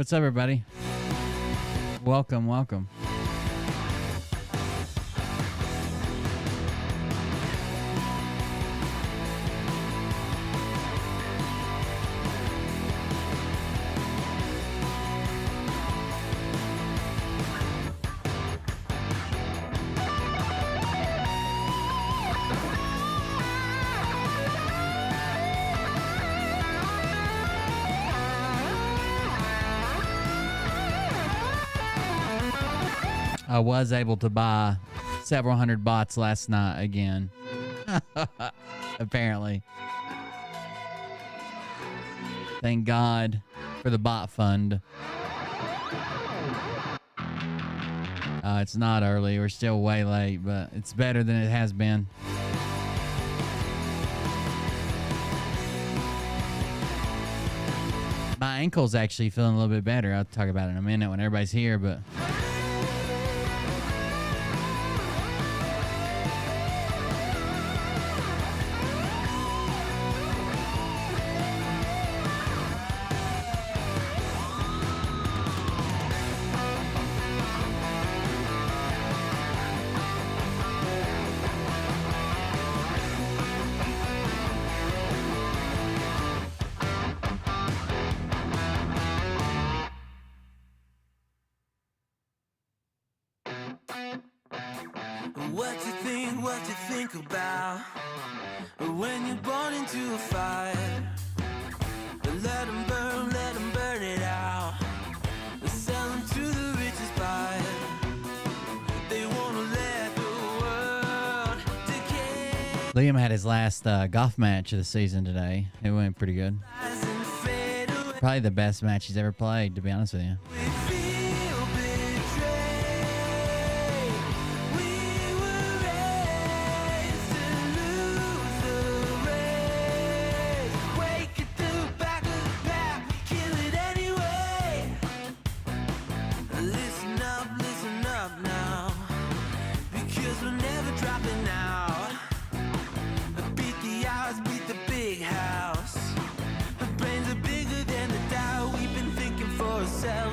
What's up, everybody? Welcome, welcome. I was able to buy several hundred bots last night again. Apparently. Thank God for the bot fund. It's not early. We're still way late, but it's better than it has been. My ankle's actually feeling a little bit better. I'll talk about it in a minute when everybody's here, but... What you think about when you're born into a fire? Let them burn it out. Sell them to the richest buyer. They want to let the world decay. Liam had his last golf match of the season today. It went pretty good. Probably the best match he's ever played, to be honest with you.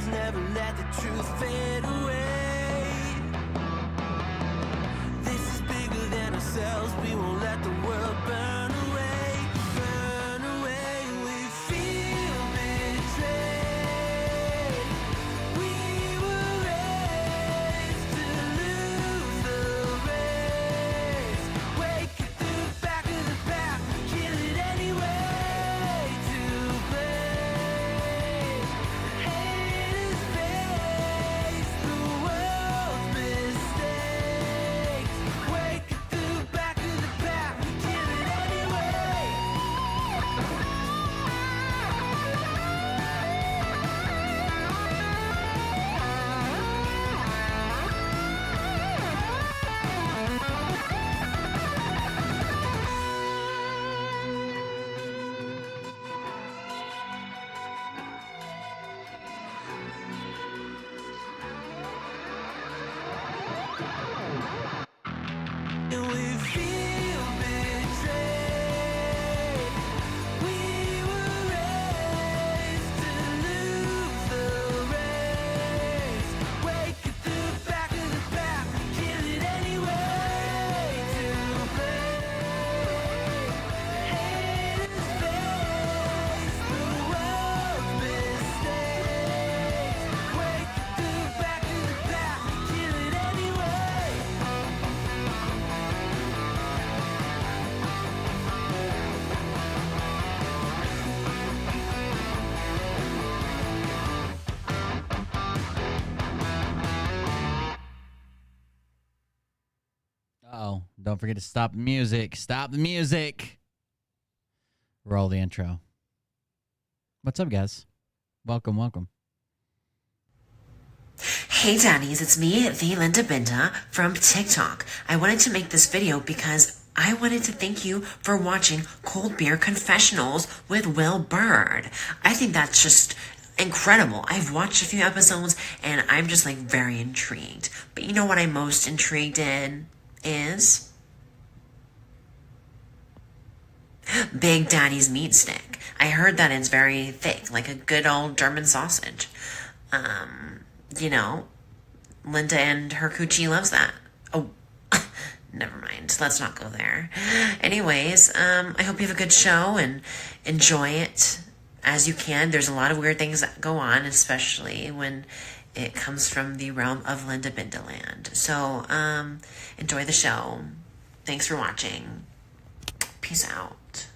Never let the truth fade away. This is bigger than ourselves. We won't let the world burn away. Burn away. We feel betrayed. We were raised to lose the race. Wake at the back of the pack. Kill it anyway. To play. Uh-oh. Don't forget to stop the music. Stop the music. Roll the intro. What's up, guys? Welcome, welcome. Hey daddies, it's me, the Linda Binda from TikTok. I wanted to make this video because I wanted to thank you for watching Cold Beer Confessionals with Will Bird. I think that's just incredible. I've watched a few episodes and I'm just like very intrigued. But you know what I'm most intrigued in is Big Daddy's meat stick. I heard that it's very thick, like a good old German sausage. You know, Linda and her coochie loves that. Oh, never mind. Let's not go there. Anyways, I hope you have a good show and enjoy it as you can. There's a lot of weird things that go on, especially when it comes from the realm of Linda Bindaland. So, enjoy the show. Thanks for watching. Peace out.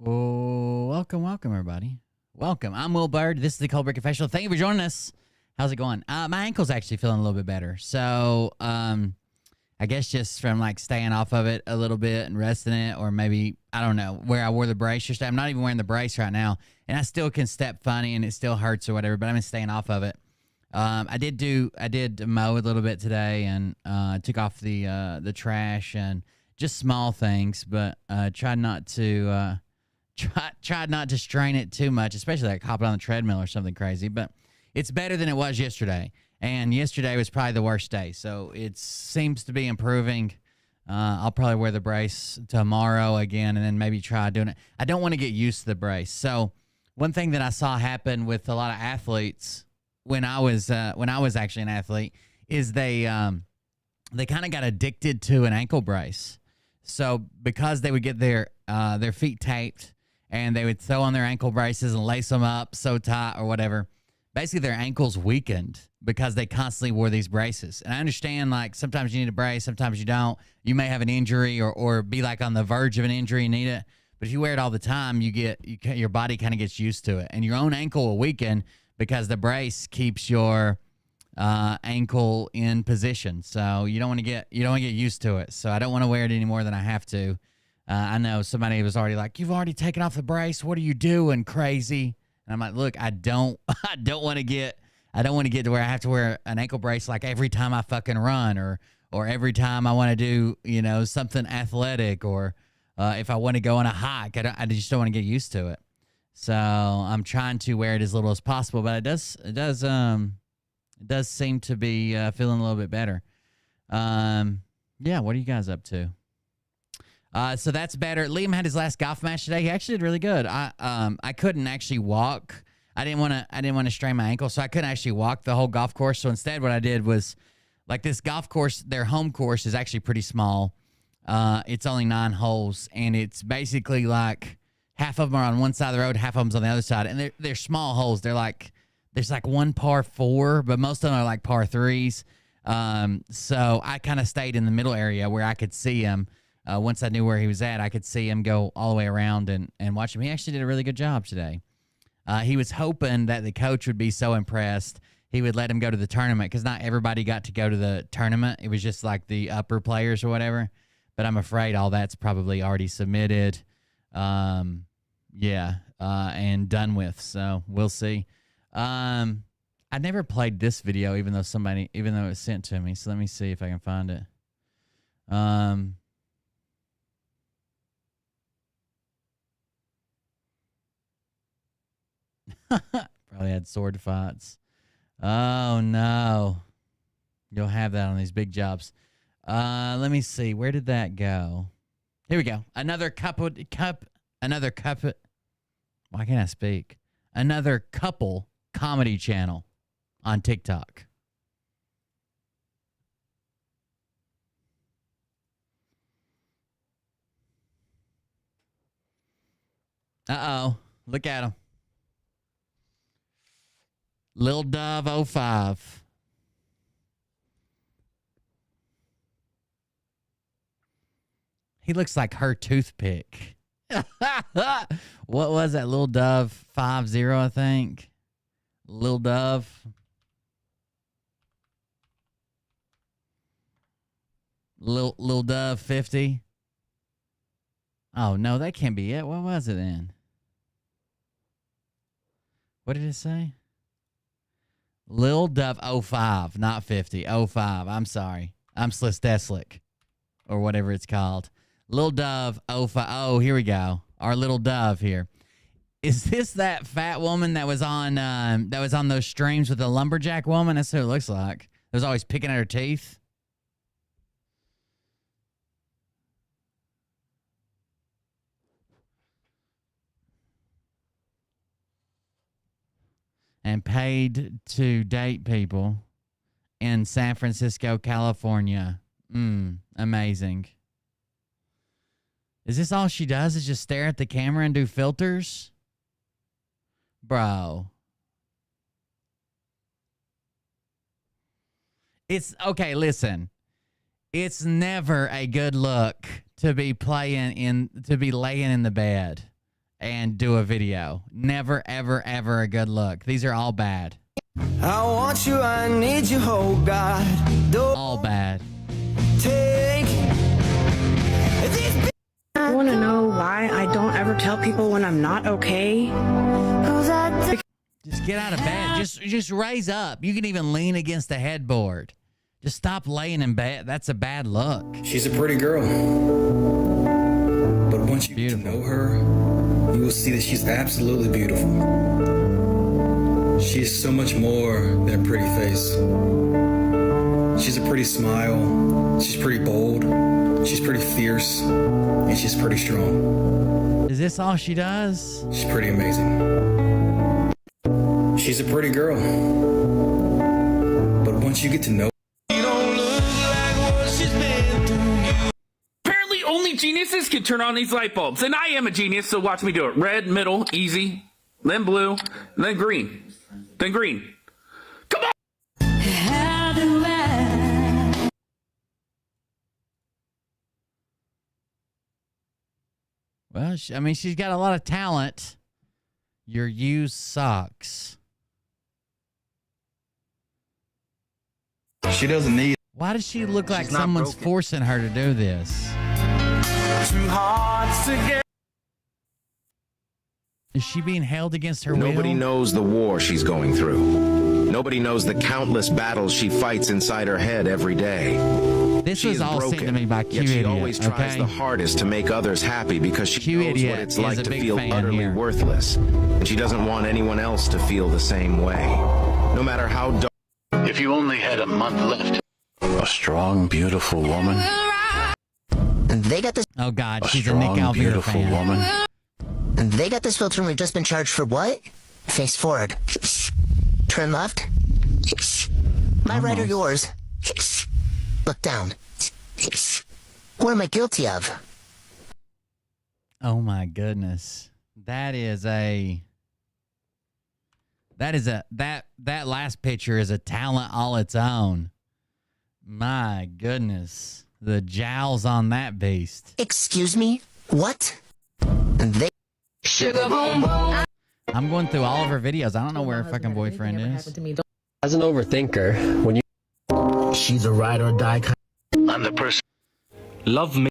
Oh, welcome, everybody. Welcome. I'm Will Bird. This is the Cold Beer Confessional. Thank you for joining us. How's it going? My ankle's actually feeling a little bit better. So, I guess just from like staying off of it a little bit and resting it, or maybe, I don't know, where I wore the brace yesterday. I'm not even wearing the brace right now, and I still can step funny and it still hurts or whatever, but I've been staying off of it. I did mow a little bit today and took off the trash and just small things, but tried not to strain it too much, especially like hopping on the treadmill or something crazy. But it's better than it was yesterday, and yesterday was probably the worst day. So it seems to be improving. I'll probably wear the brace tomorrow again, and then maybe try doing it. I don't want to get used to the brace. So one thing that I saw happen with a lot of athletes when I was actually an athlete is they kind of got addicted to an ankle brace. So because they would get their feet taped and they would throw on their ankle braces and lace them up so tight or whatever, basically their ankles weakened because they constantly wore these braces. And I understand, like, sometimes you need a brace, sometimes you don't. You may have an injury or be like on the verge of an injury and need it. But if you wear it all the time, your body kind of gets used to it, and your own ankle will weaken because the brace keeps your ankle in position. So you don't want to get used to it. So I don't want to wear it any more than I have to. I know somebody was already like, "You've already taken off the brace. What are you doing, crazy?" And I'm like, "Look, I don't want to get to where I have to wear an ankle brace like every time I fucking run or every time I want to do, something athletic, or if I want to go on a hike. I just don't want to get used to it. So I'm trying to wear it as little as possible, but it does seem to be feeling a little bit better. Yeah, what are you guys up to? So that's better. Liam had his last golf match today. He actually did really good. I couldn't actually walk. I didn't want to strain my ankle, so I couldn't actually walk the whole golf course. So instead, what I did was, like, this golf course, their home course is actually pretty small. It's only 9 holes, and it's basically like half of them are on one side of the road, half of them's on the other side, and they're small holes. They're like, there's like one par 4, but most of them are like par 3s. So I kind of stayed in the middle area where I could see him. Once I knew where he was at, I could see him go all the way around and watch him. He actually did a really good job today. He was hoping that the coach would be so impressed he would let him go to the tournament, because not everybody got to go to the tournament. It was just like the upper players or whatever. But I'm afraid all that's probably already submitted. And done with. So we'll see. I never played this video, even though it was sent to me. So let me see if I can find it. Probably had sword fights. Oh no. You'll have that on these big jobs. Let me see. Where did that go? Here we go. Another couple. Why can't I speak? Another couple comedy channel on TikTok. Uh-oh. Look at him. Lil Dove 05. He looks like her toothpick. What was that? Lil Dove 50, I think. Lil Dove. Lil Dove 50. Oh, no, that can't be it. What was it then? What did it say? Lil Dove 05, not 50. 05. I'm sorry. I'm Slisteslick, or whatever it's called. Lil Dove 05. Oh, here we go. Our little Dove here. Is this that fat woman that was on those streams with the lumberjack woman? That's who it looks like. That was always picking at her teeth. and paid to date people in San Francisco, California. Amazing. Is this all she does is just stare at the camera and do filters? Bro. It's okay, listen. It's never a good look to be laying in the bed and do a video. Never, ever, ever a good look. These are all bad. I want you, I need you, oh God. Don't All bad. take these I want to know why I don't ever tell people when I'm not okay. Just get out of bed. Just raise up. You can even lean against the headboard. Just stop laying in bed. That's a bad look. She's a pretty girl. But once you get to know her, you will see that she's absolutely beautiful. She is so much more than a pretty face. She's a pretty smile. She's pretty bold. She's pretty fierce. And she's pretty strong. Is this all she does? She's pretty amazing. She's a pretty girl. But once you get to know Apparently only geniuses can turn on these light bulbs, and I am a genius, so watch me do it. Red, middle, easy, then blue, then green, then green. Come on! Well, I mean, she's got a lot of talent. Your used socks. she doesn't need Why does she look like not someone's broken. forcing her to do this? two hearts together. Is she being held against her Nobody will? knows the war she's going through. Nobody knows the countless battles she fights inside her head every day. This She was is all broken, sent to me by Q yet she Idiot, always tries okay? the hardest to make others happy because she Q knows Idiot what it's is like a to big feel fan utterly here. worthless. And she doesn't want anyone else to feel the same way. No matter how dark. If you only had a month left, a strong, beautiful woman, They got this. Oh, God, a she's a Nick strong, Alvira beautiful fan. woman. They got this filter and we've just been charged for what? Face forward. Turn left. My right or yours? Look down. What am I guilty of? Oh, my goodness. That last picture is a talent all its own. My goodness. The jowls on that beast. Excuse me? What? They. I'm going through all of her videos. I don't know where her fucking boyfriend is. As an overthinker, when you she's a ride or die kind. I'm the person. Love me.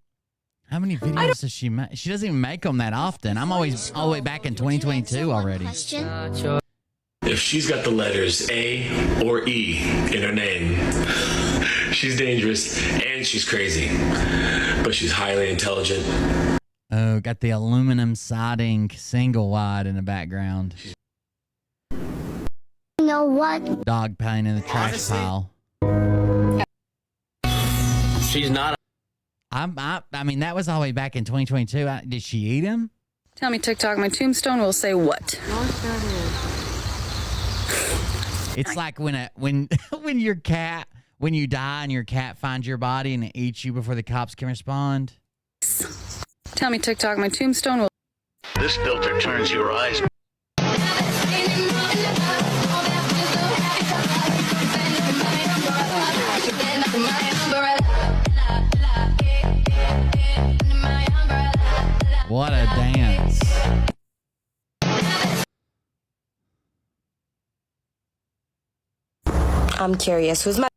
How many videos does she make? She doesn't even make them that often. I'm always all the way back in 2022 already. If she's got the letters A or E in her name, she's dangerous and she's crazy, but she's highly intelligent. Oh, got the aluminum siding single wide in the background. You know what? Dog pain in the trash pile. She's not. I mean, that was all the way back in 2022. Did she eat him? Tell me, TikTok, my tombstone will say what? It's like when your cat, when you die and your cat finds your body and it eats you before the cops can respond. Tell me, TikTok, my tombstone will. This filter turns your eyes. What a dance. I'm curious. Who's my?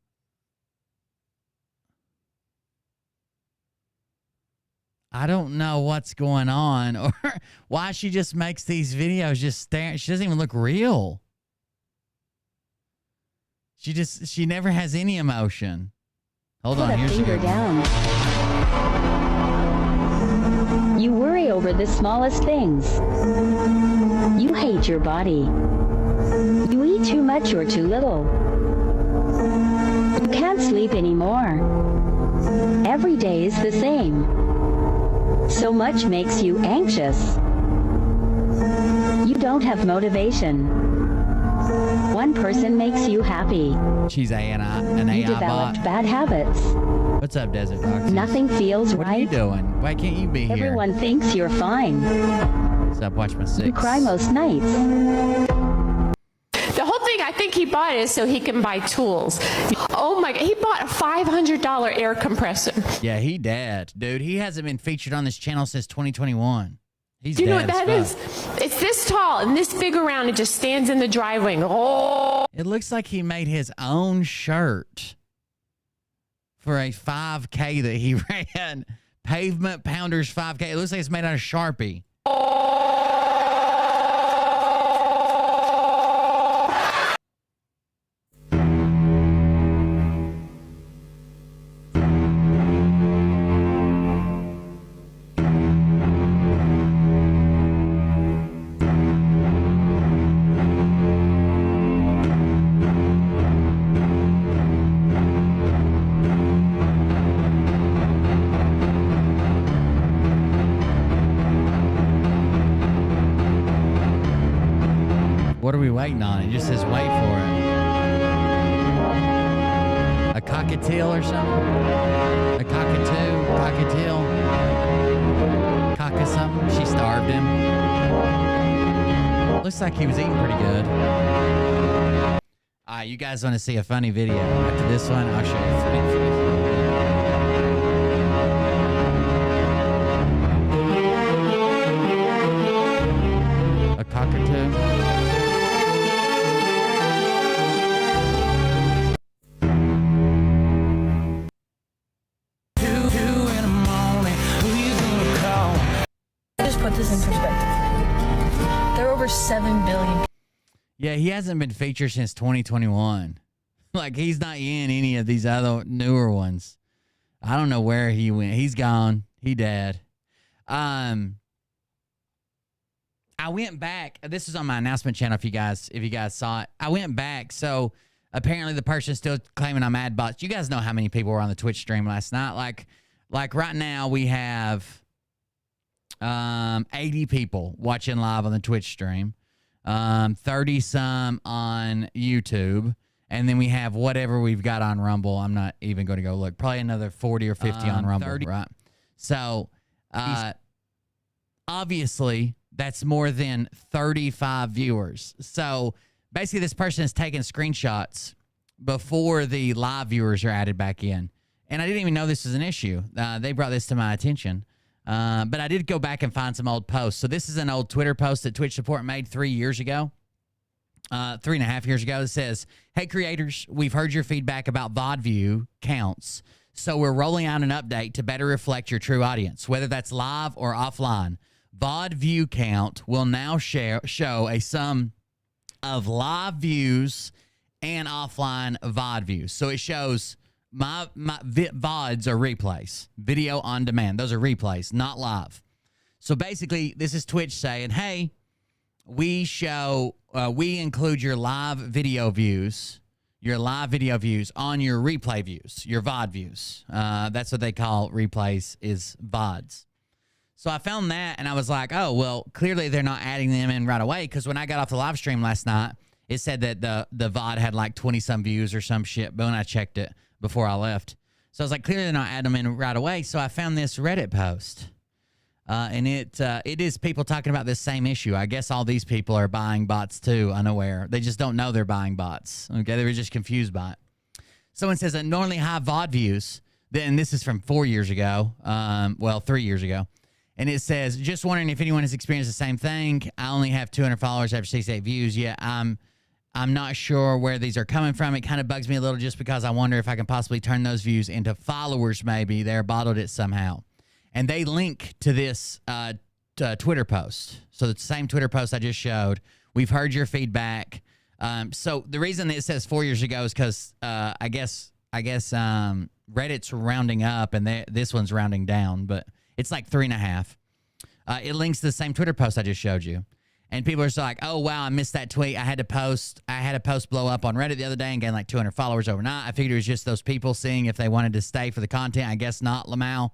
I don't know what's going on or why she just makes these videos just staring. She doesn't even look real. She never has any emotion. Hold on, here's finger down. You worry over the smallest things. You hate your body. You eat too much or too little. You can't sleep anymore. Every day is the same. So much makes you anxious. You don't have motivation. One person makes you happy. She's an You AI developed bot. bad habits. What's up, Desert Dogs? Nothing feels What right. are you doing? Why can't you be here? Everyone thinks you're fine. Stop, watch my 6. You cry most nights. The whole thing I think he bought is so he can buy tools. Oh my God, he bought a $500 air compressor. Yeah, he dead. Dude, he hasn't been featured on this channel since 2021. He's Do you know dead what that as is? fuck. It's this tall and this big around. It just stands in the driveway. Oh. It looks like he made his own shirt for a 5K that he ran. Pavement Pounders 5K. It looks like it's made out of Sharpie. What are we waiting on? It just says wait for it. A cockatiel or something? A cockatoo? Cockatiel? Cock something? She starved him. Looks like he was eating pretty good. Alright, you guys want to see a funny video? After this one, I'll show you a funny video. A cockatoo? Just put this in perspective. There are over 7 billion. Yeah, he hasn't been featured since 2021. Like, he's not in any of these other newer ones. I don't know where he went. He's gone. He dead. I went back. This is on my announcement channel if you guys saw it. I went back. So apparently the person's still claiming I'm ad bots. You guys know how many people were on the Twitch stream last night. Like right now we have 80 people watching live on the Twitch stream, 30 some on YouTube, and then we have whatever we've got on Rumble. I'm not even going to go look. Probably another 40 or 50 on Rumble, 30. Right? So obviously that's more than 35 viewers. So basically this person is taking screenshots before the live viewers are added back in. And I didn't even know this was an issue. They brought this to my attention. But I did go back and find some old posts. So this is an old Twitter post that Twitch Support made 3 years ago. 3.5 years ago. It says, "Hey creators, we've heard your feedback about VOD view counts. So we're rolling out an update to better reflect your true audience, whether that's live or offline. VOD view count will now show a sum of live views and offline VOD views. So it shows my VODs are replays, video on demand. Those are replays, not live. So basically, this is Twitch saying, hey, we include your live video views on your replay views, your VOD views. That's what they call replays, is VODs. So I found that, and I was like, oh, well, clearly they're not adding them in right away, because when I got off the live stream last night, it said that the VOD had like 20-some views or some shit, but when I checked it before I left. So I was like, clearly they're not adding them in right away. So I found this Reddit post, and it is people talking about this same issue. I guess all these people are buying bots too, unaware. They just don't know they're buying bots. Okay, they were just confused by it. Someone says that normally high VOD views, and this is from 4 years ago, 3 years ago. And it says, just wondering if anyone has experienced the same thing. I only have 200 followers after 68 views. Yeah, I'm not sure where these are coming from. It kind of bugs me a little just because I wonder if I can possibly turn those views into followers maybe. They're bottled it somehow. And they link to this Twitter post. So it's the same Twitter post I just showed. We've heard your feedback. So the reason it says 4 years ago is because I guess Reddit's rounding up and this one's rounding down, but it's like 3.5. It links to the same Twitter post I just showed you. And people are just like, oh, wow, I missed that tweet. I had a post blow up on Reddit the other day and gain like 200 followers overnight. I figured it was just those people seeing if they wanted to stay for the content. I guess not, Lamau.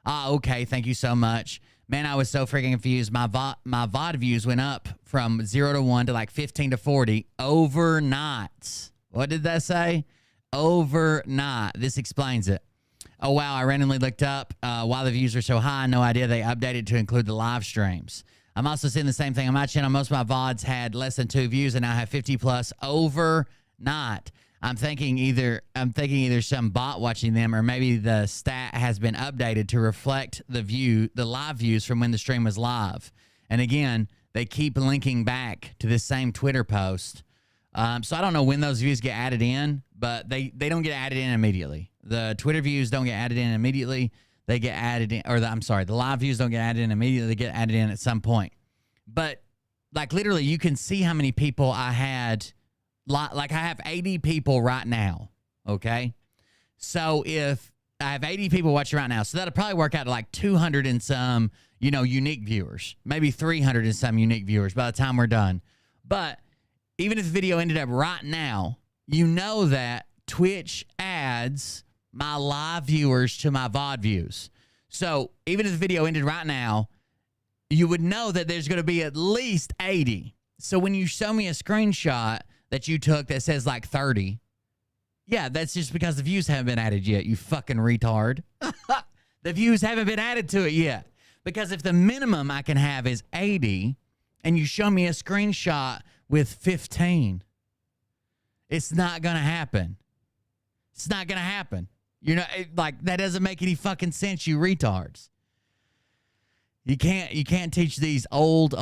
Okay, thank you so much. Man, I was so freaking confused. My VOD views went up from 0 to 1 to like 15 to 40 overnight. What did that say? Overnight. This explains it. Oh, wow. I randomly looked up why the views are so high. No idea they updated to include the live streams. I'm also seeing the same thing on my channel. Most of my VODs had less than 2 views and now have 50 plus overnight. I'm thinking either some bot watching them or maybe the stat has been updated to reflect the live views from when the stream was live. And again, they keep linking back to this same Twitter post. So I don't know when those views get added in, but they don't get added in immediately. The Twitter views don't get added in immediately. They get added in, the live views don't get added in immediately. They get added in at some point. But like literally, you can see how many people I had. Like I have 80 people right now, okay? So if I have 80 people watching right now, so that'll probably work out to like 200 and some, unique viewers. Maybe 300 and some unique viewers by the time we're done. But even if the video ended up right now, you know that Twitch adds my live viewers to my VOD views. So even if the video ended right now, you would know that there's going to be at least 80. So when you show me a screenshot that you took that says like 30. Yeah, that's just because the views haven't been added yet, you fucking retard. The views haven't been added to it yet. Because if the minimum I can have is 80 and you show me a screenshot with 15, it's not going to happen. It's not going to happen. That doesn't make any fucking sense, you retards. You can't teach these old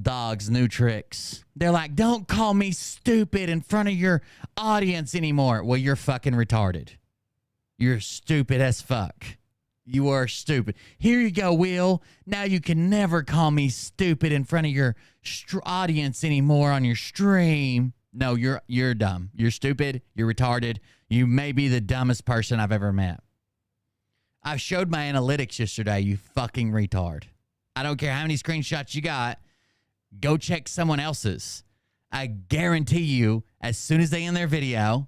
dogs new tricks. They're like, don't call me stupid in front of your audience anymore. Well, you're fucking retarded. You're stupid as fuck. You are stupid. Here you go, Will. Now you can never call me stupid in front of your audience anymore on your stream. No, you're dumb. You're stupid. You're retarded. You may be the dumbest person I've ever met. I showed my analytics yesterday, you fucking retard. I don't care how many screenshots you got. Go check someone else's. I guarantee you, as soon as they end their video,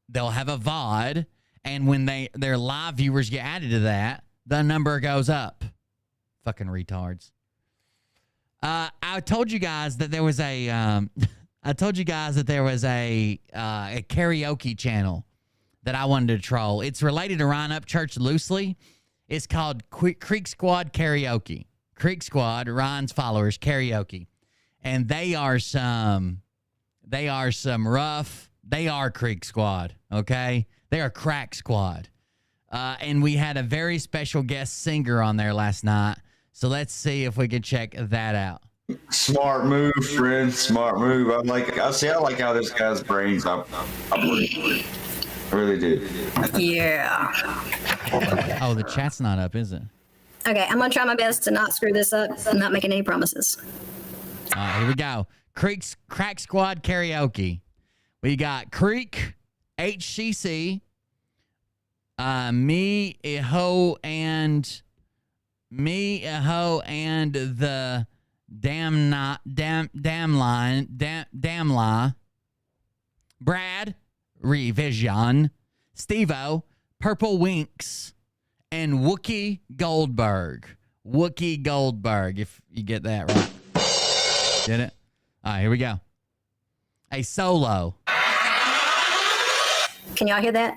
they'll have a VOD, and when their live viewers get added to that, the number goes up. Fucking retards. I told you guys that there was a karaoke channel that I wanted to troll. It's related to Ryan Upchurch loosely. It's called Creek Squad Karaoke. Creek Squad, Ryan's followers, karaoke. And they are some rough, they are Creek Squad, okay? They are Crack Squad. And we had a very special guest singer on there last night. So let's see if we can check that out. Smart move, friend. Smart move. I like how this guy's brains up. I really do. Yeah. Oh, the chat's not up, is it? Okay, I'm gonna try my best to not screw this up. I'm not making any promises. All right, here we go. Crack Squad Karaoke. We got Creek, HCC, me, Iho, and the damn lie, Brad, Revision, Steve-O, Purple Winks, and Wookie Goldberg. Wookie Goldberg, if you get that right. Did it? All right, here we go. A solo. Can y'all hear that?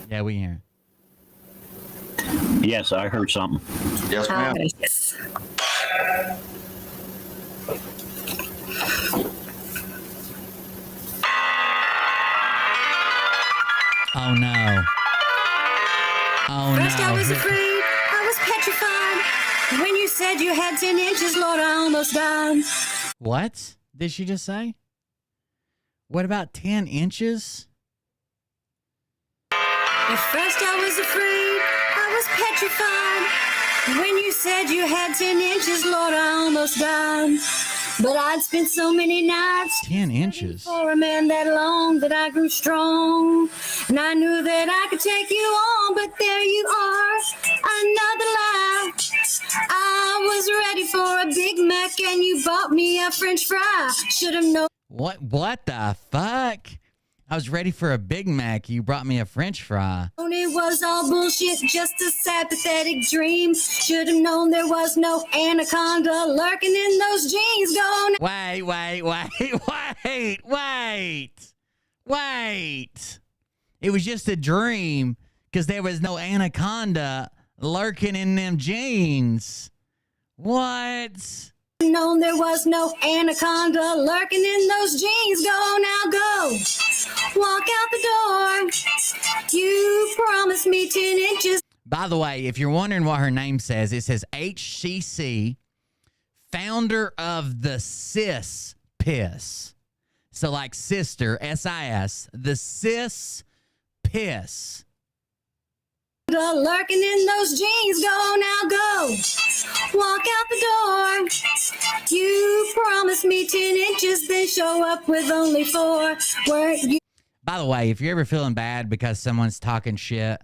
Yeah, we hear it. Yes, I heard something. Yes, ma'am. Yes. Oh no. Oh First no. I was afraid, I was petrified. When you said you had 10 inches, Lord, I almost died. What did she just say? What about 10 inches? At first I was afraid, I was petrified. When you said you had 10 inches, Lord, I almost died. But I'd spent so many nights 10 inches for a man that long that I grew strong. And I knew that I could take you on, but there you are, another lie. I was ready for a Big Mac and you bought me a French fry. Should have known. What the fuck? I was ready for a Big Mac. You brought me a French fry. It was all bullshit, just a sad, pathetic dream. Should have known there was no anaconda lurking in those jeans. Wait. It was just a dream because there was no anaconda lurking in them jeans. What? Known there was no anaconda lurking in those jeans. Go now, go. Walk out the door. You promised me 10 inches. By the way, if you're wondering what her name says, it says HCC, founder of the Sis Piss. So like sister, S-I-S, the Sis Piss. Lurking in those jeans. Go now, go. Walk out the door. You promised me 10 inches, then show up with only 4. Weren't you? By the way, if you're ever feeling bad because someone's talking shit,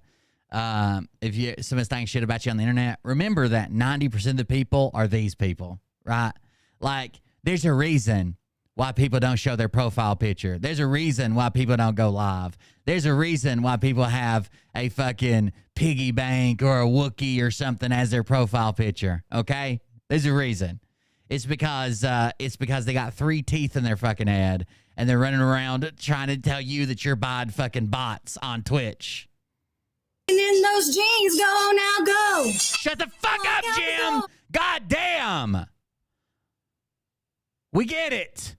someone's talking shit about you on the internet, remember that 90% of the people are these people, right? Like, there's a reason why people don't show their profile picture. There's a reason why people don't go live. There's a reason why people have a fucking piggy bank or a Wookiee or something as their profile picture, okay? There's a reason. It's because they got 3 teeth in their fucking head and they're running around trying to tell you that you're buying fucking bots on Twitch. In those jeans. Go now, go. Shut the fuck up, Jim. God damn. We get it.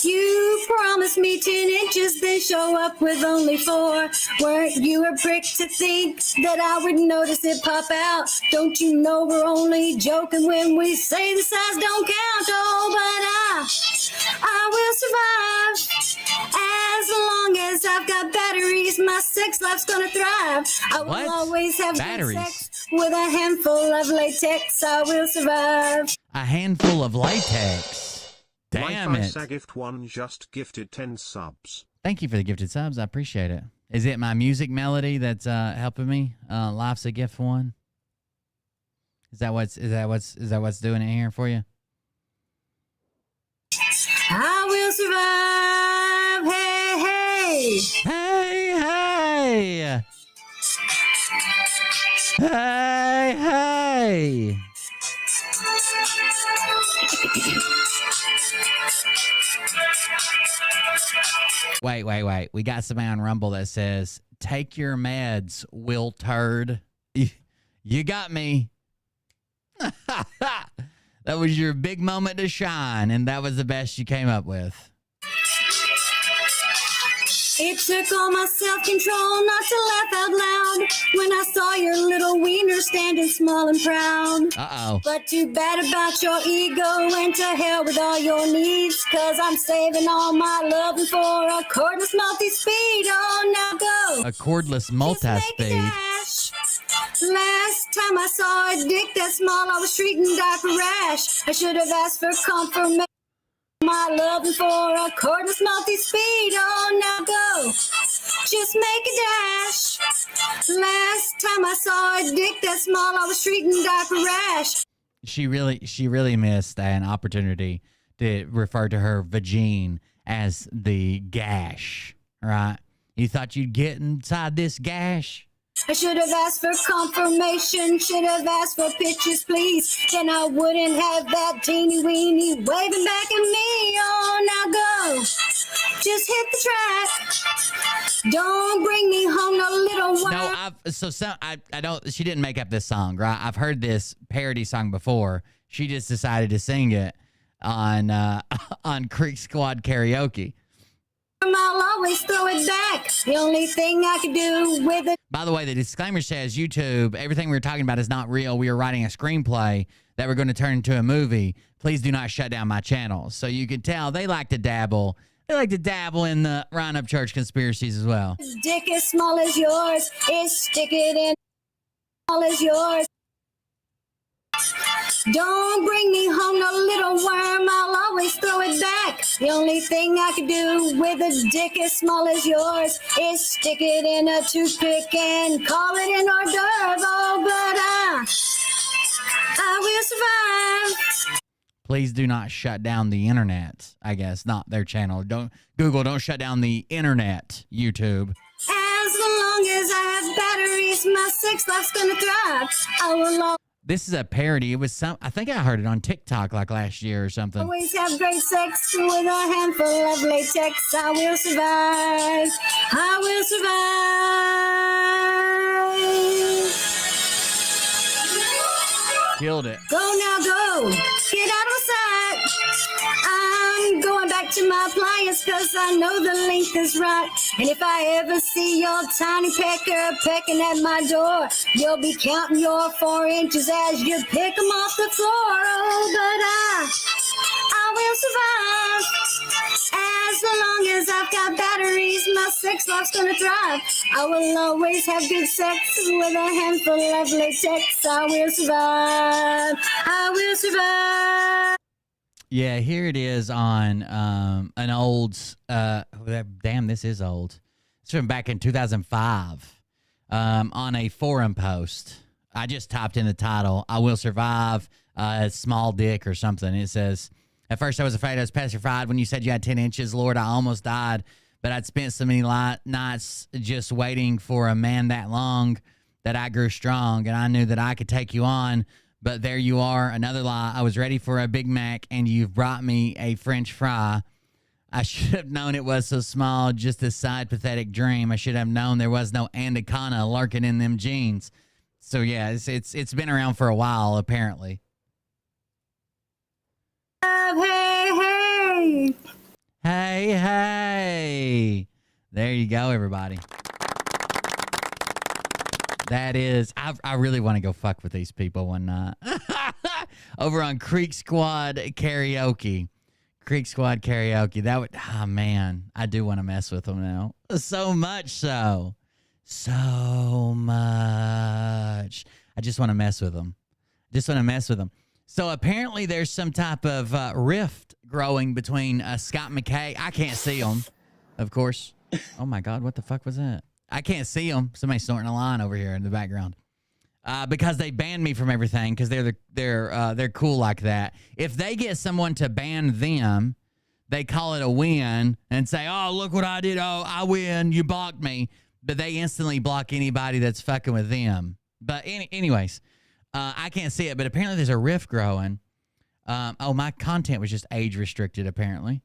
You promised me 10 inches, then show up with only 4. Weren't you a prick to think that I would notice it pop out? Don't you know we're only joking when we say the size don't count? Oh, but I will survive. As long as I've got batteries, my sex life's gonna thrive. I will always have batteries? Good sex with a handful of latex. I will survive. A handful of latex. Damn it. Gift 1 just gifted 10 subs. Thank you for the gifted subs. I appreciate it. Is it my music melody that's helping me? Life's a gift 1. Is that what's doing it here for you? I will survive. Hey, hey. Hey, hey. Hey, hey. Wait. We got somebody on Rumble that says, take your meds, Will Turd. You got me. That was your big moment to shine, and that was the best you came up with. It took all my self-control not to laugh out loud when I saw your little wiener standing small and proud. Uh-oh. But too bad about your ego, and to hell with all your needs, cause I'm saving all my loving for a cordless multi-speed. Oh, now go. A cordless multi-speed. Last time I saw a dick that small, I was treating Dr. Rash. I should have asked for confirmation. My loving for a cordless multi-speed. Oh, now go. Just make a dash. Last time I saw a dick that small, I was treating Dr. Rash. She really missed an opportunity to refer to her vagine as the gash, right? You thought you'd get inside this gash? I should have asked for confirmation, should have asked for pictures, please. Then I wouldn't have that teeny weeny waving back at me. Oh, now go. Just hit the track. Don't bring me home no little while. No, she didn't make up this song, right? I've heard this parody song before. She just decided to sing it on Creek Squad Karaoke. I'll always throw it back. The only thing I can do with it. By the way, the disclaimer says YouTube, everything we're talking about is not real. We are writing a screenplay that we're going to turn into a movie. Please do not shut down my channel. So you can tell they like to dabble. They like to dabble in the Ryan Up Church conspiracies as well. Dick as small as yours is stick it in. Small as yours. Don't bring me home no little worm, I'll always throw it back. The only thing I can do with a dick as small as yours is stick it in a toothpick and call it an hors d'oeuvre. Oh, but I will survive. Please do not shut down the internet. I guess not their channel. Don't shut down the internet. YouTube. As long as I have batteries, my sex life's gonna thrive. I will This is a parody. It was I think I heard it on TikTok like last year or something. always have great sex with a handful of latex. I will survive. I will survive. Killed it. Go now, go. Get out of sight. I'm going back to my appliance because I know the length is right. And if I ever see your tiny pecker pecking at my door, you'll be counting your 4 inches as you pick them off the floor. Oh, but I will survive. As long as I've got batteries, my sex life's gonna thrive. I will always have good sex with a handful of latex. I will survive. I will survive. Yeah, here it is on an old, damn, this is old. It's from back in 2005 on a forum post. I just typed in the title, I will survive, small dick or something. It says, at first I was afraid I was petrified when you said you had 10 inches. Lord, I almost died, but I'd spent so many nights just waiting for a man that long that I grew strong and I knew that I could take you on. But there you are, another lie. I was ready for a Big Mac, and you've brought me a French fry. I should have known it was so small, just a sad, pathetic dream. I should have known there was no anaconda lurking in them jeans. So, yeah, it's been around for a while, apparently. Hey, hey. Hey, hey. There you go, everybody. That is, I really want to go fuck with these people one night. Over on Creek Squad Karaoke. Creek Squad Karaoke. That would, oh man, I do want to mess with them now. So much so. So much. I just want to mess with them. So apparently there's some type of rift growing between Scott McKay. I can't see him, of course. Oh my God, what the fuck was that? I can't see them. Somebody's snorting a line over here in the background. Because they banned me from everything because they're cool like that. If they get someone to ban them, they call it a win and say, "Oh, look what I did. Oh, I win. You blocked me." But they instantly block anybody that's fucking with them. But anyways, I can't see it. But apparently there's a rift growing. Oh, my content was just age restricted. Apparently,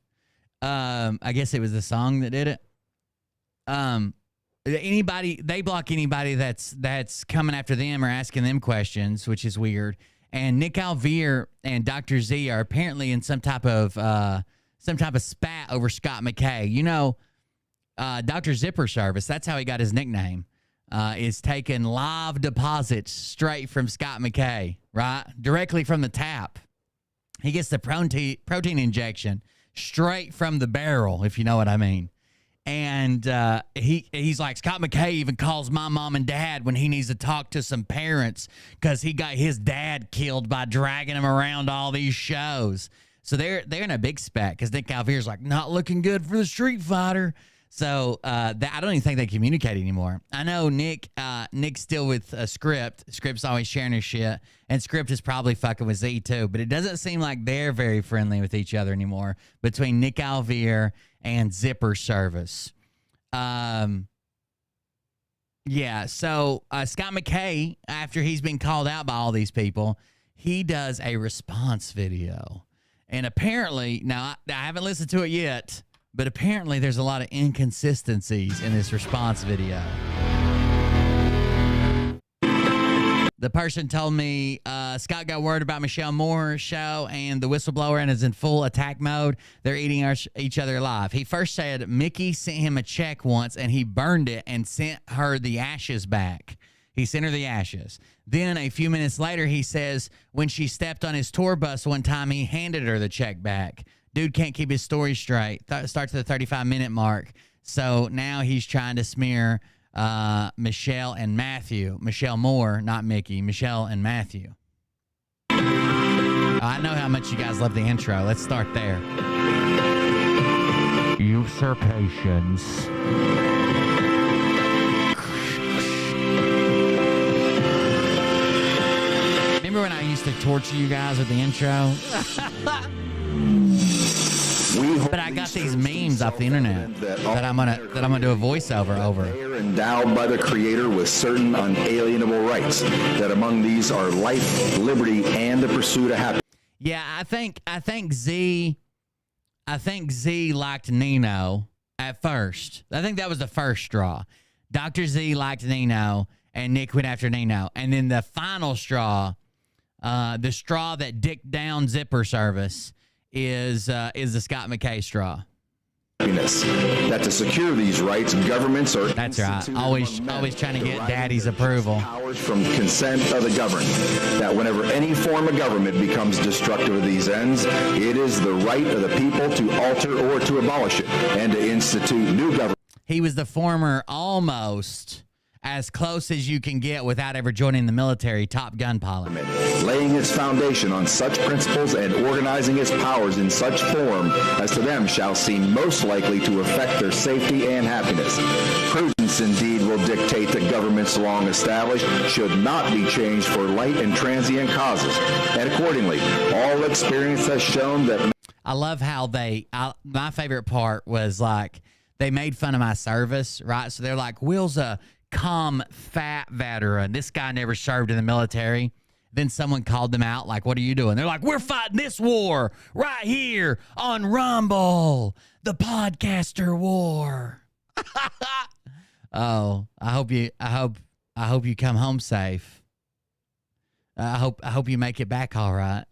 I guess it was the song that did it. They block anybody that's coming after them or asking them questions, which is weird. And Nick Alvear and Dr. Z are apparently in some type of spat over Scott McKay. You know, Dr. Zipper Service, that's how he got his nickname, is taking live deposits straight from Scott McKay, right? Directly from the tap. He gets the protein injection straight from the barrel, if you know what I mean. And he's like, Scott McKay even calls my mom and dad when he needs to talk to some parents because he got his dad killed by dragging him around all these shows. So they're in a big spat because Nick Alvear's like, not looking good for the Street Fighter. So I don't even think they communicate anymore. I know Nick's still with Script. Script's always sharing his shit. And Script is probably fucking with Z too. But it doesn't seem like they're very friendly with each other anymore between Nick Alvear and Zipper Service. Yeah, so Scott McKay, after he's been called out by all these people, he does a response video. And apparently, now I haven't listened to it yet, but apparently there's a lot of inconsistencies in this response video. The person told me Scott got word about Michelle Moore's show and the whistleblower and is in full attack mode. They're eating each other alive. He first said Mickey sent him a check once and he burned it and sent her the ashes back. He sent her the ashes. Then a few minutes later, he says when she stepped on his tour bus one time, he handed her the check back. Dude can't keep his story straight. Starts at the 35-minute mark. So now he's trying to smear Michelle and Matthew. Michelle Moore, not Mickey. Michelle and Matthew. I know how much you guys love the intro. Let's start there. Usurpations. Remember when I used to torture you guys with the intro. But I got these memes off the internet that I'm gonna do a voiceover over. They are endowed by the Creator with certain unalienable rights. That among these are life, liberty, and the pursuit of happiness. Yeah, I think Z liked Nino at first. I think that was the first straw. Dr. Z liked Nino, and Nick went after Nino. And then the final straw, the straw that dicked down zipper service, is the Scott McKay straw. That to secure these rights, governments are that's right. Always trying to get daddy's approval. Powers from consent of the governed. That whenever any form of government becomes destructive of these ends, it is the right of the people to alter or to abolish it and to institute new government. He was the former almost as close as you can get without ever joining the military Top Gun pilot. Laying its foundation on such principles and organizing its powers in such form as to them shall seem most likely to affect their safety and happiness. Prudence indeed will dictate that governments long established should not be changed for light and transient causes. And accordingly, all experience has shown that... I love how my favorite part was like, they made fun of my service, right? So they're like, Will's a calm, fat veteran. This guy never served in the military. Then someone called them out, like, what are you doing? They're like, we're fighting this war right here on Rumble, the podcaster war. Oh, I hope you come home safe. I hope you make it back all right.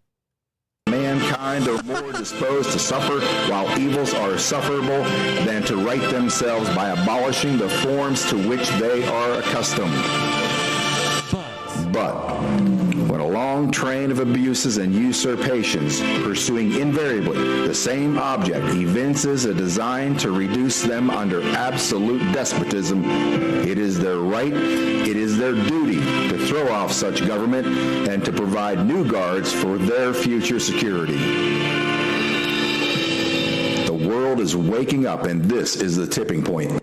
Mankind are more disposed to suffer while evils are sufferable than to right themselves by abolishing the forms to which they are accustomed. But when a long train of abuses and usurpations, pursuing invariably the same object, evinces a design to reduce them under absolute despotism, it is their right, it is their duty to throw off such government and to provide new guards for their future security. The world is waking up, and this is the tipping point.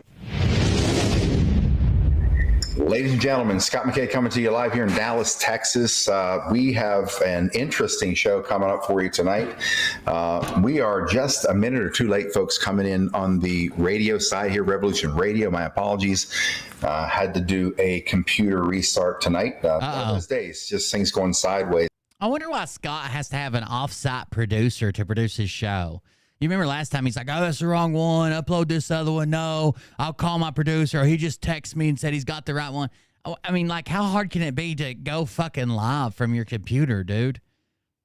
Ladies and gentlemen, Scott McKay coming to you live here in Dallas, Texas. We have an interesting show coming up for you tonight. We are just a minute or two late, folks, coming in on the radio side here, Revolution Radio. My apologies. Had to do a computer restart tonight. One of those days, just things going sideways. I wonder why Scott has to have an off-site producer to produce his show. You remember last time he's like, oh, that's the wrong one. Upload this other one. No, I'll call my producer. Or he just texted me and said he's got the right one. Oh, I mean, like, how hard can it be to go fucking live from your computer, dude?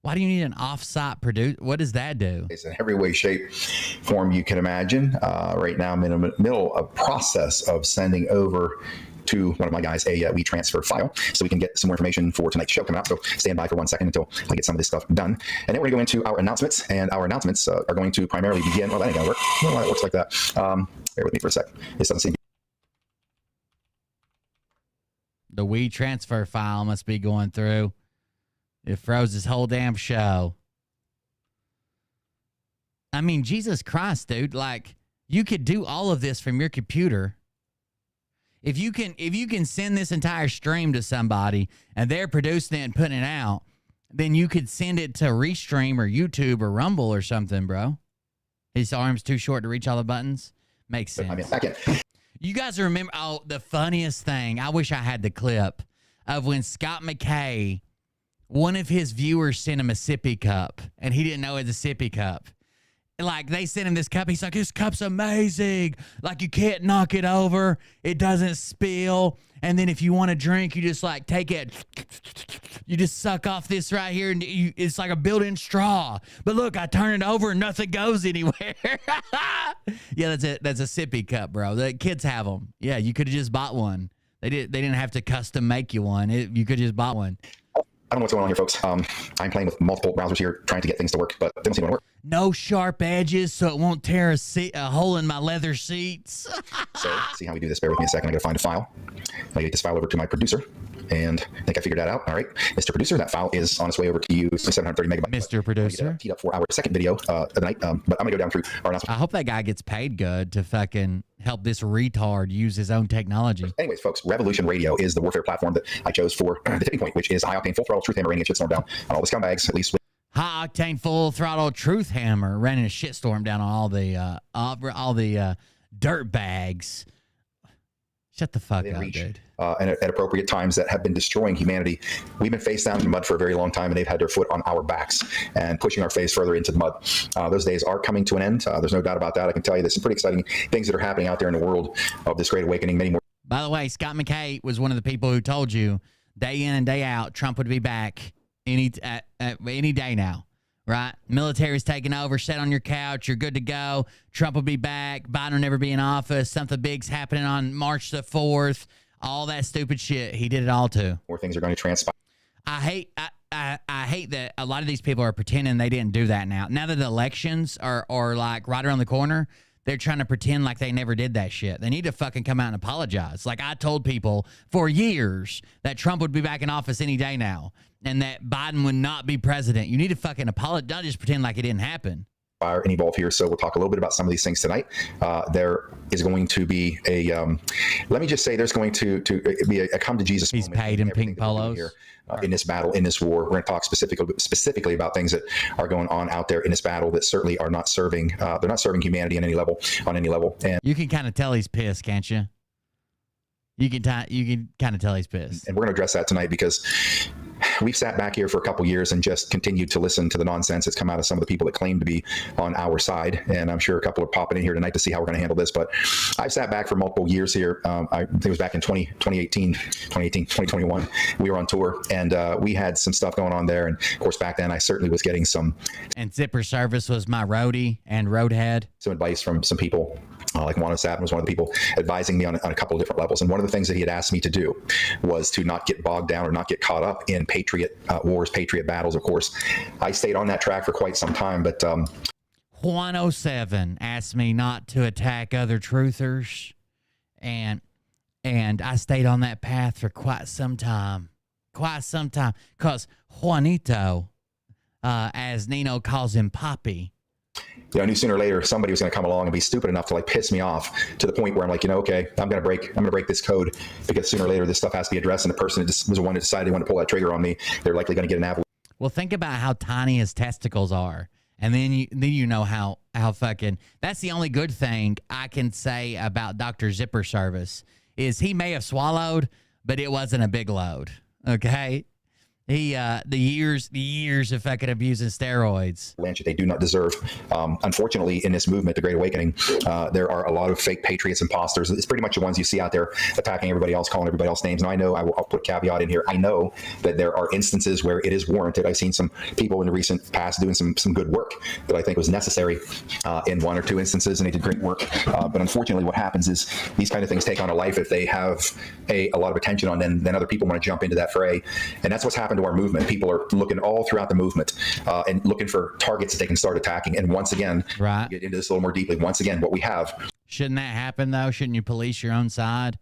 Why do you need an off-site producer? What does that do? It's in every way, shape, form you can imagine. Right now, I'm in the middle of process of sending over to one of my guys a WeTransfer file so we can get some more information for tonight's show coming out. So stand by for 1 second until I get some of this stuff done. And then we're going to go into our announcements, and our announcements are going to primarily begin. Well, that ain't going to work. I don't know why it works like that. Bear with me for a sec. This doesn't seem. The WeTransfer file must be going through. It froze this whole damn show. I mean, Jesus Christ, dude. Like, you could do all of this from your computer. If you can send this entire stream to somebody and they're producing it and putting it out, then you could send it to Restream or YouTube or Rumble or something, bro. His arm's too short to reach all the buttons. Makes sense. I mean, you guys remember, the funniest thing, I wish I had the clip of when Scott McKay, one of his viewers sent him a sippy cup and he didn't know it was a sippy cup. Like, they sent him this cup. He's like, this cup's amazing. Like, you can't knock it over. It doesn't spill. And then if you want to drink, you just, like, take it. You just suck off this right here, and it's like a built-in straw. But look, I turn it over, and nothing goes anywhere. Yeah, that's a sippy cup, bro. The kids have them. Yeah, you could have just bought one. They didn't have to custom make you one. You could just bought one. I don't know what's going on here, folks. I'm playing with multiple browsers here, trying to get things to work, but they don't seem to work. No sharp edges, so it won't tear a hole in my leather seats. So, see how we do this. Bear with me a second. I got to find a file. I get this file over to my producer, and I think I figured that out. All right, Mr. Producer, that file is on its way over to you. 730 megabytes. Mr. Producer, teed up for our second video of the night. But I'm gonna go down through our announcement. I hope that guy gets paid good to fucking help this retard use his own technology. Anyways, folks, Revolution Radio is the warfare platform that I chose for the tipping point, which is high octane, full throttle truth hammer, raining a shitstorm down on all the scumbags, at least with High octane, full throttle truth hammer, running a shitstorm down on all the dirt bags. Shut the fuck up, dude. And at appropriate times that have been destroying humanity. We've been face down in the mud for a very long time, and they've had their foot on our backs and pushing our face further into the mud. Those days are coming to an end. There's no doubt about that. I can tell you there's some pretty exciting things that are happening out there in the world of this great awakening. Many more. By the way, Scott McKay was one of the people who told you day in and day out Trump would be back any day now. Right? Military's taking over. Sit on your couch. You're good to go. Trump will be back. Biden will never be in office. Something big's happening on March the 4th. All that stupid shit. He did it all too. More things are going to transpire. I hate that a lot of these people are pretending they didn't do that now. Now that the elections are like right around the corner, they're trying to pretend like they never did that shit. They need to fucking come out and apologize. Like I told people for years that Trump would be back in office any day now and that Biden would not be president. You need to fucking apologize. Don't just pretend like it didn't happen. And evolve here. So we'll talk a little bit about some of these things tonight. There is going to be a, let me just say there's going to be a come to Jesus He's moment. Paid in pink polos. Here, in this battle, in this war. We're going to talk specifically about things that are going on out there in this battle that certainly are not serving, they're not serving humanity on any level. And you can kind of tell he's pissed, can't you? You can kind of tell he's pissed. And we're going to address that tonight because we've sat back here for a couple years and just continued to listen to the nonsense that's come out of some of the people that claim to be on our side. And I'm sure a couple are popping in here tonight to see how we're going to handle this. But I've sat back for multiple years here. I think it was back in 2021. We were on tour and we had some stuff going on there. And of course, back then I certainly was getting some. And Zipper Service was my roadie and roadhead. Some advice from some people. Like Juan Satin was one of the people advising me on a couple of different levels. And one of the things that he had asked me to do was to not get bogged down or not get caught up in patriot wars, patriot battles. Of course, I stayed on that track for quite some time. But Juan 07 asked me not to attack other truthers. And I stayed on that path for quite some time. Because Juanito, as Nino calls him, Poppy, I knew sooner or later somebody was going to come along and be stupid enough to like piss me off to the point where I'm like, okay, I'm going to break this code because sooner or later this stuff has to be addressed. And the person that just was the one that decided they wanted to pull that trigger on me, they're likely going to get an avalanche. Well, think about how tiny his testicles are. And then you know how fucking, that's the only good thing I can say about Dr. Zipper Service is he may have swallowed, but it wasn't a big load. Okay. The years of fucking abusing steroids. They do not deserve. Unfortunately, in this movement, the Great Awakening, there are a lot of fake patriots, imposters. It's pretty much the ones you see out there attacking everybody else, calling everybody else names. Now, I know I'll put a caveat in here. I know that there are instances where it is warranted. I've seen some people in the recent past doing some good work that I think was necessary in one or two instances, and they did great work. But unfortunately, what happens is these kind of things take on a life if they have a lot of attention on them. Then other people want to jump into that fray, and that's what's happened to our movement. People are looking all throughout the movement and looking for targets that they can start attacking. And once again, right, get into this a little more deeply. Once again, what we have. Shouldn't that happen though? Shouldn't you police your own side?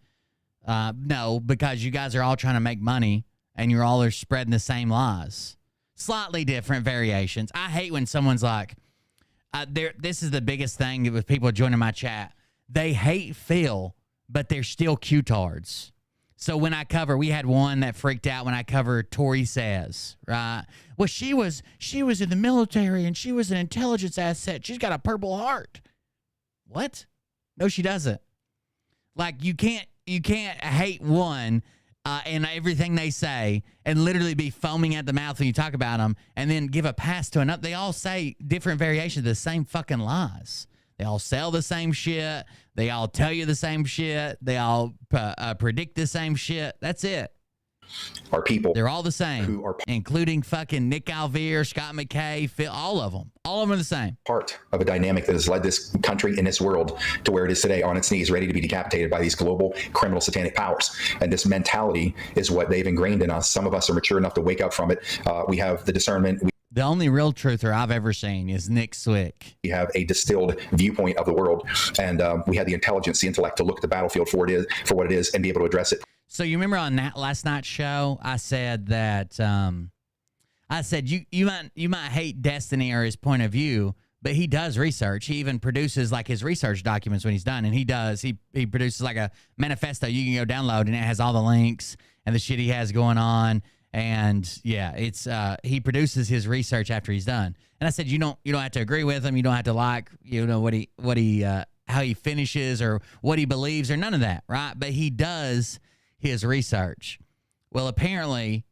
No, because you guys are all trying to make money and you're all spreading the same lies. Slightly different variations. I hate when someone's like, this is the biggest thing with people joining my chat. They hate Phil, but they're still Q-tards. So when I cover, we had one that freaked out when I covered Tori Says, right? Well, she was in the military and she was an intelligence asset. She's got a Purple Heart. What? No, she doesn't. Like you can't hate one and everything they say and literally be foaming at the mouth when you talk about them and then give a pass to another. They all say different variations of the same fucking lies. They all sell the same shit. They all tell you the same shit. They all predict the same shit. That's it. Our people. They're all the same, including fucking Nick Alvear, Scott McKay, Phil, all of them. All of them are the same. Part of a dynamic that has led this country and this world to where it is today, on its knees, ready to be decapitated by these global criminal satanic powers. And this mentality is what they've ingrained in us. Some of us are mature enough to wake up from it. We have the discernment. The only real truther I've ever seen is Nick Swick. We have a distilled viewpoint of the world, and we have the intelligence, the intellect to look at the battlefield for what it is, and be able to address it. So you remember on that last night's show, I said that you might hate Destiny or his point of view, but he does research. He even produces like his research documents when he's done. And he produces like a manifesto you can go download, and it has all the links and the shit he has going on. And yeah, it's he produces his research after he's done. And I said, you don't have to agree with him. You don't have to like, what he how he finishes or what he believes or none of that, right? But he does his research. Well, apparently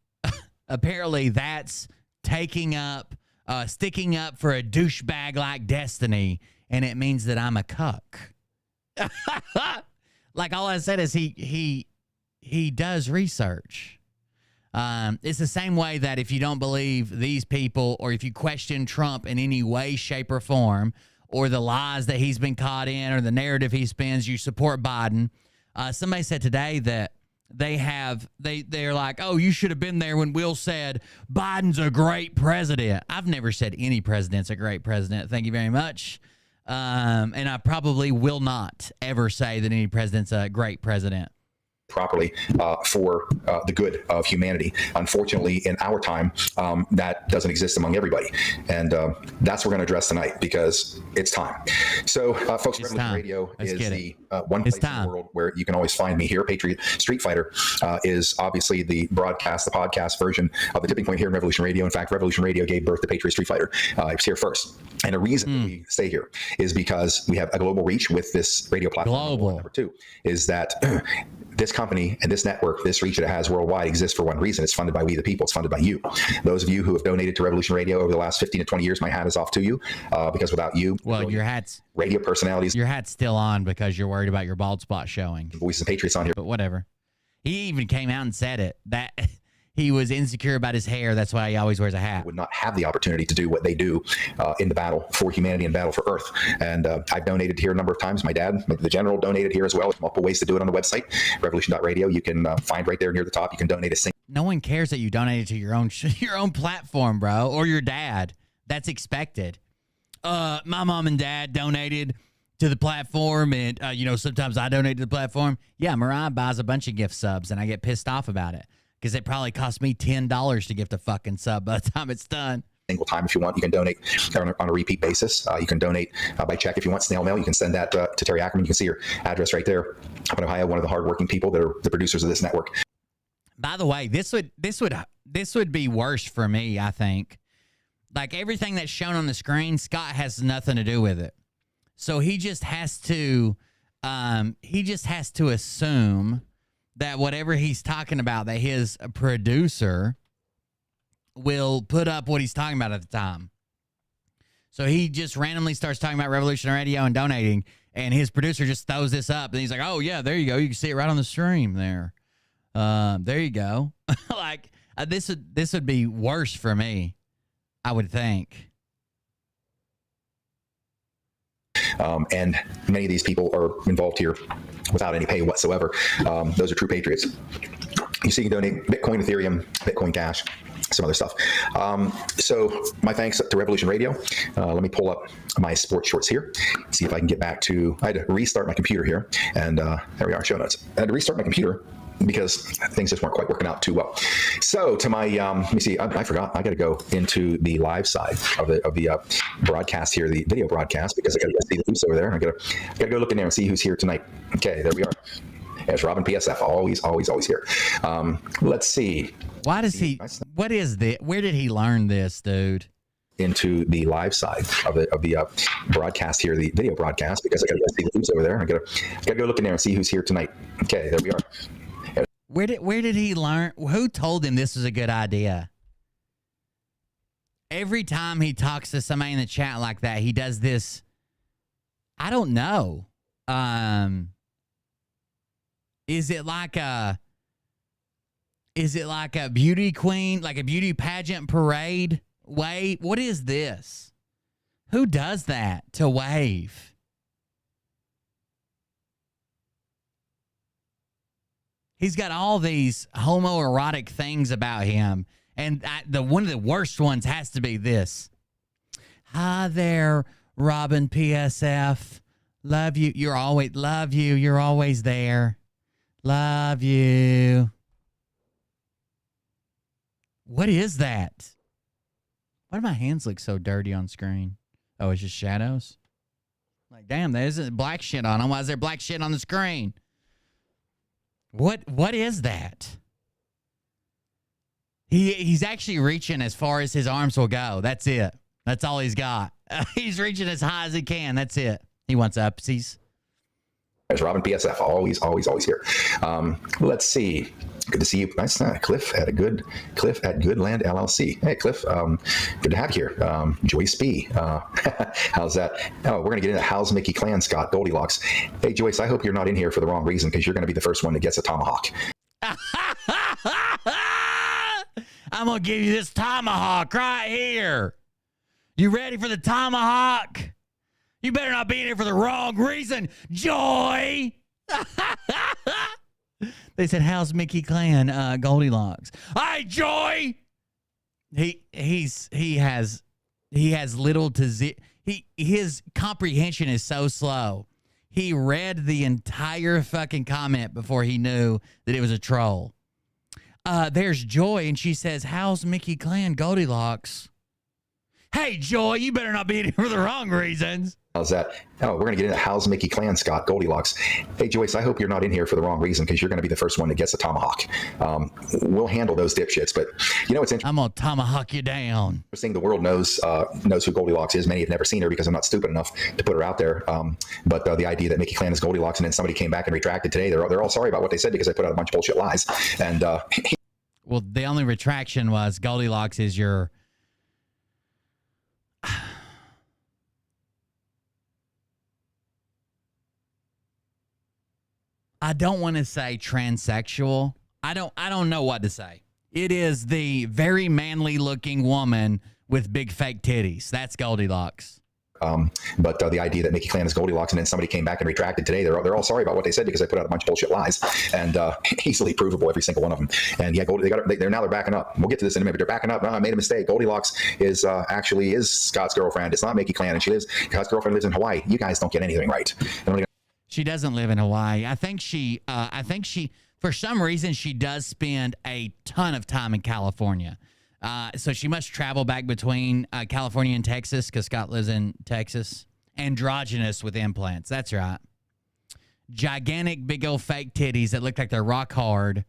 that's sticking up for a douchebag like Destiny, and it means that I'm a cuck. Like all I said is he does research. It's the same way that if you don't believe these people, or if you question Trump in any way, shape, or form, or the lies that he's been caught in, or the narrative he spins, you support Biden. Somebody said today that they're like, oh, you should have been there when Will said Biden's a great president. I've never said any president's a great president. Thank you very much. And I probably will not ever say that any president's a great president. Properly for the good of humanity. Unfortunately, in our time, that doesn't exist among everybody. And that's what we're going to address tonight, because it's time. So, folks, Revolution Radio is the one place in the world where you can always find me here. Patriot Street Fighter is obviously the podcast version of the tipping point here in Revolution Radio. In fact, Revolution Radio gave birth to Patriot Street Fighter. It was here first. And the reason we stay here is because we have a global reach with this radio platform. Number two is that this company and this network, this reach that it has worldwide, exists for one reason. It's funded by we the people. It's funded by you. Those of you who have donated to Revolution Radio over the last 15 to 20 years, my hat is off to you, because without you, well, your hat's radio personalities. Your hat's still on because you're worried about your bald spot showing. Voice of Patriots on here, but whatever. He even came out and said it, that he was insecure about his hair. That's why he always wears a hat. Would not have the opportunity to do what they do in the battle for humanity and battle for Earth. And I've donated here a number of times. My dad, the general, donated here as well. There's multiple ways to do it on the website, revolution.radio. You can find right there near the top. You can donate a single. No one cares that you donated to your own platform, bro, or your dad. That's expected. My mom and dad donated to the platform, and sometimes I donate to the platform. Yeah, Mariah buys a bunch of gift subs, and I get pissed off about it, because it probably cost me $10 to gift a fucking sub by the time it's done. Single time if you want. You can donate on a repeat basis. You can donate by check if you want. Snail mail. You can send that to Terry Ackerman. You can see her address right there. Up in Ohio, one of the hardworking people that are the producers of this network. By the way, this would be worse for me, I think. Like everything that's shown on the screen, Scott has nothing to do with it. So he just has to assume that whatever he's talking about, that his producer will put up what he's talking about at the time. So he just randomly starts talking about Revolution Radio and donating, and his producer just throws this up, and he's like, oh, yeah, there you go. You can see it right on the stream there. There you go. Like, this would be worse for me, I would think. And many of these people are involved here without any pay whatsoever. Those are true patriots. You see, you can donate Bitcoin, Ethereum, Bitcoin Cash, some other stuff. So my thanks to Revolution Radio. Let me pull up my sports shorts here, see if I can get back to, I had to restart my computer here, and there we are, show notes. I had to restart my computer because things just weren't quite working out too well. So to my, let me see, I forgot, I got to go into the live side of the broadcast here, the video broadcast, because I got to see the who's over there. I got to go look in there and see who's here tonight. Okay, there we are. There's Robin PSF, always here. Let's see. Why does he, what is this? Where did he learn this, dude? Into the live side of the broadcast here, the video broadcast, because I got to see who's over there. I got to go look in there and see who's here tonight. Okay, there we are. Where did he learn? Who told him this was a good idea? Every time he talks to somebody in the chat like that, he does this. I don't know. Is it like a beauty queen, like a beauty pageant parade? Wave? What is this? Who does that to wave? He's got all these homoerotic things about him. And one of the worst ones has to be this. Hi there, Robin PSF. Love you. You're always there. Love you. What is that? Why do my hands look so dirty on screen? Oh, it's just shadows? Like, damn, there isn't black shit on them. Why is there black shit on the screen? What is that? He's actually reaching as far as his arms will go. That's it. That's all he's got. He's reaching as high as he can. That's it. He wants upsies. There's Robin PSF, always here. Let's see. Good to see you. Nice. Cliff at Goodland LLC. Hey, Cliff. Good to have you here. Joyce B. How's that? Oh, we're going to get into How's Mickey Clan, Scott Goldilocks. Hey, Joyce, I hope you're not in here for the wrong reason because you're going to be the first one that gets a tomahawk. I'm going to give you this tomahawk right here. You ready for the tomahawk? You better not be in here for the wrong reason, Joy. They said, how's Mickey Clan, Goldilocks? Hey, Joy. He has little to his comprehension is so slow. He read the entire fucking comment before he knew that it was a troll. There's Joy, and she says, how's Mickey Clan, Goldilocks? Hey, Joy, you better not be in here for the wrong reasons. How's that? Oh, we're going to get into How's Mickey Clan, Scott Goldilocks. Hey, Joyce, I hope you're not in here for the wrong reason because you're going to be the first one that gets a tomahawk. We'll handle those dipshits, but you know, it's interesting. I'm going to tomahawk you down. The world knows who Goldilocks is. Many have never seen her because I'm not stupid enough to put her out there. But the idea that Mickey Clan is Goldilocks and then somebody came back and retracted today, they're all sorry about what they said because I put out a bunch of bullshit lies. And well, the only retraction was Goldilocks is your... I don't want to say transsexual. I don't know what to say. It is the very manly looking woman with big fake titties. That's Goldilocks. But the idea that Mickey Clan is Goldilocks and then somebody came back and retracted today, they're all sorry about what they said because I put out a bunch of bullshit lies and easily provable, every single one of them. And yeah, they're backing up. We'll get to this in a minute. But they're backing up. No, I made a mistake. Goldilocks is actually Scott's girlfriend. It's not Mickey Clan, and Scott's girlfriend lives in Hawaii. You guys don't get anything right. She doesn't live in Hawaii. I think she, for some reason, she does spend a ton of time in California. So she must travel back between California and Texas because Scott lives in Texas. Androgynous with implants. That's right. Gigantic, big old fake titties that look like they're rock hard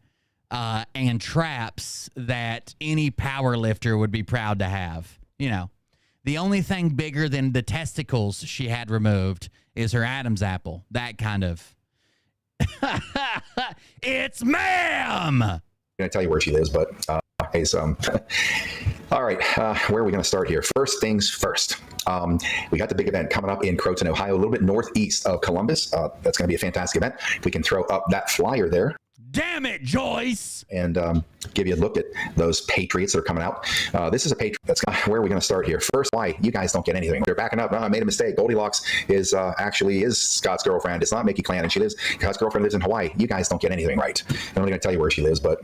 and traps that any power lifter would be proud to have. You know, the only thing bigger than the testicles she had removed is her Adam's apple. That kind of. It's ma'am. I'm going to tell you where she lives, but hey, all right, where are we going to start here? First things first. We got the big event coming up in Croton, Ohio, a little bit northeast of Columbus. That's going to be a fantastic event. We can throw up that flyer there. Damn it, Joyce! And give you a look at those Patriots that are coming out. This is a Patriot. That's where are we going to start here? First, why you guys don't get anything? They're backing up. No, I made a mistake. Goldilocks is actually Scott's girlfriend. It's not Mickey Clan, and Scott's girlfriend lives in Hawaii. You guys don't get anything right. I'm only going to tell you where she lives, but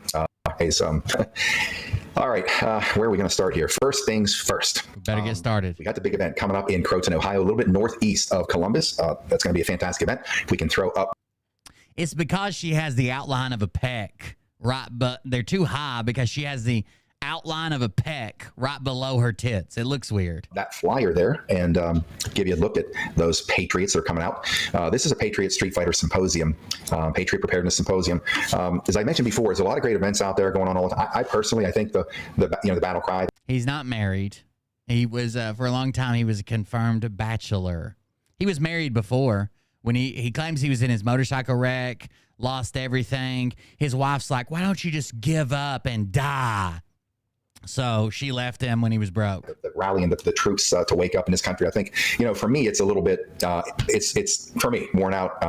hey, all right, where are we going to start here? First things first. We better get started. We got the big event coming up in Croton, Ohio, a little bit northeast of Columbus. That's going to be a fantastic event. We can throw up. It's because she has the outline of a peck, right? But they're too high because she has the outline of a peck right below her tits. It looks weird. That flyer there and give you a look at those Patriots that are coming out. This is a Patriot Street Fighter Symposium, Patriot Preparedness Symposium. As I mentioned before, there's a lot of great events out there going on all the time. I personally, I think the battle cry. He's not married. He was for a long time. He was a confirmed bachelor. He was married before. When he claims he was in his motorcycle wreck, lost everything. His wife's like, why don't you just give up and die? So she left him when he was broke. The rallying the troops to wake up in this country. I think, for me, it's a little bit, it's for me, worn out.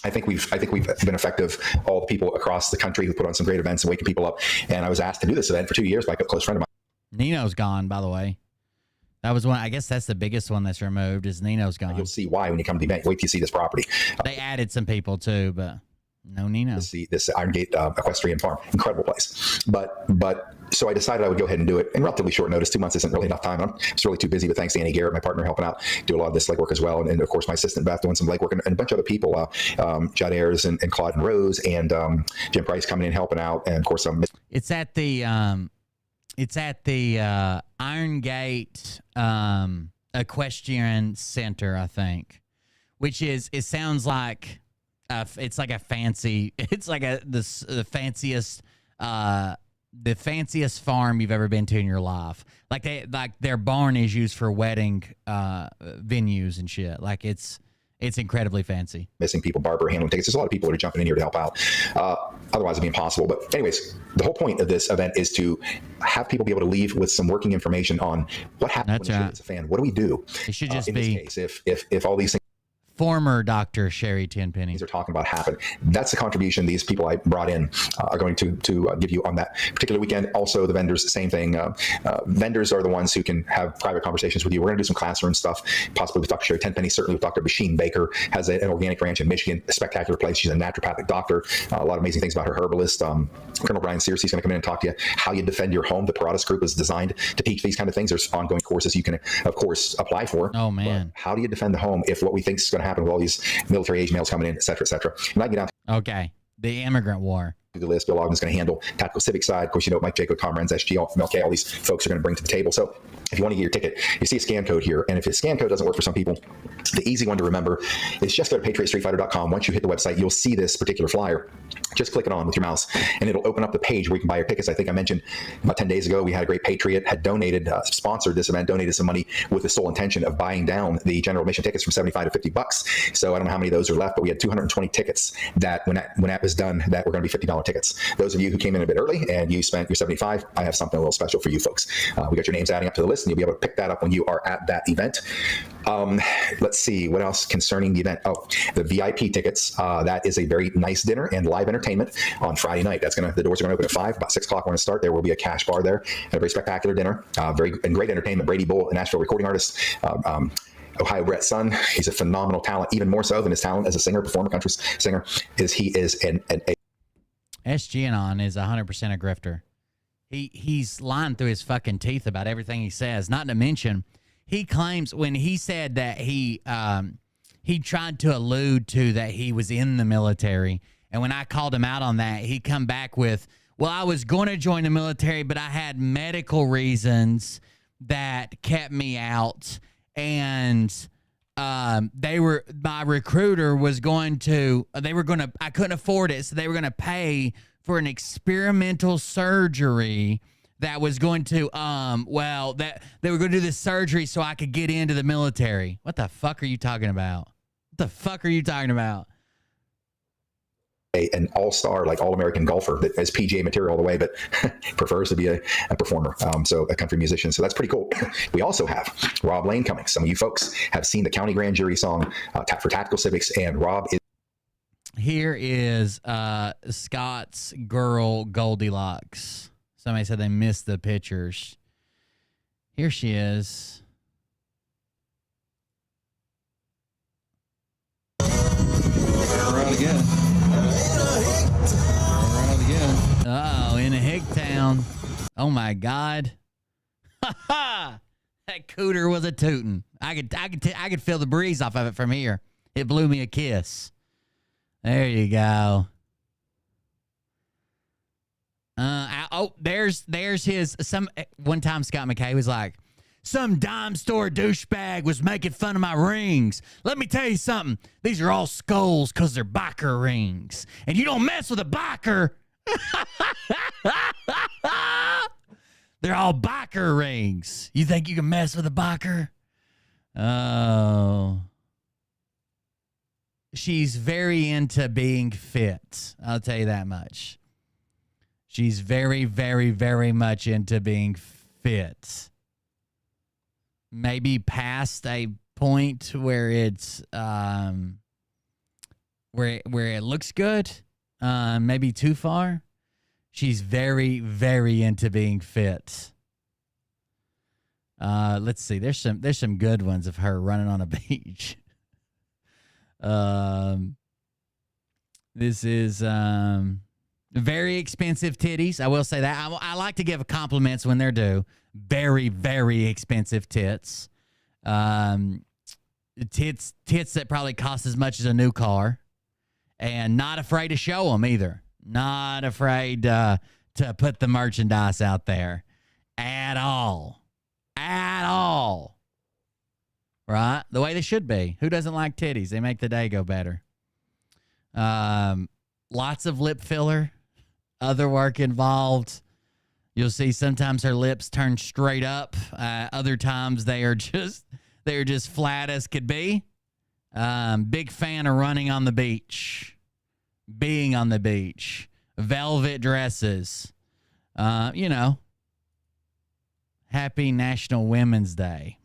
I think we've been effective. All the people across the country who put on some great events and waking people up. And I was asked to do this event for 2 years by a close friend of mine. Nino's gone, by the way. That was one. I guess that's the biggest one that's removed. Is Nino's gone. You'll see why when you come to the event. Wait till you see this property. They added some people too, but no Nino. See this Iron Gate Equestrian Farm, incredible place. But so I decided I would go ahead and do it in relatively short notice. 2 months isn't really enough time. I'm just really too busy. But thanks to Annie Garrett, my partner, helping out, do a lot of this legwork as well, and of course my assistant Beth doing some legwork, and a bunch of other people, Judd Ayers and Claude and Rose, and Jim Price coming in helping out, and of course It's at the Iron Gate equestrian center, I think, which is, it sounds like it's like a fancy, it's like the fanciest farm you've ever been to in your life. Like their barn is used for wedding venues and shit. Like it's incredibly fancy. Missing people, Barbara handling tickets. There's a lot of people that are jumping in here to help out. Otherwise, it'd be impossible. But anyways, the whole point of this event is to have people be able to leave with some working information on what happens when it's a fan. What do we do? It should just in be this case if all these things former Dr. Sherry Tenpenny are talking about happen. That's the contribution these people I brought in are going to give you on that particular weekend. Also, the vendors, same thing. Vendors are the ones who can have private conversations with you. We're going to do some classroom stuff, possibly with Dr. Sherry Tenpenny, certainly with Dr. Basheen Baker, has an organic ranch in Michigan, a spectacular place. She's a naturopathic doctor. A lot of amazing things about her. Herbalist. Colonel Brian Searcy is going to come in and talk to you how you defend your home. The Paratus Group is designed to teach these kind of things. There's ongoing courses you can, of course, apply for. Oh, man. But how do you defend the home if what we think is going to happen with all these military age males coming in, et cetera, et cetera? And I get down okay, the immigrant war. The list. Bill Ogden's going to handle tactical civic side. Of course, you know, Mike Jacob, Comrades, SG, McKay, all these folks are going to bring to the table. So if you want to get your ticket, you see a scan code here. And if the scan code doesn't work for some people, the easy one to remember is just go to patriotstreetfighter.com. Once you hit the website, you'll see this particular flyer. Just click it on with your mouse, and it'll open up the page where you can buy your tickets. I think I mentioned about 10 days ago, we had a great patriot, had donated, sponsored this event, donated some money with the sole intention of buying down the general admission tickets from $75 to $50. So I don't know how many of those are left, but we had 220 tickets that when that was done, that were going to be $50 tickets. Those of you who came in a bit early and you spent your $75, I have something a little special for you folks. We got your names adding up to the list, and you'll be able to pick that up when you are at that event. Let's see what else concerning the event. Oh, the VIP tickets. That is a very nice dinner and live entertainment on Friday night. The doors are going to open at 5. About 6 o'clock we're going to start. There will be a cash bar there and a very spectacular dinner. Great entertainment. Brady Bull, a Nashville recording artist. Ohio Brett's son. He's a phenomenal talent, even more so than his talent as a singer, performer, country singer. He is a SGanon is 100% a grifter. He's lying through his fucking teeth about everything he says. Not to mention, he claims when he said that he tried to allude to that he was in the military, and when I called him out on that, he come back with, well, I was going to join the military, but I had medical reasons that kept me out, and my recruiter was going to, I couldn't afford it, so they were going to pay for an experimental surgery that was going to, that they were going to do this surgery so I could get into the military. What the fuck are you talking about? What the fuck are you talking about? An all-star, like all-American golfer that has PGA material all the way, but prefers to be a performer, so a country musician. So that's pretty cool. We also have Rob Lane coming. Some of you folks have seen the County Grand Jury song for Tactical Civics, and Rob is... Here is Scott's girl Goldilocks. Somebody said they missed the pictures. Here she is. Around again. Uh-oh, in a hick town. Oh my God. Ha ha! That cooter was a tootin'. I could feel the breeze off of it from here. It blew me a kiss. There you go. There's his one time Scott McKay was like, some dime store douchebag was making fun of my rings. Let me tell you something. These are all skulls because they're biker rings. And you don't mess with a biker. They're all biker rings. You think you can mess with a biker? Oh. She's very into being fit. I'll tell you that much. She's very, very, very much into being fit. Maybe past a point where it's where it looks good. Maybe too far. She's very, very into being fit. Let's see. There's some good ones of her running on a beach. This is very expensive titties. I will say that. I like to give compliments when they're due. Very, very expensive tits. Tits that probably cost as much as a new car. And not afraid to show them either. Not afraid to put the merchandise out there. At all. At all. right? The way they should be. Who doesn't like titties? They make the day go better. Lots of lip filler, other work involved. You'll see sometimes her lips turn straight up. Other times they are just flat as could be. Big fan of running on the beach, being on the beach, velvet dresses. Happy National Women's Day.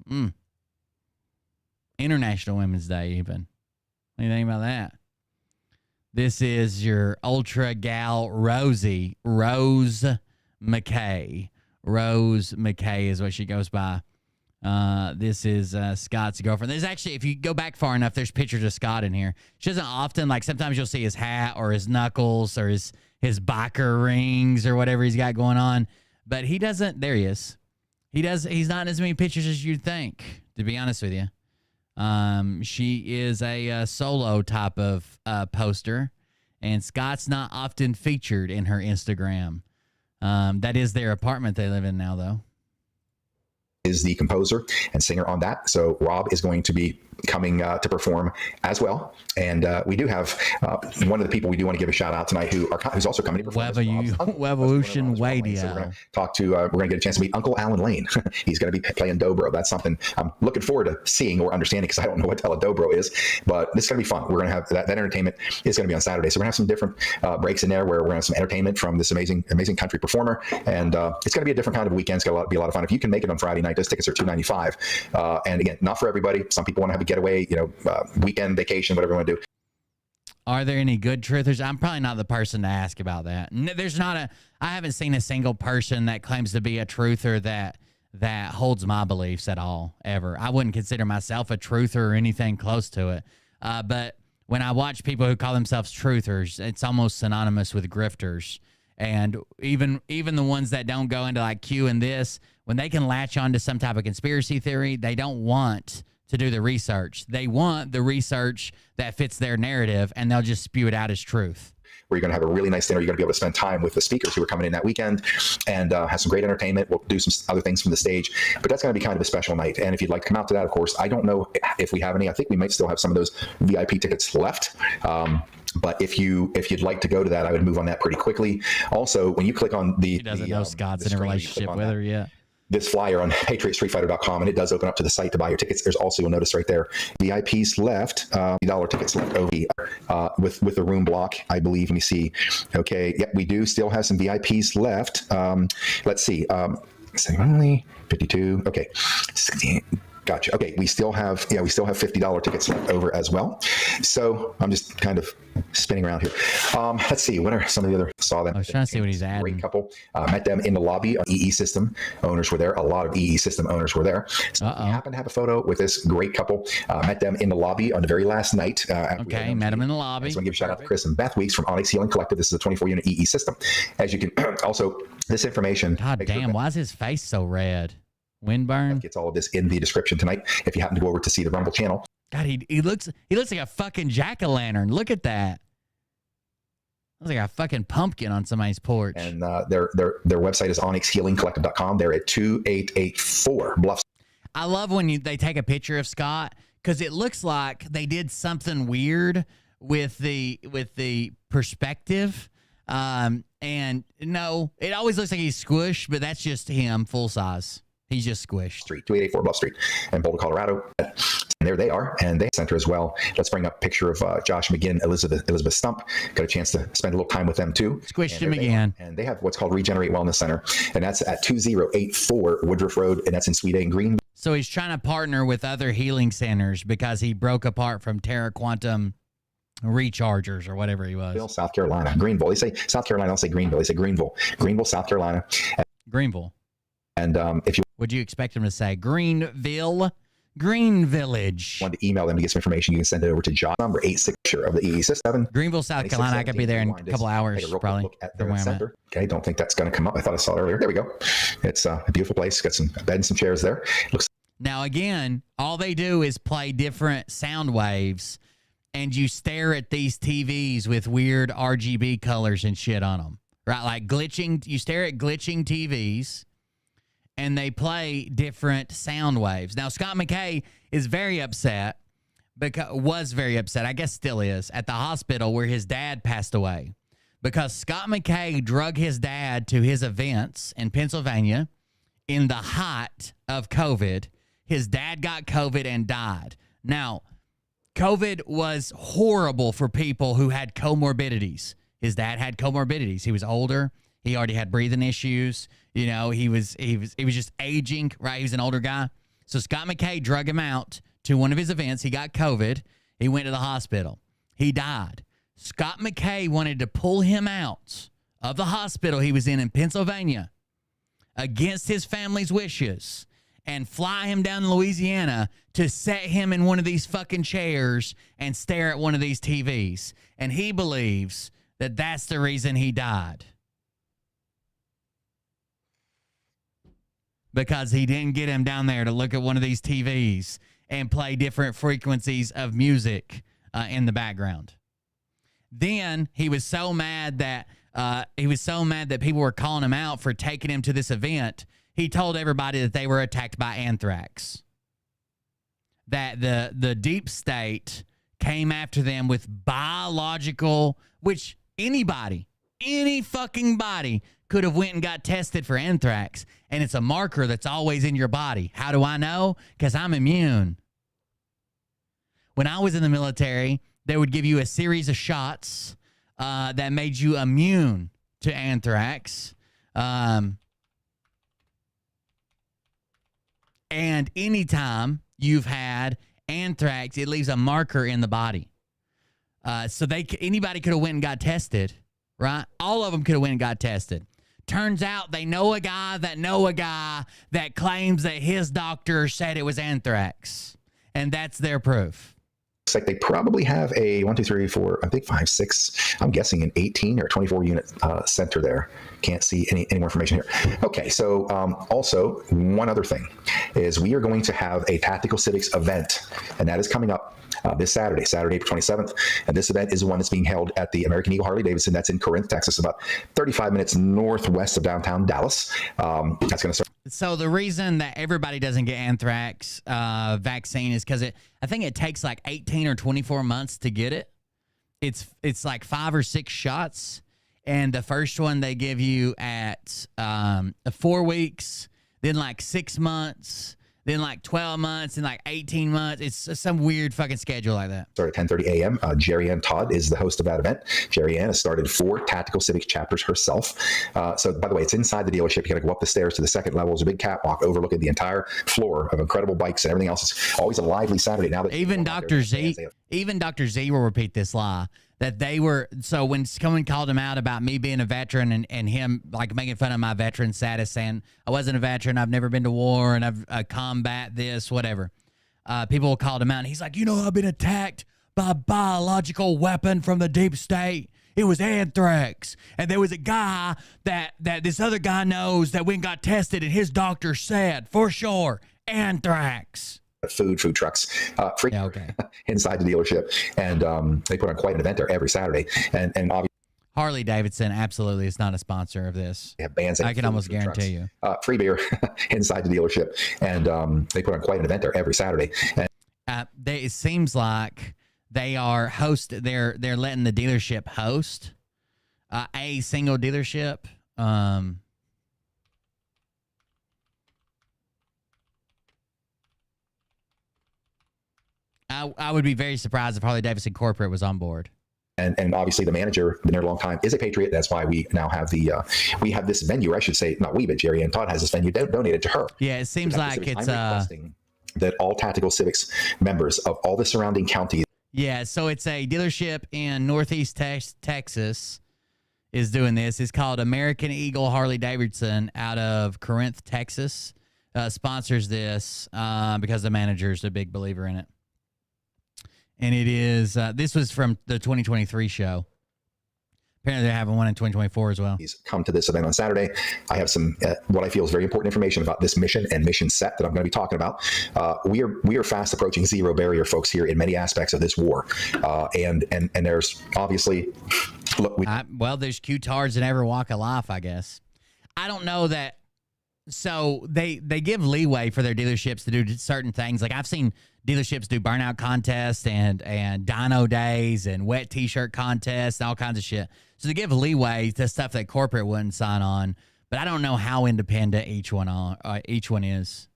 International Women's Day even. What do you think about that? This is your ultra gal Rose McKay. Rose McKay is what she goes by. This is Scott's girlfriend. There's actually, if you go back far enough, there's pictures of Scott in here. She doesn't often, like sometimes you'll see his hat or his knuckles or his biker rings or whatever he's got going on. But he doesn't, there he is. He's not in as many pictures as you'd think, to be honest with you. She is a solo type of poster, and Scott's not often featured in her Instagram. That is their apartment they live in now, though. Is the composer and singer on that. So Rob is going to be coming to perform as well. And we do have one of the people we do want to give a shout out tonight who's also coming to perform. Revolution Radio. So we're going to talk to, we're going to get a chance to meet Uncle Alan Lane. He's going to be playing dobro. That's something I'm looking forward to seeing or understanding because I don't know what the hell a dobro is, but this is going to be fun. We're going to have that entertainment is going to be on Saturday. So we're going to have some different breaks in there where we're going to have some entertainment from this amazing country performer. And it's going to be a different kind of weekend. It's going to be a lot of fun. If you can make it on Friday night, those tickets are $295. And again, not for everybody. Some people want to have a getaway, weekend vacation, whatever you want to do. Are there any good truthers? I'm probably not the person to ask about that. I haven't seen a single person that claims to be a truther that holds my beliefs at all, ever. I wouldn't consider myself a truther or anything close to it. But when I watch people who call themselves truthers, it's almost synonymous with grifters. And even the ones that don't go into like Q and this, when they can latch onto some type of conspiracy theory, they don't want to do the research. They want the research that fits their narrative, and they'll just spew it out as truth. Where you're going to have a really nice dinner. You're going to be able to spend time with the speakers who are coming in that weekend and have some great entertainment. We'll do some other things from the stage, but that's going to be kind of a special night. And if you'd like to come out to that, of course, I don't know if we have any. I think we might still have some of those VIP tickets left. But if you'd like to go to that, I would move on that pretty quickly. Also, when you click on he doesn't know Scott's in a relationship with her yet. This flyer on patriotstreetfighter.com, and it does open up to the site to buy your tickets. There's also, you'll notice right there, VIPs left, $50 tickets left over with the room block, I believe. Let me see. Okay, yep, we do still have some VIPs left. Let's see. Only 52. Okay. 16. Gotcha. Okay, we still have $50 tickets left over as well. So I'm just kind of spinning around here. Let's see. What are some of the other? Saw them. I was trying to see what he's adding. Great couple. Met them in the lobby. EE System owners were there. A lot of EE System owners were there. So we happened to have a photo with this great couple. Met them in the lobby on the very last night. Okay, met them in the lobby. I just want to give a shout out to Chris and Beth Weeks from Onyx Healing Collective. This is a 24-unit EE System. As you can also, this information. God damn, why is his face so red? Windburn. Gets all of this in the description tonight. If you happen to go over to see the Rumble channel. God, he looks like a fucking jack-o'-lantern. Look at that. Looks like a fucking pumpkin on somebody's porch. And their website is onyxhealingcollective.com. They're at 2884 Bluffs. I love when they take a picture of Scott because it looks like they did something weird with the perspective. And no, it always looks like he's squished, but that's just him full size. He's just squished. 2884 Bluff Street in Boulder, Colorado. And there they are, and they center as well. Let's bring up a picture of Josh McGinn, Elizabeth Stump. Got a chance to spend a little time with them too. Squished him again. And they have what's called Regenerate Wellness Center, and that's at 2084 Woodruff Road, and that's in Sweet A in Green. So he's trying to partner with other healing centers because he broke apart from Terra Quantum Rechargers or whatever he was. South Carolina, Greenville. They say South Carolina. I don't say Greenville. They say Greenville, South Carolina. Greenville. And if you would you expect him to say Greenville, Green Village? Want to email them to get some information? You can send it over to John number 86 of the EE System. Greenville, South Carolina. I could be there in a couple hours, probably. Look at their center. Okay, don't think that's going to come up. I thought I saw it earlier. There we go. It's a beautiful place. Got some bed and some chairs there. Looks. Now again, all they do is play different sound waves, and you stare at these TVs with weird RGB colors and shit on them, right? Like glitching. You stare at glitching TVs. and they play different sound waves. Now, Scott McKay is very upset, was very upset, I guess still is, at the hospital where his dad passed away, because Scott McKay drug his dad to his events in Pennsylvania in the height of COVID. His dad got COVID and died. Now, COVID was horrible for people who had comorbidities. His dad had comorbidities. He was older. He already had breathing issues. You know, he was just aging, right? He was an older guy. So Scott McKay drug him out to one of his events. He got COVID. He went to the hospital. He died. Scott McKay wanted to pull him out of the hospital he was in Pennsylvania against his family's wishes and fly him down to Louisiana to set him in one of these fucking chairs and stare at one of these TVs. And he believes that that's the reason he died. Because he didn't get him down there to look at one of these TVs and play different frequencies of music in the background. Then he was so mad that people were calling him out for taking him to this event. He told everybody that they were attacked by anthrax. That the deep state came after them with biological, which any fucking body could have went and got tested for anthrax, and it's a marker that's always in your body. How do I know? Because I'm immune. When I was in the military, they would give you a series of shots that made you immune to anthrax. And anytime you've had anthrax, it leaves a marker in the body. So anybody could have went and got tested, right? All of them could have went and got tested. Turns out they know a guy that claims that his doctor said it was anthrax. And that's their proof. Looks like they probably have a 1, 2, 3, 4, I think 5, 6, I'm guessing an 18 or 24 unit center there. Can't see any more information here. Okay, so also one other thing is we are going to have a Tactical Civics event, and that is coming up this Saturday, April 27th. And this event is the one that's being held at the American Eagle Harley Davidson. That's in Corinth, Texas, about 35 minutes northwest of downtown Dallas. That's going to start. So the reason that everybody doesn't get anthrax vaccine is because I think it takes like 18 or 24 months to get it. It's like 5 or 6 shots. And the first one they give you at 4 weeks, then like 6 months, then like 12 months, and like 18 months. It's some weird fucking schedule like that. Start at 10:30 a.m. Jerry Ann Todd is the host of that event. Jerry Ann has started 4 Tactical Civics chapters herself. So, by the way, it's inside the dealership. You got to go up the stairs to the second level. There's a big catwalk overlooking the entire floor of incredible bikes and everything else. It's always a lively Saturday. Now that even Dr. Z will repeat this lie. That they were, so when someone called him out about me being a veteran and him like making fun of my veteran status, saying I wasn't a veteran, I've never been to war, and I've combat this, whatever. People called him out, and he's like, I've been attacked by a biological weapon from the deep state. It was anthrax. And there was a guy that this other guy knows that went and got tested, and his doctor said, for sure, anthrax. Food trucks free inside the dealership, and they put on quite an event there every Saturday, and obviously Harley Davidson absolutely is not a sponsor of this. They have bands. I can almost guarantee you. Free beer inside the dealership, and they put on quite an event there every Saturday. And it seems like they are they're letting the dealership host a single dealership. I would be very surprised if Harley Davidson Corporate was on board. And obviously the manager, been there a long time, is a patriot. That's why we now have we have this venue, or I should say, not we, but Jerry and Todd has this venue donated to her. Yeah, it seems like it's requesting that all Tactical Civics members of all the surrounding counties. Yeah, so it's a dealership in Northeast Texas is doing this. It's called American Eagle Harley Davidson out of Corinth, Texas. Sponsors this because the manager's a big believer in it. And it is, this was from the 2023 show. Apparently they're having one in 2024 as well. He's come to this event on Saturday. I have some, what I feel is very important information about this mission and mission set that I'm going to be talking about. We are fast approaching zero barrier, folks, here in many aspects of this war. And there's obviously, look. There's Q-tards in every walk of life, I guess. I don't know that So they give leeway for their dealerships to do certain things. Like I've seen dealerships do burnout contests and dyno days and wet T-shirt contests and all kinds of shit. So they give leeway to stuff that corporate wouldn't sign on. But I don't know how independent each one is.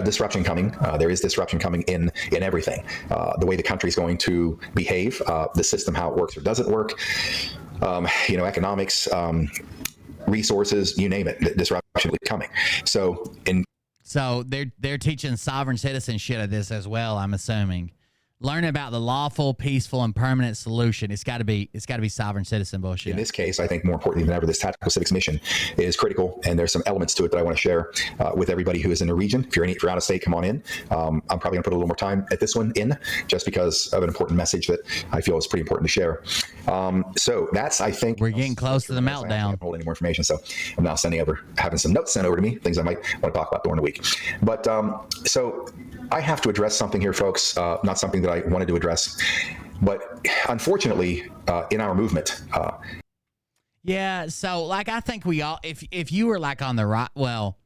Disruption coming. There is disruption coming in everything. The way the country is going to behave, the system, how it works or doesn't work. Economics. Resources, you name it, disruption is coming. So they're teaching sovereign citizen shit of this as well, I'm assuming. Learn about the lawful, peaceful, and permanent solution. It's got to be sovereign citizen bullshit. In this case, I think more importantly than ever, this tactical civics mission is critical, and there's some elements to it that I want to share with everybody who is in the region. If you're out of state, come on in. I'm probably going to put a little more time at this one in, just because of an important message that I feel is pretty important to share. So that's, I think, we're getting close to the meltdown. I don't hold any more information, so I'm now having some notes sent over to me, things I might want to talk about during the week. But so I have to address something here, folks. Not something that I wanted to address, but unfortunately, in our movement. Yeah, so like I think we all, if you were like on the right, well,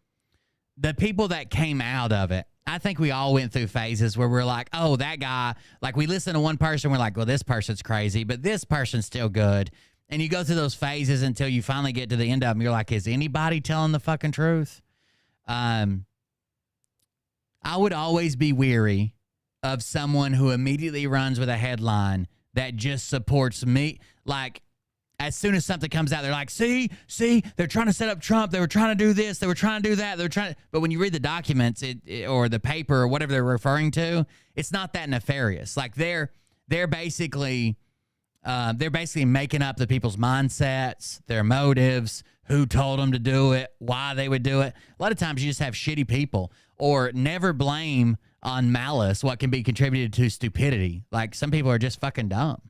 the people that came out of it, I think we all went through phases where we're like, oh, that guy, like we listen to one person, we're like, well, this person's crazy, but this person's still good. And you go through those phases until you finally get to the end of them. You're like, is anybody telling the fucking truth? I would always be weary of someone who immediately runs with a headline that just supports me. Like, as soon as something comes out, they're like, see, they're trying to set up Trump. They were trying to do this. They were trying to do that. But when you read the documents or the paper or whatever they're referring to, it's not that nefarious. Like they're basically making up the people's mindsets, their motives, who told them to do it, why they would do it. A lot of times you just have shitty people, or never blame on malice what can be contributed to stupidity. Like some people are just fucking dumb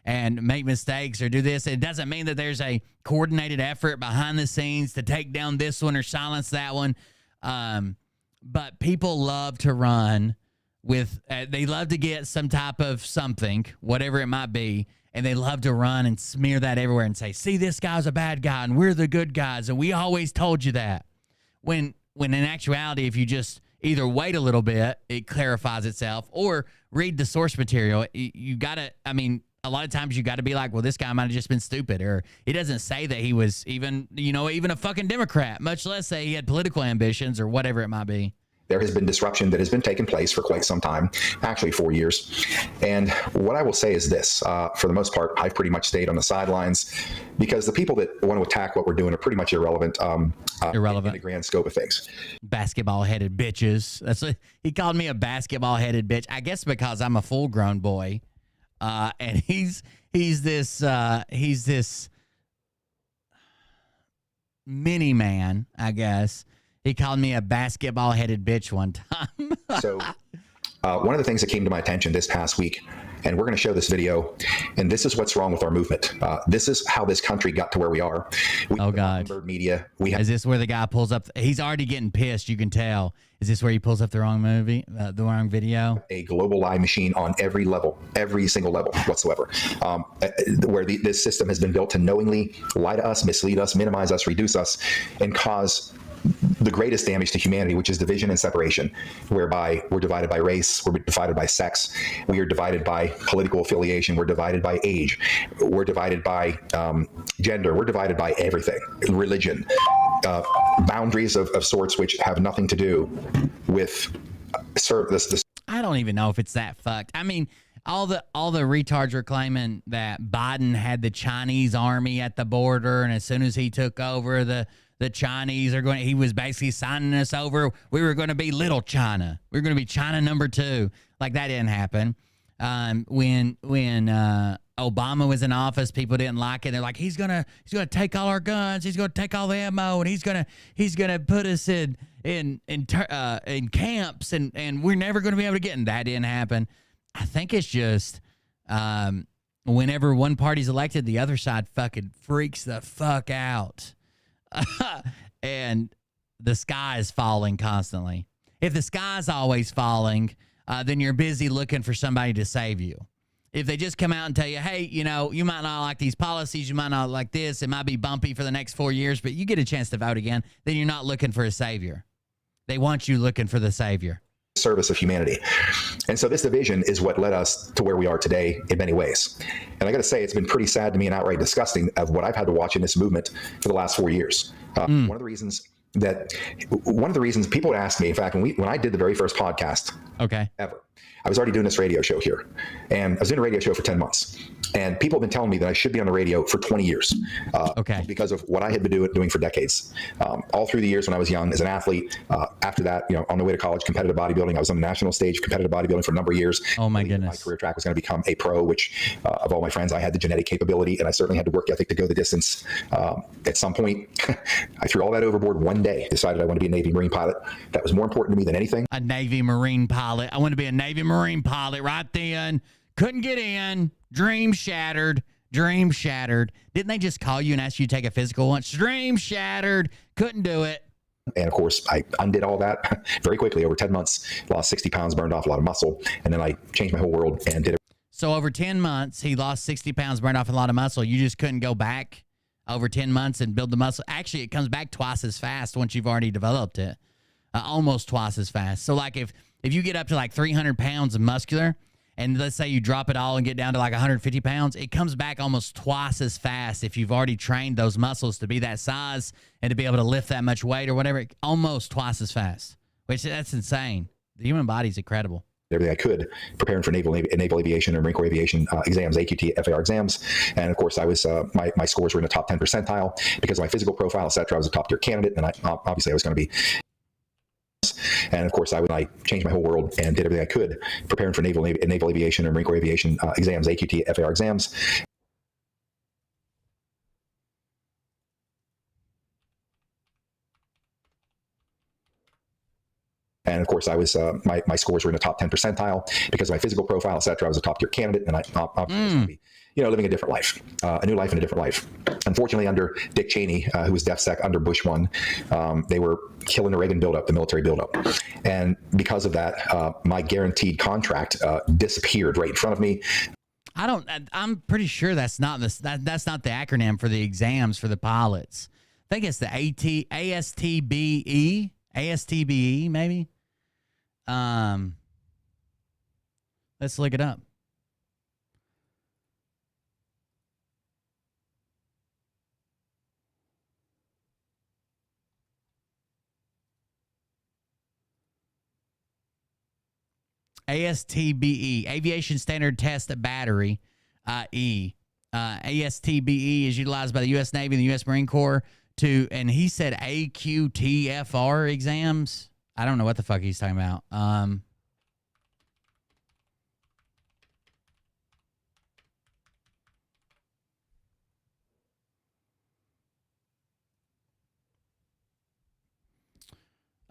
and make mistakes or do this. It doesn't mean that there's a coordinated effort behind the scenes to take down this one or silence that one. But people love to run with, they love to get some type of something, whatever it might be, and they love to run and smear that everywhere and say, see, this guy's a bad guy and we're the good guys and we always told you that. When in actuality, if you just either wait a little bit, it clarifies itself, or read the source material. You got to, I mean, a lot of times you got to be like, well, this guy might have just been stupid, or it doesn't say that he was even a fucking Democrat, much less say he had political ambitions or whatever it might be. There has been disruption that has been taking place for quite some time, actually 4 years. And what I will say is this, for the most part, I've pretty much stayed on the sidelines because the people that want to attack what we're doing are pretty much irrelevant. In the grand scope of things. Basketball-headed bitches. He called me a basketball-headed bitch, I guess because I'm a full-grown boy. And he's this mini man, I guess. He called me a basketball-headed bitch one time. So one of the things that came to my attention this past week, and we're going to show this video, and this is what's wrong with our movement. This is how this country got to where we are. Oh, God. Media. Is this where the guy pulls up? He's already getting pissed, you can tell. Is this where he pulls up the wrong movie, the wrong video? A global lie machine on every level, every single level whatsoever, where this system has been built to knowingly lie to us, mislead us, minimize us, reduce us, and cause the greatest damage to humanity, which is division and separation, whereby we're divided by race, we're divided by sex, we are divided by political affiliation, we're divided by age, we're divided by gender, we're divided by everything, religion, boundaries of sorts which have nothing to do with this. I don't even know if it's that fucked. I mean, all the retards are claiming that Biden had the Chinese army at the border, and as soon as he took over, the Chinese are going. He was basically signing us over. We were going to be little China. We were going to be China number 2. Like that didn't happen. When Obama was in office, people didn't like it. They're like, he's gonna take all our guns. He's gonna take all the ammo, and he's gonna put us in camps, and we're never gonna be able to get. And that didn't happen. I think it's just whenever one party's elected, the other side fucking freaks the fuck out. And the sky is falling constantly. If the sky's always falling, then you're busy looking for somebody to save you. if they just come out and tell you, hey, you know, you might not like these policies, you might not like this, it might be bumpy for the next 4 years, but you get a chance to vote again, then you're not looking for a savior. They want you looking for the savior. Service of humanity. And so this division is what led us to where we are today in many ways. And I got to say, it's been pretty sad to me and outright disgusting of what I've had to watch in this movement for the last 4 years. One of the reasons people would ask me, in fact, when I did the very first podcast ever, I was already doing this radio show here, and I was doing a radio show for 10 months. And people have been telling me that I should be on the radio for 20 years because of what I had been doing for decades. All through the years when I was young as an athlete. After that, you know, on the way to college, competitive bodybuilding. I was on the national stage, competitive bodybuilding for a number of years. Oh, my goodness. My career track was going to become a pro, which of all my friends, I had the genetic capability, and I certainly had the work ethic to go the distance. At some point, I threw all that overboard one day, decided I wanted to be a Navy Marine pilot. That was more important to me than anything. A Navy Marine pilot. I want to be a Navy Marine pilot right then. Couldn't get in. Dream shattered. Dream shattered. Didn't they just call you and ask you to take a physical once? Dream shattered. Couldn't do it. And of course, I undid all that very quickly. Over 10 months, lost 60 pounds, burned off a lot of muscle. And then I changed my whole world and did it. So over 10 months, he lost 60 pounds, burned off a lot of muscle. You just couldn't go back over 10 months and build the muscle. Actually, it comes back twice as fast once you've already developed it. Almost twice as fast. So like if you get up to like 300 pounds of muscular, and let's say you drop it all and get down to like 150 pounds, it comes back almost twice as fast if you've already trained those muscles to be that size and to be able to lift that much weight or whatever. Almost twice as fast, which that's insane. The human body is incredible. Everything I could, preparing for naval aviation or Marine Corps aviation exams, AQT, FAR exams. And of course, I was my scores were in the top 10 percentile because of my physical profile, et cetera. I was a top tier candidate, and obviously I was going to be. And of course, I changed my whole world and did everything I could, preparing for naval aviation or Marine Corps aviation exams, AQT, FAR exams. And of course, I was my scores were in the top 10 percentile because of my physical profile, et cetera. I was a top tier candidate, and I obviously was going to be, living a different life, a new life and a different life. Unfortunately, under Dick Cheney, who was DefSec under Bush 1, they were killing the Reagan buildup, the military buildup. And because of that, my guaranteed contract disappeared right in front of me. I'm pretty sure that's not the acronym for the exams for the pilots. I think it's the ASTBE maybe. Let's look it up. ASTBE, Aviation Standard Test Battery, E. ASTBE is utilized by the U.S. Navy and the U.S. Marine Corps and he said AQTFR exams. I don't know what the fuck he's talking about.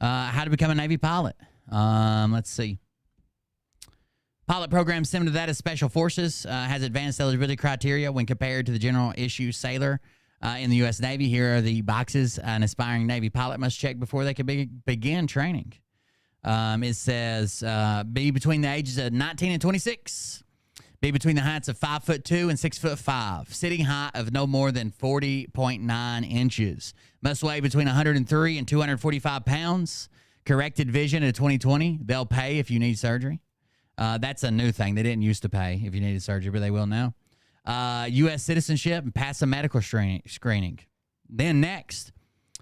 How to become a Navy pilot. Let's see. Pilot program similar to that of Special Forces, has advanced eligibility criteria when compared to the general issue sailor in the U.S. Navy. Here are the boxes an aspiring Navy pilot must check before they can begin training. It says be between the ages of 19 and 26. Be between the heights of 5'2" and 6'5". Sitting height of no more than 40.9 inches. Must weigh between 103 and 245 pounds. Corrected vision at 20/20. They'll pay if you need surgery. That's a new thing. They didn't used to pay if you needed surgery, but they will now. U.S. citizenship and pass a medical screening. Then next,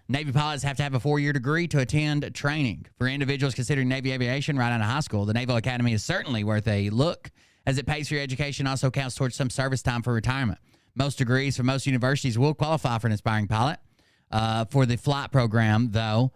Navy pilots have to have a 4-year degree to attend training. For individuals considering Navy aviation right out of high school, the Naval Academy is certainly worth a look, as it pays for your education, also counts towards some service time for retirement. Most degrees from most universities will qualify for an aspiring pilot. For the flight program, though,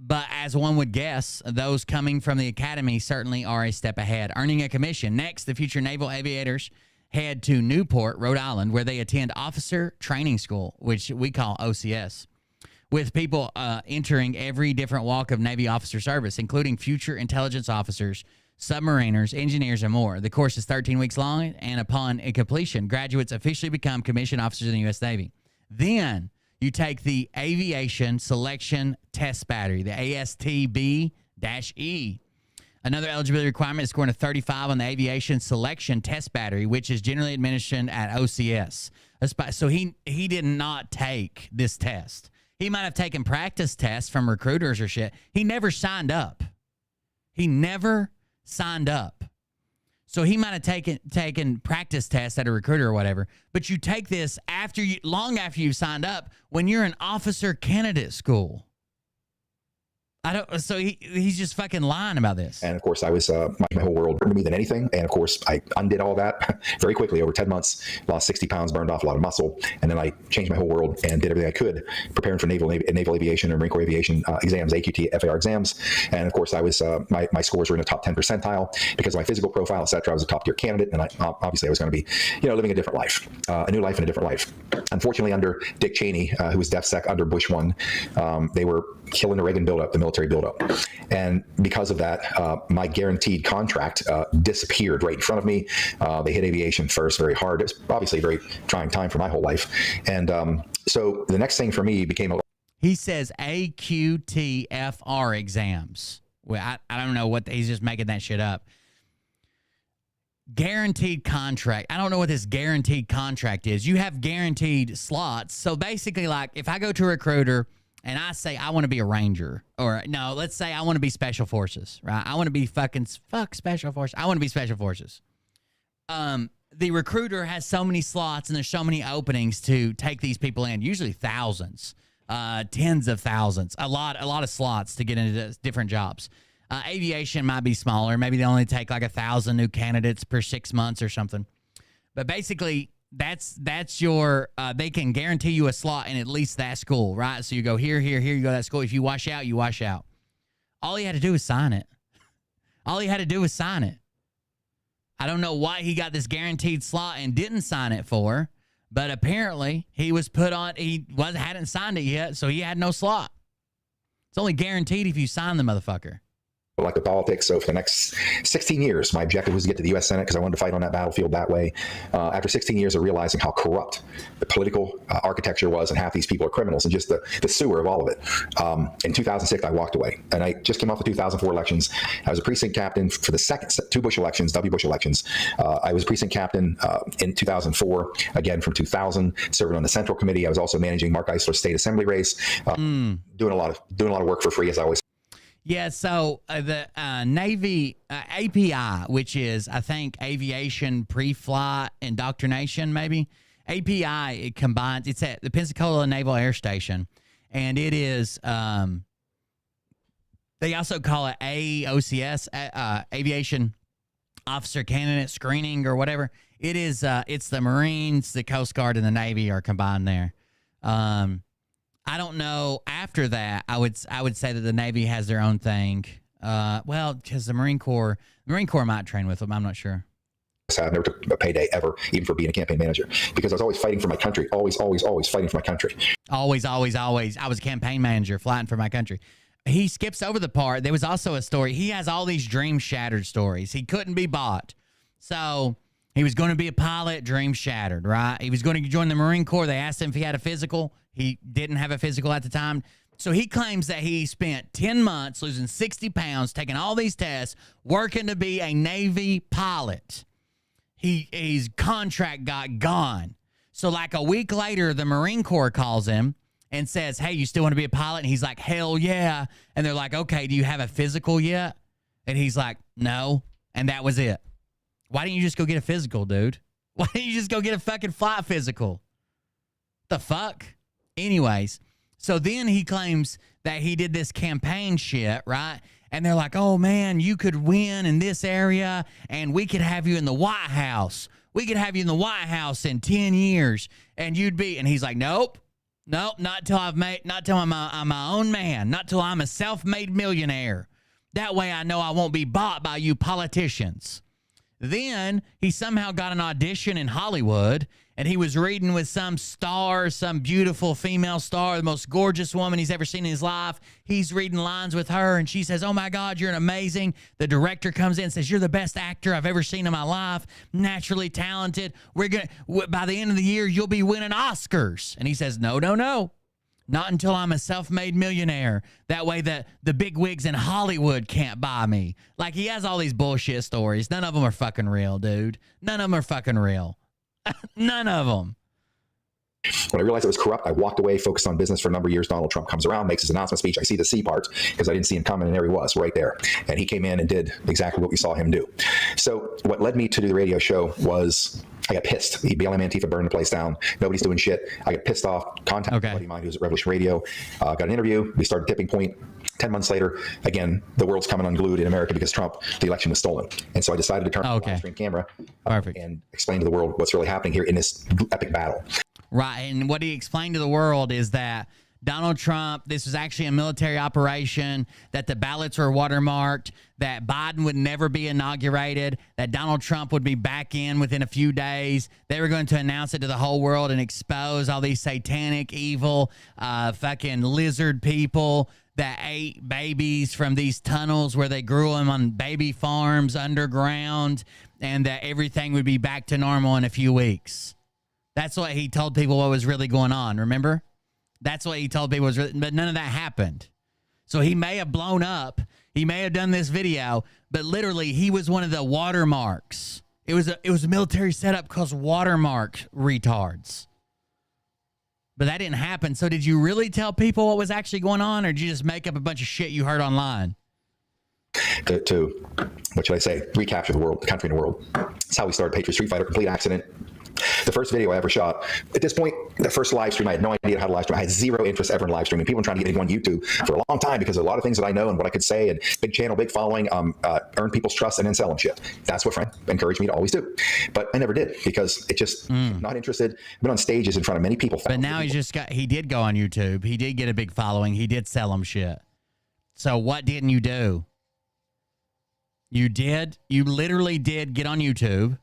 but as one would guess, those coming from the academy certainly are a step ahead. Earning a commission. Next, the future naval aviators head to Newport, Rhode Island, where they attend Officer Training School, which we call OCS, with people entering every different walk of Navy officer service, including future intelligence officers, submariners, engineers, and more. The course is 13 weeks long, and upon completion, graduates officially become commissioned officers in the U.S. Navy. Then you take the Aviation Selection Test Battery, the ASTB-E. Another eligibility requirement is scoring a 35 on the aviation selection test battery, which is generally administered at OCS. So he did not take this test. He might have taken practice tests from recruiters or shit. He never signed up. He never signed up. So he might have taken practice tests at a recruiter or whatever. But you take this long after you've signed up when you're in officer candidate school. So he's just fucking lying about this. And of course, I was my whole world burned me than anything. And of course, I undid all that very quickly. Over 10 months, lost 60 pounds, burned off a lot of muscle, and then I changed my whole world and did everything I could, preparing for naval aviation and Marine Corps aviation exams, AQT, FAR exams. And of course, I was my scores were in the top 10 percentile because of my physical profile, etc. I was a top tier candidate, and obviously I was going to be, living a different life, a new life and a different life. Unfortunately, under Dick Cheney, who was DefSec under Bush 1, they were killing the Reagan buildup, the military buildup. And because of that, my guaranteed contract disappeared right in front of me. They hit aviation first very hard. It's obviously a very trying time for my whole life. And so the next thing for me became a... He says AQTFR exams. Well, I don't know what, he's just making that shit up. Guaranteed contract. I don't know what this guaranteed contract is. You have guaranteed slots. So basically, like, if I go to a recruiter and I say I want to be a ranger, or no, let's say I want to be special forces, right? I want to be fuck special forces. I want to be special forces. The recruiter has so many slots and there's so many openings to take these people in, usually thousands, tens of thousands, a lot of slots to get into different jobs. Aviation might be smaller. Maybe they only take like 1,000 new candidates per 6 months or something. But basically, that's your, they can guarantee you a slot in at least that school, right? So you go here, you go to that school. If you wash out, you wash out. All he had to do was sign it. All he had to do was sign it. I don't know why he got this guaranteed slot and didn't sign it for, but apparently he was put on, hadn't signed it yet, so he had no slot. It's only guaranteed if you sign the motherfucker. Like the politics. So for the next 16 years, my objective was to get to the U.S. Senate because I wanted to fight on that battlefield that way. After 16 years of realizing how corrupt the political architecture was, and half these people are criminals, and just the sewer of all of it. In 2006, I walked away, and I just came off the 2004 elections. I was a precinct captain for the second two Bush elections, W. Bush elections. I was a precinct captain in 2004, again from 2000, serving on the Central Committee. I was also managing Mark Eisler's state assembly race, doing a lot of work for free, as I always. Yeah, so the Navy API, which is, I think, Aviation Pre-Flight Indoctrination, maybe. API, it combines, it's at the Pensacola Naval Air Station, and it is, they also call it AOCS, Aviation Officer Candidate Screening or whatever. It is, it's the Marines, the Coast Guard, and the Navy are combined there. I don't know. After that, I would say that the Navy has their own thing. Well, because the Marine Corps might train with them. I'm not sure. I never took a payday ever, even for being a campaign manager, because I was always fighting for my country. Always fighting for my country. Always. I was a campaign manager, fighting for my country. He skips over the part. There was also a story. He has all these dream shattered stories. He couldn't be bought. So he was going to be a pilot, dream shattered, right? He was going to join the Marine Corps. They asked him if he had a physical. He didn't have a physical at the time. So he claims that he spent 10 months losing 60 pounds, taking all these tests, working to be a Navy pilot. His contract got gone. So like a week later, the Marine Corps calls him and says, hey, you still want to be a pilot? And he's like, hell yeah. And they're like, okay, do you have a physical yet? And he's like, no. And that was it. Why didn't you just go get a physical, dude? Why didn't you just go get a fucking flight physical? The fuck? Anyways, so then he claims that he did this campaign shit, right? And they're like, oh, man, you could win in this area, and we could have you in the White House. We could have you in the White House in 10 years, and you'd be... And he's like, nope, not till I'm my own man, not till I'm a self-made millionaire. That way I know I won't be bought by you politicians. Then he somehow got an audition in Hollywood, and he was reading with some star, some beautiful female star, the most gorgeous woman he's ever seen in his life. He's reading lines with her, and she says, oh, my God, you're an amazing. The director comes in and says, you're the best actor I've ever seen in my life, naturally talented. By the end of the year, you'll be winning Oscars. And he says, no. Not until I'm a self-made millionaire. That way the big wigs in Hollywood can't buy me. Like, he has all these bullshit stories. None of them are fucking real, dude. None of them are fucking real. None of them. When I realized it was corrupt, I walked away, focused on business for a number of years. Donald Trump comes around, makes his announcement speech. I see the C part because I didn't see him coming, and there he was right there. And he came in and did exactly what we saw him do. So what led me to do the radio show was I got pissed. The BLM Antifa burned the place down. Nobody's doing shit. I got pissed off. Contacted a buddy of mine who's at Revolution Radio. Got an interview. We started Tipping Point. 10 months later, again, the world's coming unglued in America because Trump, the election was stolen. And so I decided to turn on the live stream camera and explain to the world what's really happening here in this epic battle. Right. And what he explained to the world is that Donald Trump, this was actually a military operation, that the ballots were watermarked, that Biden would never be inaugurated, that Donald Trump would be back in within a few days. They were going to announce it to the whole world and expose all these satanic, evil, fucking lizard people that ate babies from these tunnels where they grew them on baby farms underground, and that everything would be back to normal in a few weeks. That's what he told people what was really going on, remember? That's what he told people was really, but none of that happened. So he may have blown up. He may have done this video, but literally he was one of the watermarks. It was a military setup called watermark retards. But that didn't happen. So did you really tell people what was actually going on, or did you just make up a bunch of shit you heard online? To what should I say? Recapture the world, the country and the world. That's how we started Patriot Street Fighter, complete accident. The first video I ever shot, at this point, the first live stream, I had no idea how to live stream. I had zero interest ever in live streaming. People were trying to get me on YouTube for a long time because of a lot of things that I know and what I could say, and big channel, big following, earn people's trust and then sell them shit. That's what Frank encouraged me to always do. But I never did because it just, not interested. Been on stages in front of many people. But now he did go on YouTube. He did get a big following. He did sell them shit. So what didn't you do? You literally did get on YouTube.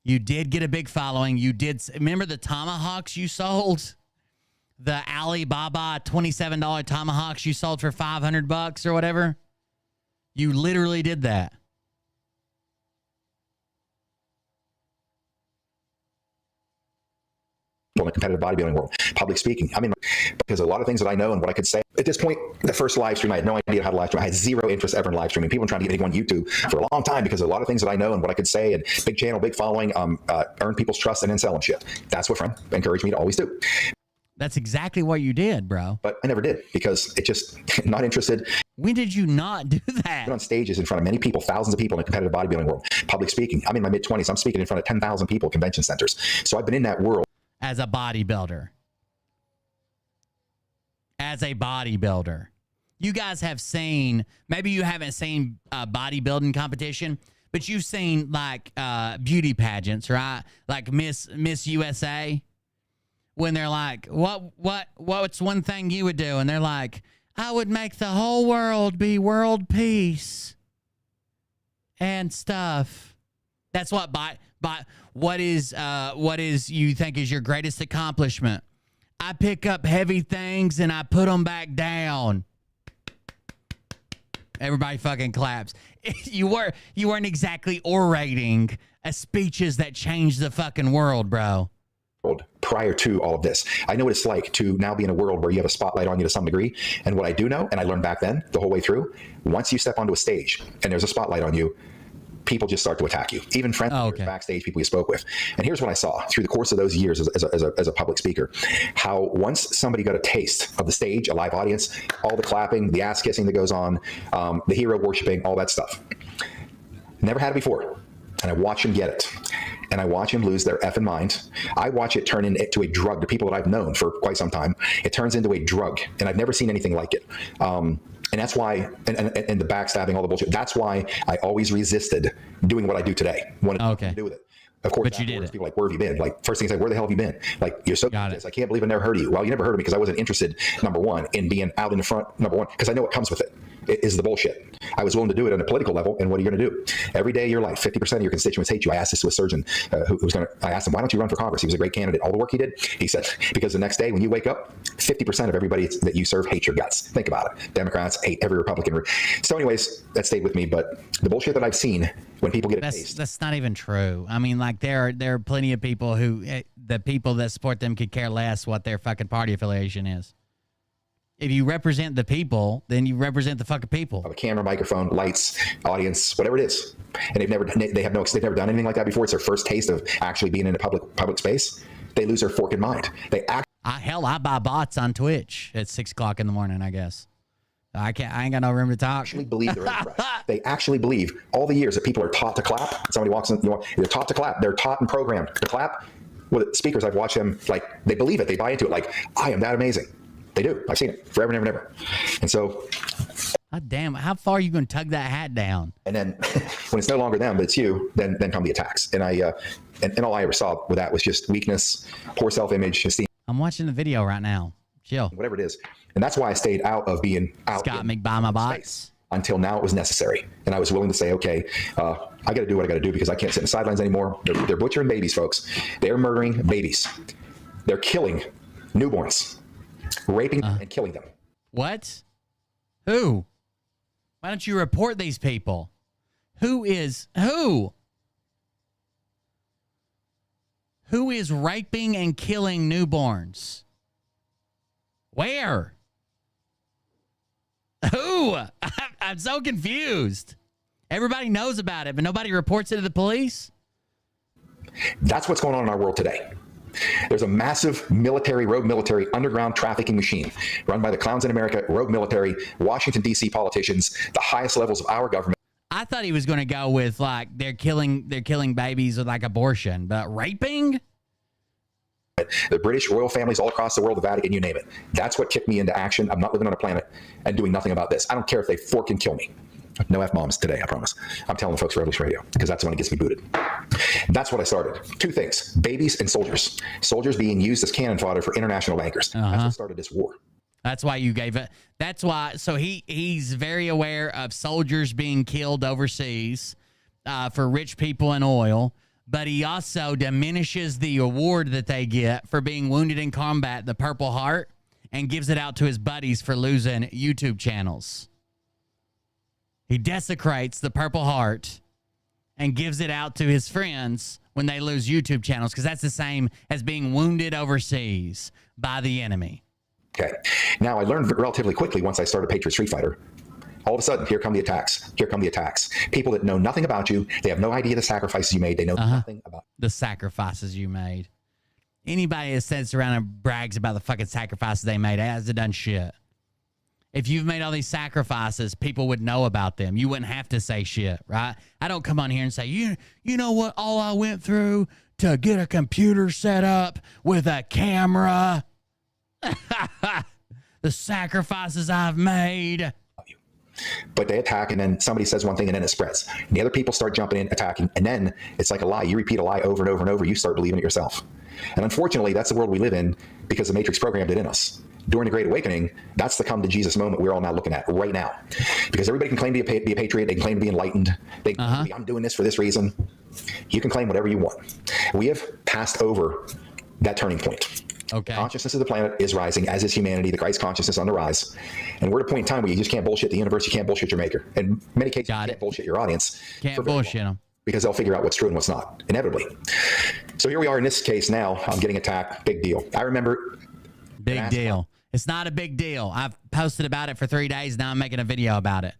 You did get a big following. You did. Remember the tomahawks you sold? The Alibaba $27 tomahawks you sold for $500 or whatever? You literally did that. In the competitive bodybuilding world, public speaking. I mean, because a lot of things that I know and what I could say. At this point, the first live stream, I had no idea how to live stream. I had zero interest ever in live streaming. People were trying to get me on YouTube for a long time because of a lot of things that I know and what I could say, and big channel, big following, earn people's trust and then sell them shit. That's what Frank encouraged me to always do. That's exactly what you did, bro. But I never did because it just, not interested. When did you not do that? I've been on stages in front of many people, thousands of people in the competitive bodybuilding world, public speaking. I'm in my mid-20s. I'm speaking in front of 10,000 people at convention centers. So I've been in that world. As a bodybuilder. As a bodybuilder. You guys have seen, maybe you haven't seen a bodybuilding competition, but you've seen like beauty pageants, right? Like Miss USA. When they're like, what's one thing you would do? And they're like, I would make the whole world be world peace and stuff. That's what what is you think is your greatest accomplishment? I pick up heavy things and I put them back down. Everybody fucking claps. You weren't exactly orating speeches that changed the fucking world, bro. Prior to all of this, I know what it's like to now be in a world where you have a spotlight on you to some degree. And what I do know, and I learned back then the whole way through, once you step onto a stage and there's a spotlight on you, people just start to attack you, even friends, backstage, people you spoke with. And here's what I saw through the course of those years as a public speaker, how once somebody got a taste of the stage, a live audience, all the clapping, the ass kissing that goes on, the hero worshiping, all that stuff. Never had it before. And I watch them get it. And I watch them lose their effing mind. I watch it turn into a drug to people that I've known for quite some time. It turns into a drug, and I've never seen anything like it. And that's why, and the backstabbing, all the bullshit, that's why I always resisted doing what I do today. Wanted nothing to do with it. Of course, but you did it. People like, where have you been? Like, first thing I say, where the hell have you been? Like, you're so good at this. I can't believe I never heard of you. Well, you never heard of me because I wasn't interested, number one, in being out in the front, number one, because I know what comes with it. It is the bullshit. I was willing to do it on a political level, and what are you going to do? Every day of your life, 50% of your constituents hate you. I asked this to a surgeon I asked him, why don't you run for Congress? He was a great candidate. All the work he did, he said, because the next day when you wake up, 50% of everybody that you serve hate your guts. Think about it. Democrats hate every Republican. So anyways, that stayed with me. But the bullshit that I've seen when people get a taste. That's not even true. I mean, like there are plenty of people who, the people that support them could care less what their fucking party affiliation is. If you represent the people, then you represent the fucking people. Of a camera, microphone, lights, audience, whatever it is. And they've never done anything like that before. It's their first taste of actually being in a public space. They lose their fork in mind. Hell, I buy bots on Twitch at 6 o'clock in the morning, I guess. I ain't got no room to talk. Actually believe they're in the press. They actually believe all the years that people are taught to clap. Somebody walks in, they're taught to clap. They're taught and programmed to clap. With speakers, I've watched them, like, they believe it. They buy into it. Like, I am that amazing. They do. I've seen it forever and ever and ever. And so, God damn, how far are you going to tug that hat down? And then when it's no longer them, but it's you, then come the attacks. And and all I ever saw with that was just weakness, poor self-image, esteem. I'm watching the video right now. Chill. Whatever it is. And that's why I stayed out of being out. Scott McBuy my bots. Until now it was necessary. And I was willing to say, okay, I got to do what I got to do because I can't sit in the sidelines anymore. They're butchering babies, folks. They're murdering babies. They're killing newborns, raping and killing them. What? Who? Why don't you report these people? Who is raping and killing newborns? Where? Who? I'm so confused. Everybody knows about it, but nobody reports it to the police? That's what's going on in our world today. There's a massive rogue military, underground trafficking machine run by the clowns in America, rogue military, Washington, D.C. politicians, the highest levels of our government. I thought he was going to go with, like, they're killing babies with, like, abortion, but raping? The British royal families all across the world, the Vatican, you name it. That's what kicked me into action. I'm not living on a planet and doing nothing about this. I don't care if they fork and kill me. No F-bombs today, I promise. I'm telling folks Revolution Radio because that's when it gets me booted. That's what I started. Two things, babies and soldiers. Soldiers being used as cannon fodder for international bankers. That's what started this war. That's why you gave it. That's why. So he's very aware of soldiers being killed overseas for rich people in oil. But he also diminishes the award that they get for being wounded in combat, the Purple Heart, and gives it out to his buddies for losing YouTube channels. He desecrates the Purple Heart and gives it out to his friends when they lose YouTube channels, because that's the same as being wounded overseas by the enemy. Okay. Now, I learned relatively quickly once I started Patriot Street Fighter. All of a sudden, here come the attacks. Here come the attacks. People that know nothing about you. They have no idea the sacrifices you made. They know nothing about the sacrifices you made. Anybody that sits around and brags about the fucking sacrifices they made hasn't done shit. If you've made all these sacrifices, people would know about them. You wouldn't have to say shit, right? I don't come on here and say, you know what all I went through to get a computer set up with a camera. The sacrifices I've made. But they attack, and then somebody says one thing, and then it spreads. And the other people start jumping in, attacking, and then it's like a lie. You repeat a lie over and over and over. You start believing it yourself. And unfortunately, that's the world we live in because the Matrix programmed it in us. During the Great Awakening, that's the come to Jesus moment we're all now looking at right now. Because everybody can claim to be a patriot. They can claim to be enlightened. They can claim, I'm doing this for this reason. You can claim whatever you want. We have passed over that turning point. Okay. Consciousness of the planet is rising, as is humanity, the Christ consciousness on the rise. And we're at a point in time where you just can't bullshit the universe, you can't bullshit your maker. In many cases, you can't bullshit your audience. Can't bullshit them. Because they'll figure out what's true and what's not, inevitably. So here we are in this case now, I'm getting attacked, big deal. I remember... Big deal. It's not a big deal. I've posted about it for 3 days, now I'm making a video about it.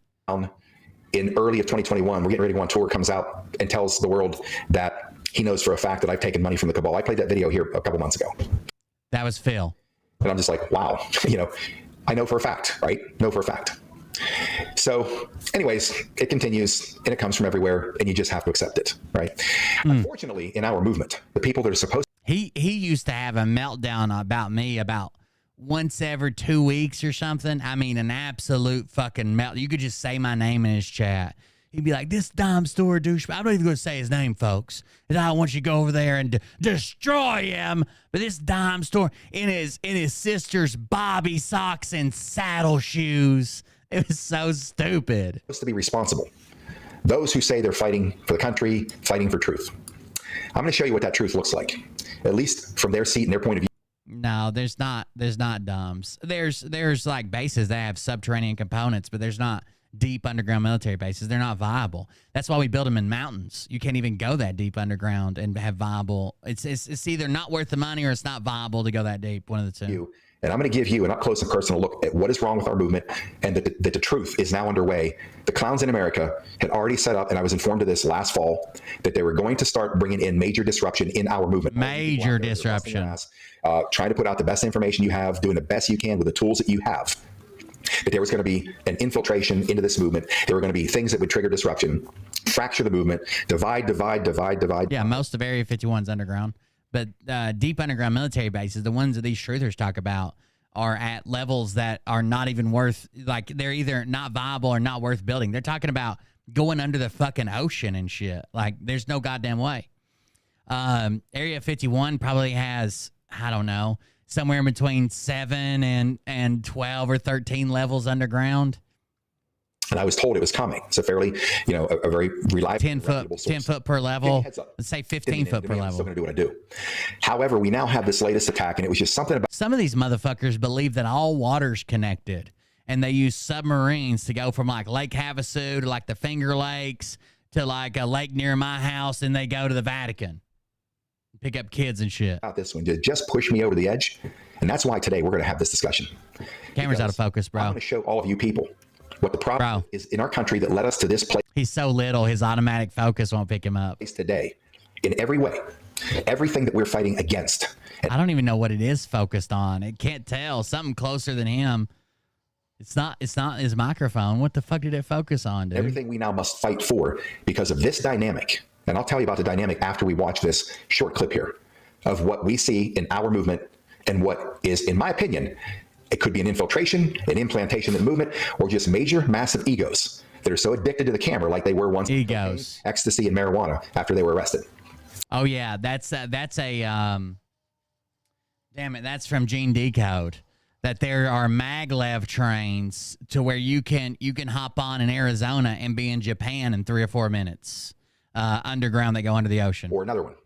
In early of 2021, we're getting ready to go on tour, comes out and tells the world that he knows for a fact that I've taken money from the cabal. I played that video here a couple months ago. That was Phil. And I'm just like, wow, I know for a fact, right? Know for a fact. So anyways, it continues and it comes from everywhere and you just have to accept it, right? Unfortunately, in our movement, the people that are supposed to... He used to have a meltdown about me about once every 2 weeks or something. I mean, an absolute fucking melt. You could just say my name in his chat. He'd be like, this dime store douchebag. I'm not even going to say his name, folks. And I want you to go over there and destroy him. But this dime store in his sister's bobby socks and saddle shoes. It was so stupid. Supposed to be responsible. Those who say they're fighting for the country, fighting for truth. I'm going to show you what that truth looks like, at least from their seat and their point of view. No, there's not dumbs. There's like bases that have subterranean components, but there's not deep underground military bases. They're not viable. That's why we build them in mountains. You can't even go that deep underground and have viable. It's either not worth the money or it's not viable to go that deep. One of the two. And I'm going to give you an up-close and personal look at what is wrong with our movement, and that the truth is now underway. The clowns in America had already set up, and I was informed of this last fall, that they were going to start bringing in major disruption in our movement. Major disruption. Trying to put out the best information you have, doing the best you can with the tools that you have. That there was going to be an infiltration into this movement. There were going to be things that would trigger disruption, fracture the movement, divide. Yeah, most of Area 51's underground. But deep underground military bases, the ones that these truthers talk about, are at levels that are not even worth, like, they're either not viable or not worth building. They're talking about going under the fucking ocean and shit. Like, there's no goddamn way. Area 51 probably has, I don't know, somewhere in between 7 and 12 or 13 levels underground. And I was told it was coming. It's a fairly, a very reliable 10 foot per level. Let's say 15 foot per level. I'm still going to do what I do. However, we now have this latest attack, and it was just something about. Some of these motherfuckers believe that all water's connected, and they use submarines to go from like Lake Havasu to like the Finger Lakes to like a lake near my house, and they go to the Vatican, pick up kids and shit. About this one to just push me over the edge, and that's why today we're going to have this discussion. Camera's out of focus, bro. I'm going to show all of you people what the problem is in our country that led us to this place. He's so little, his automatic focus won't pick him up. Today, in every way, everything that we're fighting against. I don't even know what it is focused on. It can't tell. Something closer than him. It's not his microphone. What the fuck did it focus on, dude? Everything we now must fight for because of this dynamic. And I'll tell you about the dynamic after we watch this short clip here of what we see in our movement and what is, in my opinion, it could be an infiltration, an implantation in the movement, or just major, massive egos that are so addicted to the camera like they were once. Egos. Ecstasy and marijuana after they were arrested. Oh, yeah. That's a, damn it, that's from Gene Decode. That there are maglev trains to where you can hop on in Arizona and be in Japan in 3 or 4 minutes. Underground, they go under the ocean. Or another one.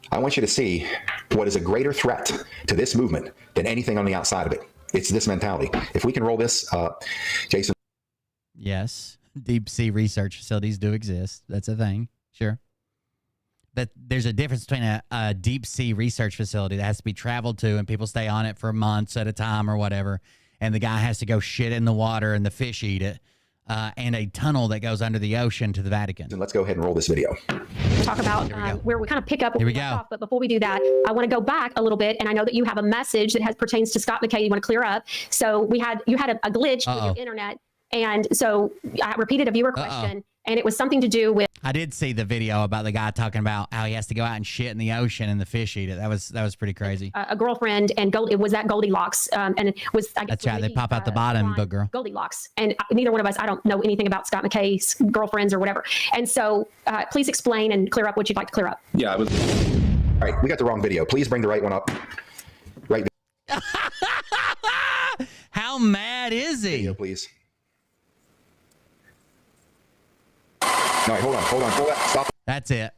I want you to see what is a greater threat to this movement than anything on the outside of it. It's this mentality. If we can roll this, Jason. Yes, deep sea research facilities do exist. That's a thing. Sure. That there's a difference between a deep sea research facility that has to be traveled to and people stay on it for months at a time or whatever, and the guy has to go shit in the water and the fish eat it, and a tunnel that goes under the ocean to the Vatican. And let's go ahead and roll this video. Talk about where we kind of pick up where we left off. But before we do that, I want to go back a little bit, and I know that you have a message that pertains to Scott McKay you want to clear up. So you had a glitch with your internet, and so I repeated a viewer question, and it was something to do with. I did see the video about the guy talking about how he has to go out and shit in the ocean and the fish eat it. That was pretty crazy. A girlfriend, and it was that Goldilocks, and it was. I guess, that's right. They pop out the bottom, but girl. Goldilocks, and neither one of us. I don't know anything about Scott McKay's girlfriends or whatever. And so, please explain and clear up what you'd like to clear up. Yeah, all right. We got the wrong video. Please bring the right one up. Right. How mad is he? Video, please. All right, hold on. Stop. That's it.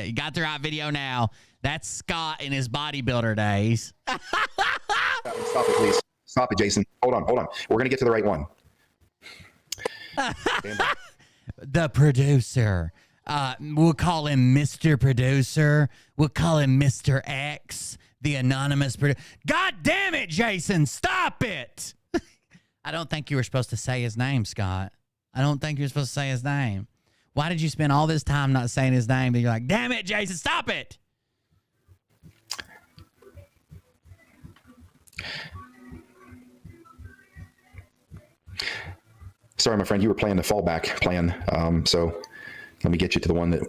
You got the right video now. That's Scott in his bodybuilder days. Stop it, please. Stop it, Jason. Hold on. We're going to get to the right one. The producer. We'll call him Mr. Producer. We'll call him Mr. X, the anonymous producer. God damn it, Jason. Stop it. I don't think you were supposed to say his name, Scott. I don't think you're supposed to say his name. Why did you spend all this time not saying his name? And you're like, damn it, Jason, stop it. Sorry, my friend, you were playing the fallback plan. So let me get you to the one that.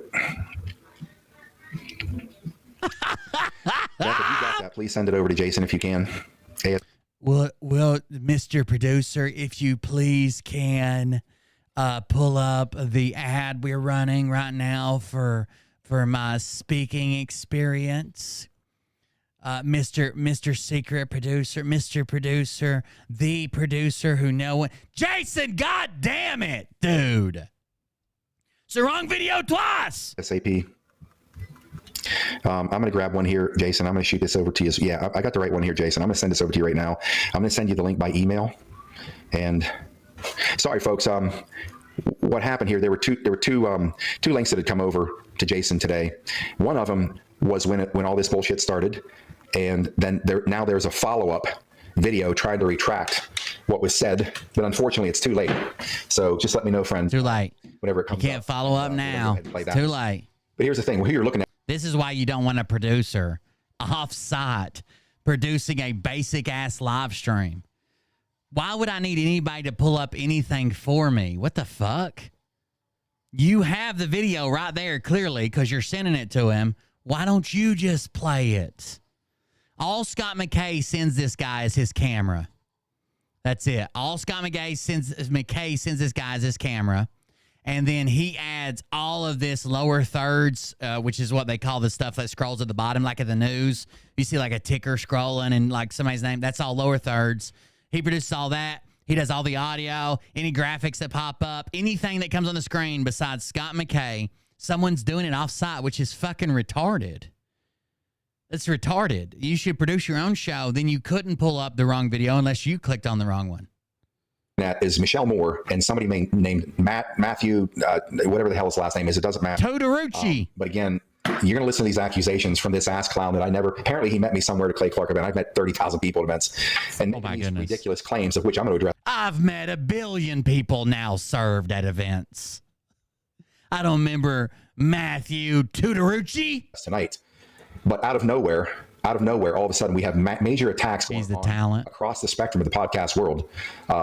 If you got that, please send it over to Jason if you can. Well, Mr. Producer, if you please can pull up the ad we're running right now for my speaking experience. Mr. Secret Producer, Mr. Producer, the producer who no one. Jason, God damn it, dude! It's the wrong video twice. SAP. I'm going to grab one here, Jason. I'm going to shoot this over to you. Yeah, I got the right one here, Jason. I'm going to send this over to you right now. I'm going to send you the link by email. And sorry, folks. What happened here? There were two links that had come over to Jason today. One of them was when all this bullshit started, And then there's a follow-up video trying to retract what was said, but unfortunately it's too late. So just let me know, friends. Too late. Whenever it comes You can't follow up now. It's too late. But here's the thing. Here you're looking at. This is why you don't want a producer off-site producing a basic-ass live stream. Why would I need anybody to pull up anything for me? What the fuck? You have the video right there clearly because you're sending it to him. Why don't you just play it? All Scott McKay sends this guy is his camera. That's it. All Scott McKay sends this guy is his camera. And then he adds all of this lower thirds, which is what they call the stuff that scrolls at the bottom, like at the news. You see like a ticker scrolling and like somebody's name. That's all lower thirds. He produces all that. He does all the audio, any graphics that pop up, anything that comes on the screen besides Scott McKay. Someone's doing it off-site, which is fucking retarded. It's retarded. You should produce your own show. Then you couldn't pull up the wrong video unless you clicked on the wrong one. That is Michelle Moore and somebody named Matthew, whatever the hell his last name is. It doesn't matter. Toderucci. But again, you're going to listen to these accusations from this ass clown that apparently he met me somewhere at a Clay Clark event. I've met 30,000 people at events. And these ridiculous claims of which I'm going to address. I've met 1 billion people now served at events. I don't remember Matthew Toderucci. Tonight. But out of nowhere, all of a sudden we have major attacks going on across the spectrum of the podcast world.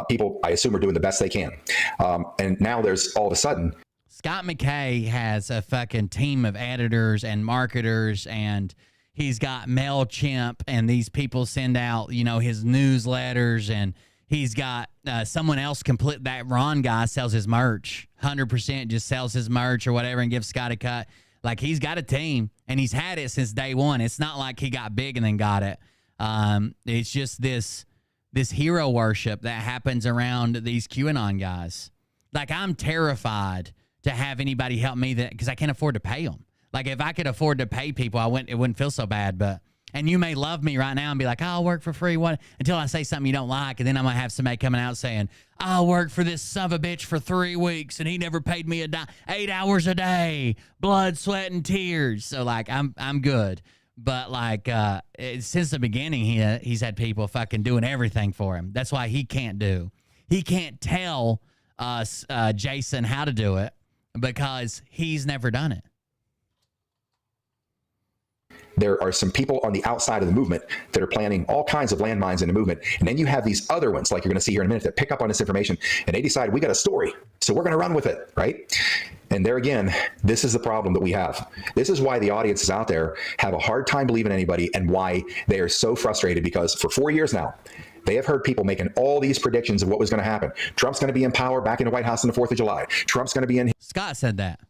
People, I assume, are doing the best they can. And now there's all of a sudden. Scott McKay has a fucking team of editors and marketers, and he's got MailChimp, and these people send out, his newsletters, and he's got someone else complete. That Ron guy sells his merch, 100% just sells his merch or whatever and gives Scott a cut. Like, he's got a team, and he's had it since day one. It's not like he got big and then got it. It's just this hero worship that happens around these QAnon guys. Like, I'm terrified to have anybody help me because I can't afford to pay them. Like, if I could afford to pay people, it wouldn't feel so bad. And you may love me right now and be like, I'll work for free until I say something you don't like. And then I'm going to have somebody coming out saying, I'll work for this son of a bitch for 3 weeks and he never paid me 8 hours a day, blood, sweat, and tears. So, like, I'm good. But, like, since the beginning, he's had people fucking doing everything for him. That's why he can't tell us, Jason, how to do it because he's never done it. There are some people on the outside of the movement that are planning all kinds of landmines in the movement. And then you have these other ones, like you're going to see here in a minute, that pick up on this information and they decide we got a story, so we're going to run with it, right? And there again, this is the problem that we have. This is why the audiences out there have a hard time believing anybody and why they are so frustrated, because for 4 years now, they have heard people making all these predictions of what was going to happen. Trump's going to be in power back in the White House on the 4th of July. Trump's going to be in. Scott said that.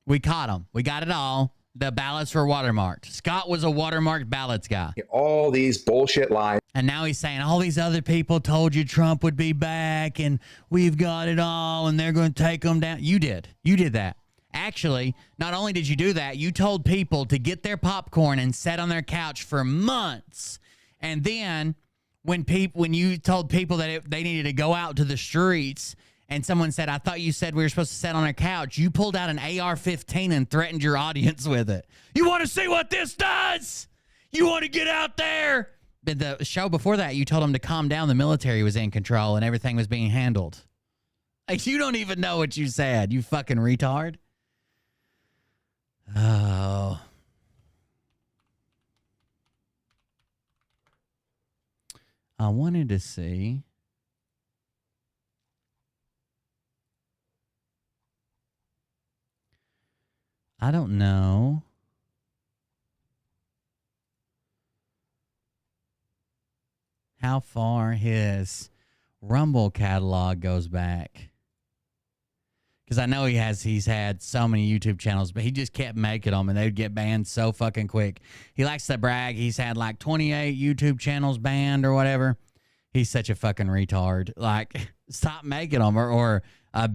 We caught him. We got it all. The ballots were watermarked. Scott was a watermarked ballots guy. All these bullshit lies. And now he's saying all these other people told you Trump would be back and we've got it all and they're going to take them down. You did. You did that. Actually, not only did you do that, you told people to get their popcorn and sit on their couch for months. And then when you told people that they needed to go out to the streets and someone said, I thought you said we were supposed to sit on our couch, you pulled out an AR-15 and threatened your audience with it. You want to see what this does? You want to get out there? The show before that, you told them to calm down. The military was in control and everything was being handled. Like, you don't even know what you said, you fucking retard. Oh. I wanted to see. I don't know. How far his Rumble catalog goes back. Because I know he's had so many YouTube channels, but he just kept making them and they'd get banned so fucking quick. He likes to brag. He's had like 28 YouTube channels banned or whatever. He's such a fucking retard. Like, stop making them or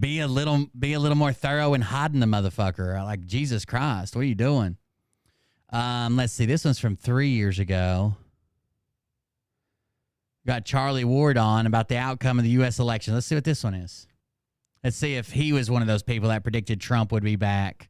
be a little more thorough in hiding the motherfucker. Like, Jesus Christ, what are you doing? Let's see. This one's from 3 years ago. Got Charlie Ward on about the outcome of the U.S. election. Let's see what this one is. Let's see if he was one of those people that predicted Trump would be back.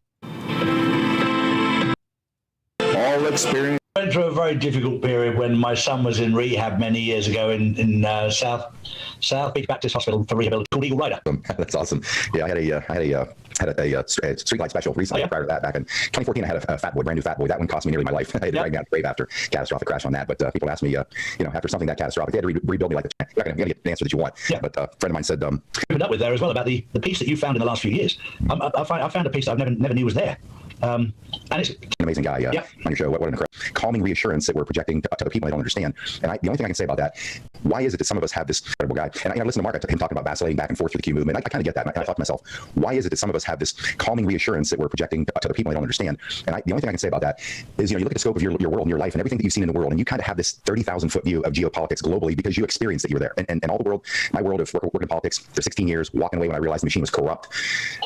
All experience. went through a very difficult period when my son was in rehab many years ago in South Beach Baptist Hospital for rehabilitation called Eagle Rider. That's awesome. Yeah, I had a streetlight special recently. Prior to that, back in 2014, I had a fat boy, brand new fat boy. That one cost me nearly my life. I had to drag me out of the grave after catastrophic crash on that. But people ask me, after something that catastrophic, they had to rebuild me like you're not going to get the answer that you want. Yeah. But a friend of mine said, opened up with there as well about the piece that you found in the last few years. I found a piece that I never knew was there. And it's an amazing guy on your show. What an incredible calming reassurance that we're projecting to other people I don't understand. And the only thing I can say about that, why is it that some of us have this incredible guy? And I listen to Mark, him talking about vacillating back and forth through the Q movement. I kind of get that. And I thought to myself, why is it that some of us have this calming reassurance that we're projecting to other people I don't understand? And the only thing I can say about that is, you look at the scope of your world and your life and everything that you've seen in the world, and you kind of have this 30,000 foot view of geopolitics globally because you experienced that you were there. And all the world, my world of working in politics for 16 years, walking away when I realized the machine was corrupt.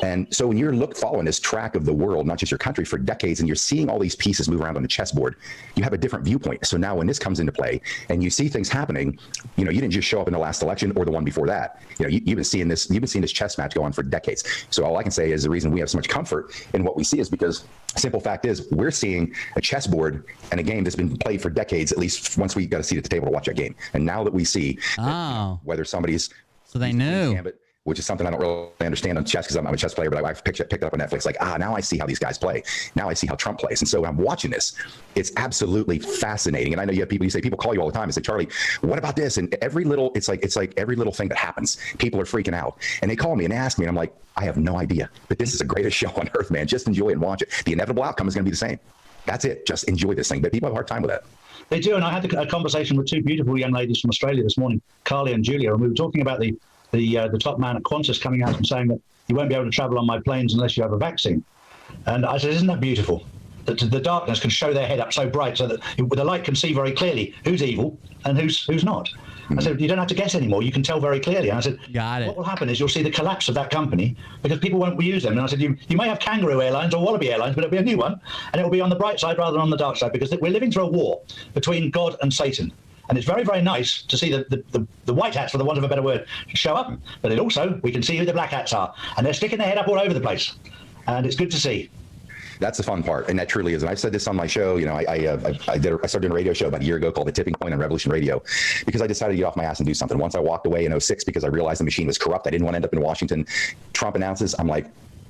And so when you're following this track of the world, not just your country, for decades, and you're seeing all these pieces move around on the chessboard, you have a different viewpoint. So now when this comes into play and you see things happening, you didn't just show up in the last election or the one before that. You've been seeing this chess match go on for decades. So all I can say is the reason we have so much comfort in what we see is because simple fact is we're seeing a chessboard and a game that's been played for decades, at least once we got a seat at the table to watch that game. And now that we see whether somebody's gambit, which is something I don't really understand on chess because I'm a chess player, but I've picked it up on Netflix. Now I see how these guys play. Now I see how Trump plays. And so when I'm watching this, it's absolutely fascinating. And I know you have people call you all the time and say, Charlie, what about this? And it's like every little thing that happens, people are freaking out. And they call me and ask me, and I'm like, I have no idea. But this is the greatest show on earth, man. Just enjoy it and watch it. The inevitable outcome is going to be the same. That's it. Just enjoy this thing. But people have a hard time with that. They do. And I had a conversation with two beautiful young ladies from Australia this morning, Carly and Julia, and we were talking about the top man at Qantas coming out and saying that you won't be able to travel on my planes unless you have a vaccine. And I said, isn't that beautiful? That the darkness can show their head up so bright so that the light can see very clearly who's evil and who's not. I said, you don't have to guess anymore. You can tell very clearly. And I said, what will happen is you'll see the collapse of that company because people won't use them. And I said, you may have Kangaroo Airlines or Wallaby Airlines, but it'll be a new one. And it'll be on the bright side rather than on the dark side because we're living through a war between God and Satan. And it's very, very nice to see the white hats, for the want of a better word, show up. But we can see who the black hats are. And they're sticking their head up all over the place. And it's good to see. That's the fun part, and that truly is. And I've said this on my show. I started doing a radio show about a year ago called The Tipping Point on Revolution Radio because I decided to get off my ass and do something. Once I walked away in 2006 because I realized the machine was corrupt. I didn't want to end up in Washington. Trump announces, I'm like,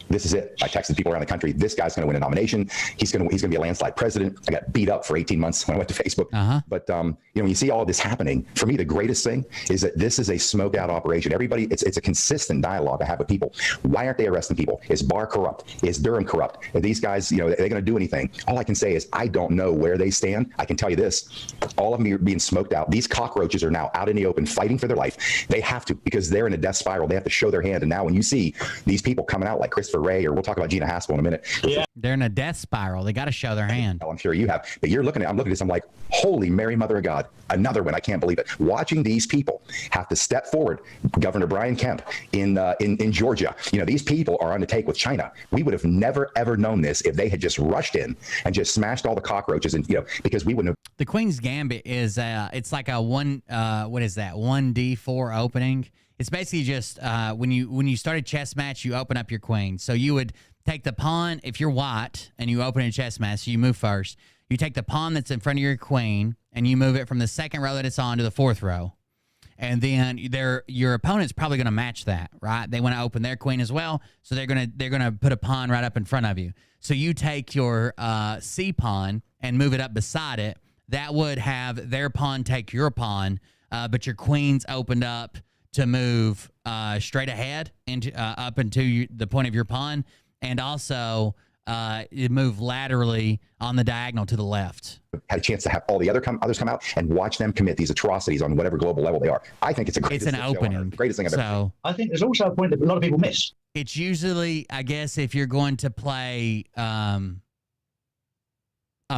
this is it. I texted people around the country. This guy's going to win a nomination. He's going to be a landslide president. I got beat up for 18 months when I went to Facebook. But when you see all of this happening, for me, the greatest thing is that this is a smoked out operation. Everybody, it's a consistent dialogue I have with people. Why aren't they arresting people? Is Barr corrupt? Is Durham corrupt? Are these guys, are they going to do anything? All I can say is I don't know where they stand. I can tell you this: all of them are being smoked out. These cockroaches are now out in the open, fighting for their life. They have to because they're in a death spiral. They have to show their hand. And now when you see these people coming out like Christopher Wray, or we'll talk about Gina Haspel in a minute. Yeah. They're in a death spiral. They got to show their hand. I'm sure you have. But I'm looking at this, I'm like, holy Mary, Mother of God. Another one. I can't believe it. Watching these people have to step forward. Governor Brian Kemp in Georgia. These people are on the take with China. We would have never, ever known this if they had just rushed in and just smashed all the cockroaches and, because we wouldn't have. The Queen's Gambit is, it's like a 1D4 opening. It's basically just when you start a chess match, you open up your queen. So you would take the pawn if you're white and you open a chess match, so you move first. You take the pawn that's in front of your queen and you move it from the second row that it's on to the fourth row. And then your opponent's probably going to match that, right? They want to open their queen as well, so they're gonna put a pawn right up in front of you. So you take your C pawn and move it up beside it. That would have their pawn take your pawn, but your queen's opened up to move straight ahead into up into the point of your pawn, and also you move laterally on the diagonal to the left. Had a chance to have all the others come out and watch them commit these atrocities on whatever global level they are. I think it's an opening. Greatest thing I've ever seen. I think there's also a point that a lot of people miss. It's usually, I guess, if you're going to play a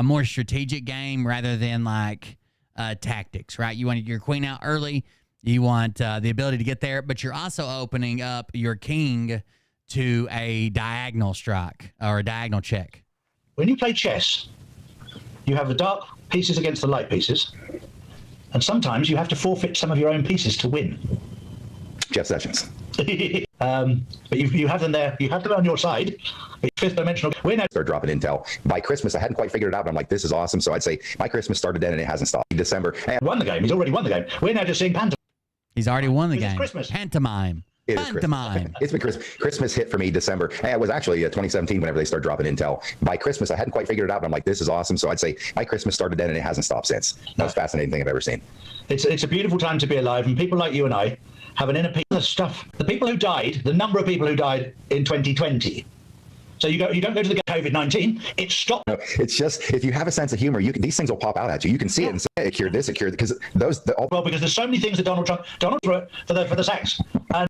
more strategic game rather than like tactics, right? You want your queen out early. You want the ability to get there, but you're also opening up your king to a diagonal strike or a diagonal check. When you play chess, you have the dark pieces against the light pieces, and sometimes you have to forfeit some of your own pieces to win. Jeff Sessions. But you have them there. You have them on your side. Fifth dimensional. We're now start dropping intel. By Christmas, I hadn't quite figured it out, but I'm like, this is awesome. So I'd say my Christmas started then and it hasn't stopped. December. Won the game. He's already won the game. We're now just seeing pantomime. He's already won the game. It's Christmas. Pantomime. It is Pantomime. It's been Christmas hit for me December. Hey, it was actually 2017 whenever they started dropping intel. By Christmas, I hadn't quite figured it out, but I'm like, this is awesome. So I'd say my Christmas started then and it hasn't stopped since. Most fascinating thing I've ever seen. It's a beautiful time to be alive, and people like you and I have an inner peace of stuff. The people who died, the number of people who died in 2020. So you don't go to the COVID-19. It stopped. No, it's just if you have a sense of humor, these things will pop out at you. You can see it and say it cured this, it cured because because there's so many things that Donald Trump for the sacks. And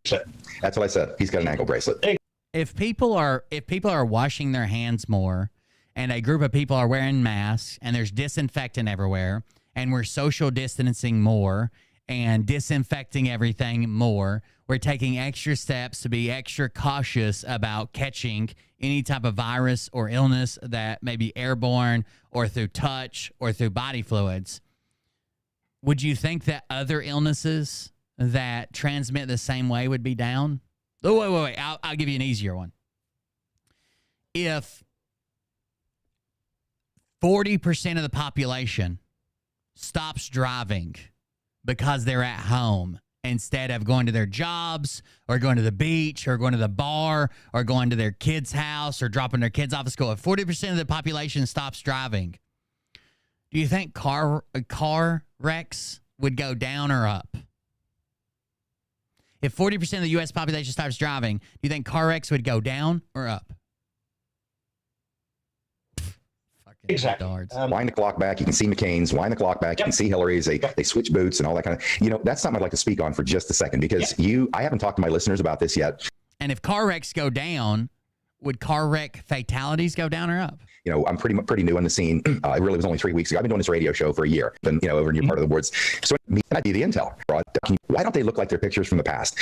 that's what I said. He's got an ankle bracelet. If people are washing their hands more, and a group of people are wearing masks, and there's disinfectant everywhere, and we're social distancing more and disinfecting everything more, we're taking extra steps to be extra cautious about catching any type of virus or illness that may be airborne or through touch or through body fluids. Would you think that other illnesses that transmit the same way would be down? Oh, wait. I'll give you an easier one. If 40% of the population stops driving because they're at home instead of going to their jobs or going to the beach or going to the bar or going to their kid's house or dropping their kids off at school, if 40% of the population stops driving, do you think car wrecks would go down or up? If 40% of the U.S. population stops driving, do you think car wrecks would go down or up? Exactly. Wind the clock back. You can see McCain's. Wind the clock back. You can see Hillary's. They switch boots and all that kind of. That's something I'd like to speak on for just a second because I haven't talked to my listeners about this yet. And if car wrecks go down, would car wreck fatalities go down or up? I'm pretty new on the scene. It really was only 3 weeks ago. I've been doing this radio show for a year, and over in your part of the woods. So I'd be the intel. Why don't they look like their pictures from the past?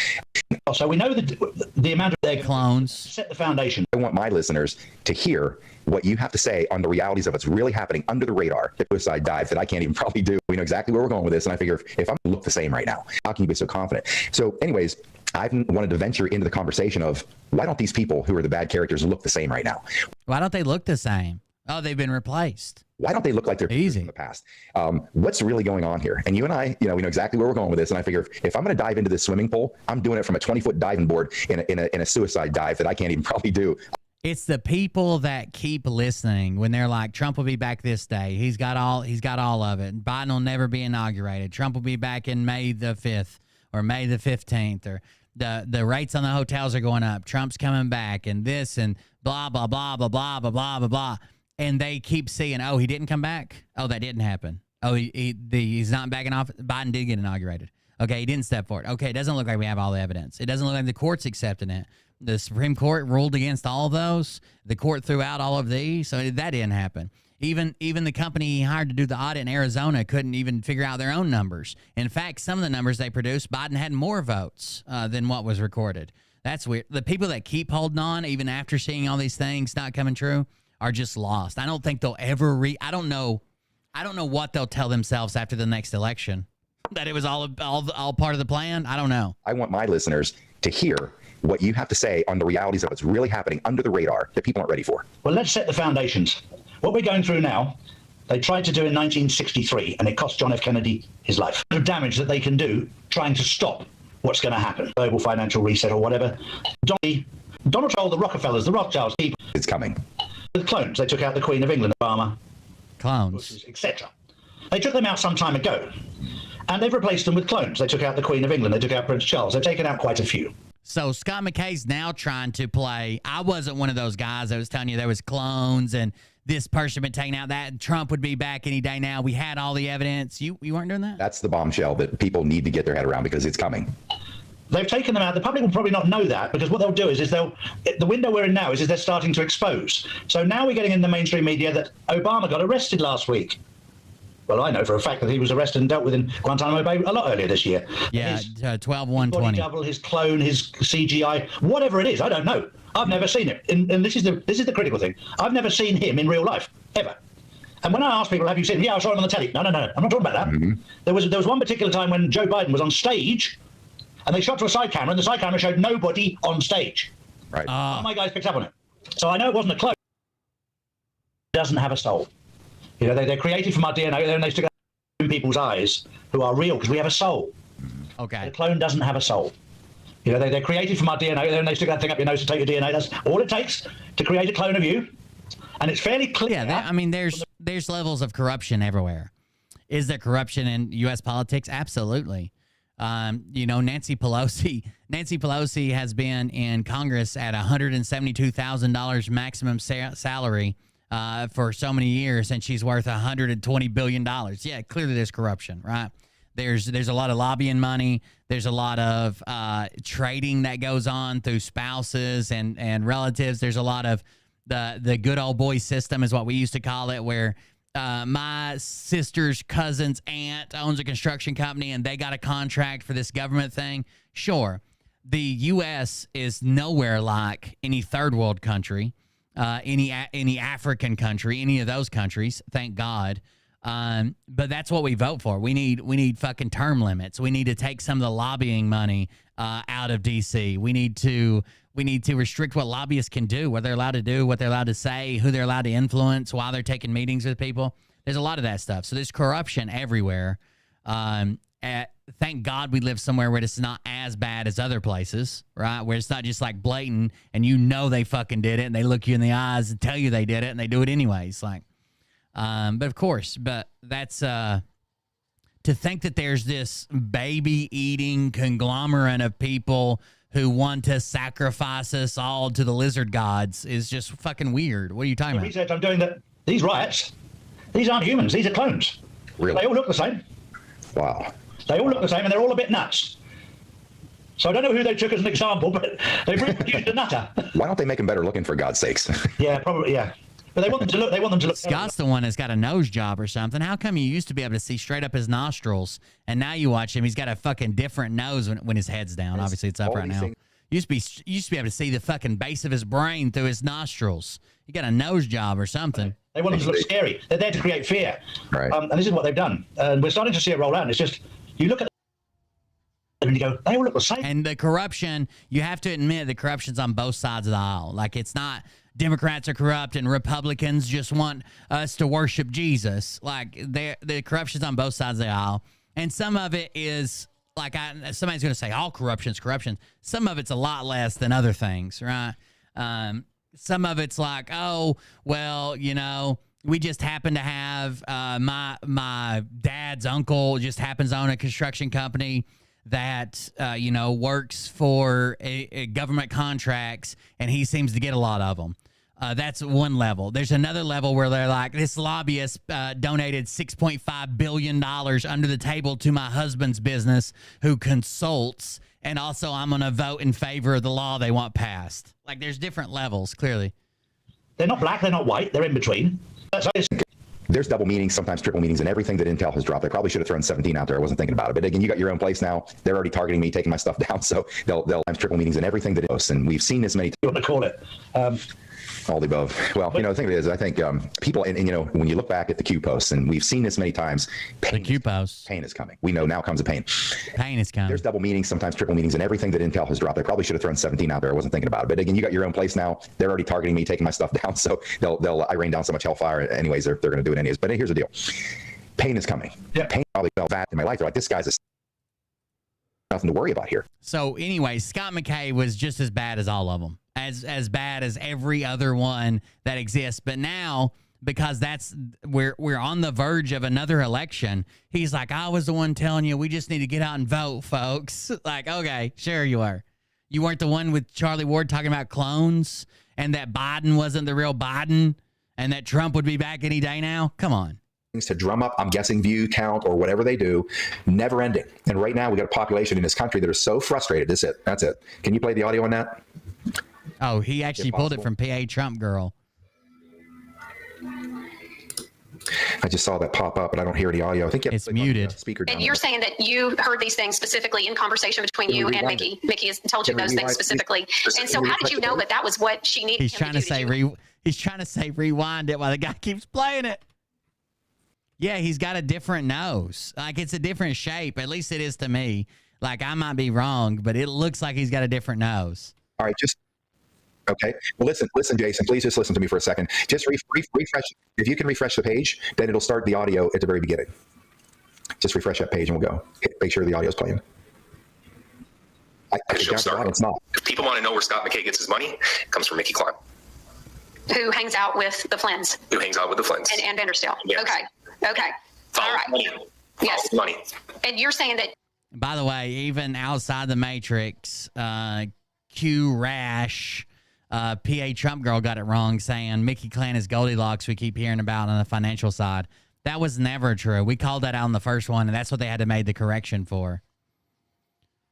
So we know the amount of their clones set the foundation. I want my listeners to hear what you have to say on the realities of what's really happening under the radar. The suicide dive that I can't even probably do. We know exactly where we're going with this, and I figure if I'm going to look the same right now, how can you be so confident? So, anyways, I've wanted to venture into the conversation of why don't these people who are the bad characters look the same right now? Why don't they look the same? Oh, they've been replaced. Why don't they look like they're easy in the past? What's really going on here? And you and I, we know exactly where we're going with this. And I figure if I'm going to dive into this swimming pool, I'm doing it from a 20-foot diving board in a suicide dive that I can't even probably do. It's the people that keep listening when they're like, Trump will be back this day. He's got all of it. Biden will never be inaugurated. Trump will be back in May the 5th or May the 15th, or the rates on the hotels are going up. Trump's coming back and this and blah, blah, blah, blah, blah, blah, blah, blah, blah. And they keep seeing, oh, he didn't come back. Oh, that didn't happen. Oh, he's not backing off. Biden did get inaugurated. Okay, he didn't step forward. Okay, it doesn't look like we have all the evidence. It doesn't look like the court's accepting it. The Supreme Court ruled against all of those. The court threw out all of these, so that didn't happen. Even the company he hired to do the audit in Arizona couldn't even figure out their own numbers. In fact, some of the numbers they produced, Biden had more votes than what was recorded. That's weird. The people that keep holding on, even after seeing all these things not coming true, are just lost. I don't think they'll ever I don't know what they'll tell themselves after the next election. That it was all part of the plan? I don't know. I want my listeners to hear what you have to say on the realities of what's really happening under the radar that people aren't ready for. Well, let's set the foundations. What we're going through now, they tried to do in 1963, and it cost John F. Kennedy his life. The damage that they can do trying to stop what's going to happen. Global financial reset or whatever. Donald Trump, the Rockefellers, the Rothschilds, people. It's coming. The clones. They took out the Queen of England, Obama. Clones. Etc. They took them out some time ago. And they've replaced them with clones. They took out the Queen of England. They took out Prince Charles. They've taken out quite a few. So Scott McKay's now trying to play. I wasn't one of those guys that was telling you there was clones and this person been taken out, that Trump would be back any day now. We had all the evidence. You weren't doing that? That's the bombshell that people need to get their head around because it's coming. They've taken them out. The public will probably not know that because what they'll do is the window we're in now is they're starting to expose. So now we're getting in the mainstream media that Obama got arrested last week. Well, I know for a fact that he was arrested and dealt with in Guantanamo Bay a lot earlier this year. Yeah, 12/1/20. Double, his clone, his CGI, whatever it is, I don't know. I've never seen it, and this is the critical thing. I've never seen him in real life ever. And when I ask people, "Have you seen him?" Yeah, I saw him on the telly. No. I'm not talking about that. Mm-hmm. There was one particular time when Joe Biden was on stage and they shot to a side camera, and the side camera showed nobody on stage. Right. One of my guys picked up on it. So I know it wasn't a clone. It doesn't have a soul. You know, they're created from our DNA, and they stick in people's eyes who are real because we have a soul. Okay. The clone doesn't have a soul. You know, they're created from our DNA, and they stick that thing up your nose to take your DNA. That's all it takes to create a clone of you. And it's fairly clear. Yeah, I mean, there's levels of corruption everywhere. Is there corruption in U.S. politics? Absolutely. You know, Nancy Pelosi has been in Congress at $172,000 maximum salary for so many years, and she's worth $120 billion. Yeah, clearly there's corruption, right? There's a lot of lobbying money. There's a lot of trading that goes on through spouses and relatives. There's a lot of the good old boy system is what we used to call it, where my sister's cousin's aunt owns a construction company and they got a contract for this government thing. Sure, the U.S. is nowhere like any third world country, any African country, any of those countries. Thank God. But that's what we vote for. We need fucking term limits. We need to take some of the lobbying money out of D.C. We need to restrict what lobbyists can do, what they're allowed to do, what they're allowed to say, who they're allowed to influence while they're taking meetings with people. There's a lot of that stuff. So there's corruption everywhere. Thank God we live somewhere where it's not as bad as other places, right? Where it's not just like blatant and you know they fucking did it and they look you in the eyes and tell you they did it and they do it anyways. Like, but of course, that's to think that there's this baby-eating conglomerate of people who want to sacrifice us all to the lizard gods is just fucking weird. What are you talking about? Research I'm doing that these riots, these aren't humans, these are clones. Really? They all look the same. Wow. They all look the same, and they're all a bit nuts. So I don't know who they took as an example, but they reproduced a nutter. Why don't they make them better looking, for God's sakes? Yeah, probably, yeah. But they want them to look. They want them to look. Scott's the one that's got a nose job or something. How come you used to be able to see straight up his nostrils, and now you watch him? He's got a fucking different nose when his head's down. Obviously, it's up right now. Used to be able to see the fucking base of his brain through his nostrils. He got a nose job or something. They want them to look scary. They're there to create fear. Right. And this is what they've done. And we're starting to see it roll out. And it's just you look at and you go, they all look the same. And the corruption, you have to admit, the corruption's on both sides of the aisle. Like, it's not Democrats are corrupt and Republicans just want us to worship Jesus. Like, the corruption's on both sides of the aisle. And some of it is, like, somebody's going to say all corruption's corruption. Some of it's a lot less than other things, right? Some of it's like, oh, well, you know, we just happen to have my dad's uncle just happens to own a construction company that, you know, works for a government contracts, and he seems to get a lot of them. That's one level. There's another level where they're like, this lobbyist donated $6.5 billion under the table to my husband's business who consults, and also I'm going to vote in favor of the law they want passed. Like, there's different levels, clearly. They're not black, they're not white, they're in between. There's double meanings, sometimes triple meanings, and everything that Intel has dropped. I probably should have thrown 17 out there. I wasn't thinking about it. But again, you got your own place now. They're already targeting me, taking my stuff down. So they'll times triple meanings and everything that is. And we've seen this many times. You want to call it? All the above. Well, you know, the thing is, I think people, and you know, when you look back at the Q posts, and we've seen this many times, pain is coming. We know now comes a pain. Pain is coming. There's double meanings, sometimes triple meanings, and everything that Intel has dropped. I probably should have thrown 17 out there. I wasn't thinking about it. But again, you got your own place now. They're already targeting me, taking my stuff down. So I rain down so much hellfire. Anyways, they're going to do it anyways. But here's the deal. Pain is coming. Yeah. Pain probably felt that in my life. They're like, this guy's nothing to worry about here. So anyway, Scott McKay was just as bad as all of them. As bad as every other one that exists. But now, because we're on the verge of another election, he's like, I was the one telling you we just need to get out and vote, folks. Like, okay, sure you are. You weren't the one with Charlie Ward talking about clones and that Biden wasn't the real Biden and that Trump would be back any day now? Come on. To drum up, I'm guessing, view count or whatever they do, never ending. And right now we got a population in this country that are so frustrated. That's it. Can you play the audio on that? Oh, he actually pulled it from PA Trump girl. I just saw that pop up, but I don't hear any audio. I think it's muted. Speaker. And you're saying that you heard these things specifically in conversation between you and Mickey. Mickey has told you those things specifically. And so how did you know that was what she needed? He's trying to say he's trying to say rewind it while the guy keeps playing it. Yeah, he's got a different nose. Like, it's a different shape. At least it is to me. Like, I might be wrong, but it looks like he's got a different nose. All right, just okay. Well, listen, Jason. Please just listen to me for a second. Just refresh. If you can refresh the page, then it'll start the audio at the very beginning. Just refresh that page, and we'll go. Make sure the audio's playing. It's not. If people want to know where Scott McKay gets his money, it comes from Mickey Klein. Who hangs out with the Flynns. Who hangs out with the Flynns. And Vandersteel. Yes. Okay. Follow All right. money. Yes. Money. And you're saying that. By the way, even outside the Matrix, Q Rash, PA Trump girl got it wrong, saying Mickey Klein is Goldilocks we keep hearing about on the financial side. That was never true. We called that out in the first one, and that's what they had to make the correction for.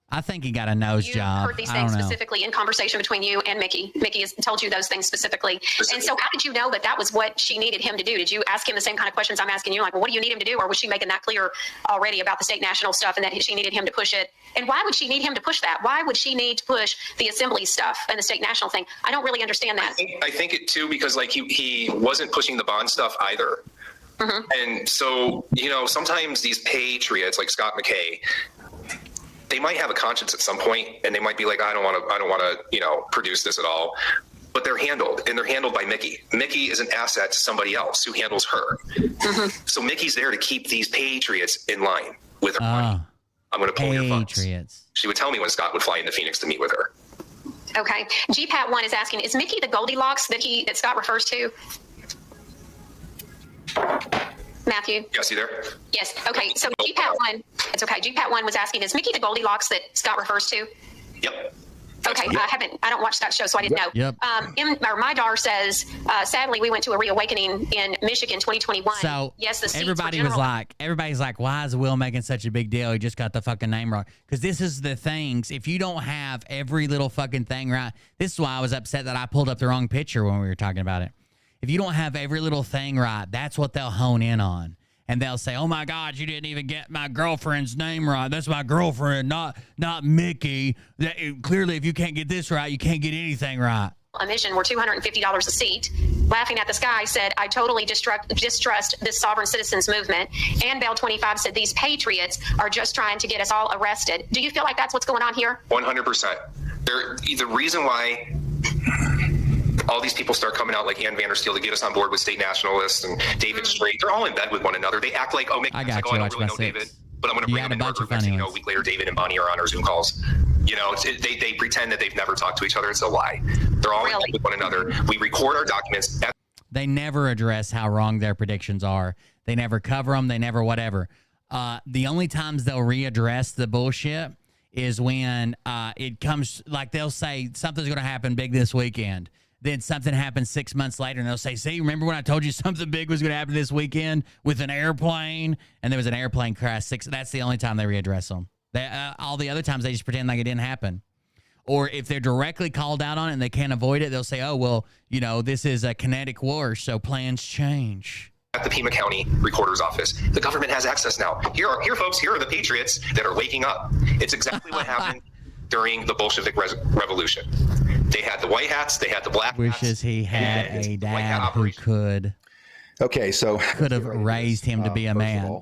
I think he got a nose job. You heard these things specifically in conversation between you and Mickey. Mickey has told you those things specifically. And so how did you know that that was what she needed him to do? Did you ask him the same kind of questions I'm asking you? Like, well, what do you need him to do? Or was she making that clear already about the state national stuff and that she needed him to push it? And why would she need him to push that? Why would she need to push the assembly stuff and the state national thing? I don't really understand that. I think it too, because like he wasn't pushing the bond stuff either. And so, you know, sometimes these patriots like Scott McKay, they might have a conscience at some point, and they might be like, I don't want to, you know, produce this at all. But they're handled by Mickey. Mickey is an asset to somebody else who handles her. So Mickey's there to keep these patriots in line with her money. I'm going to pull your funds. She would tell me when Scott would fly into Phoenix to meet with her. Okay. GPAT1 is asking, is Mickey the Goldilocks that Scott refers to? Matthew? Yes, you there? Yes. Okay. So GPAT1, it's okay. GPAT1 was asking, is Mickey the Goldilocks that Scott refers to? Yep. Okay. I don't watch that show, so I didn't know. Yep. My dar says, sadly, we went to a reawakening in Michigan 2021. So yes, the seats everybody's like, why is Will making such a big deal? He just got the fucking name wrong. Because this is the things. If you don't have every little fucking thing right, this is why I was upset that I pulled up the wrong picture when we were talking about it. If you don't have every little thing right, that's what they'll hone in on. And they'll say, oh, my God, you didn't even get my girlfriend's name right. That's my girlfriend, not Mickey. Clearly, if you can't get this right, you can't get anything right. Emission were $250 a seat. Laughing at the Sky said, I totally distrust this sovereign citizens movement. And Bell 25 said, these patriots are just trying to get us all arrested. Do you feel like that's what's going on here? 100%. The reason why all these people start coming out like Ann Vandersteel to get us on board with state nationalists and David Strait, they're all in bed with one another. They act like, oh, I don't really know David, but I'm going to bring him into our group next thing you know, a week later, David and Bonnie are on our Zoom calls. You know, they pretend that they've never talked to each other. It's a lie. They're all in bed with one another. We record our documents. They never address how wrong their predictions are. They never cover them. They never whatever. The only times they'll readdress the bullshit is when it comes, like they'll say something's going to happen big this weekend. Then something happens 6 months later, and they'll say, see, remember when I told you something big was going to happen this weekend with an airplane? And there was an airplane crash. That's the only time they readdress them. All the other times, they just pretend like it didn't happen. Or if they're directly called out on it and they can't avoid it, they'll say, oh, well, you know, this is a kinetic war, so plans change. At the Pima County Recorder's Office, the government has access now. Here, folks, here are the patriots that are waking up. It's exactly what happened during the Bolshevik Revolution. They had the white hats, they had the black hats. Wishes he had a dad who could. Okay, so could have raised him to be a man.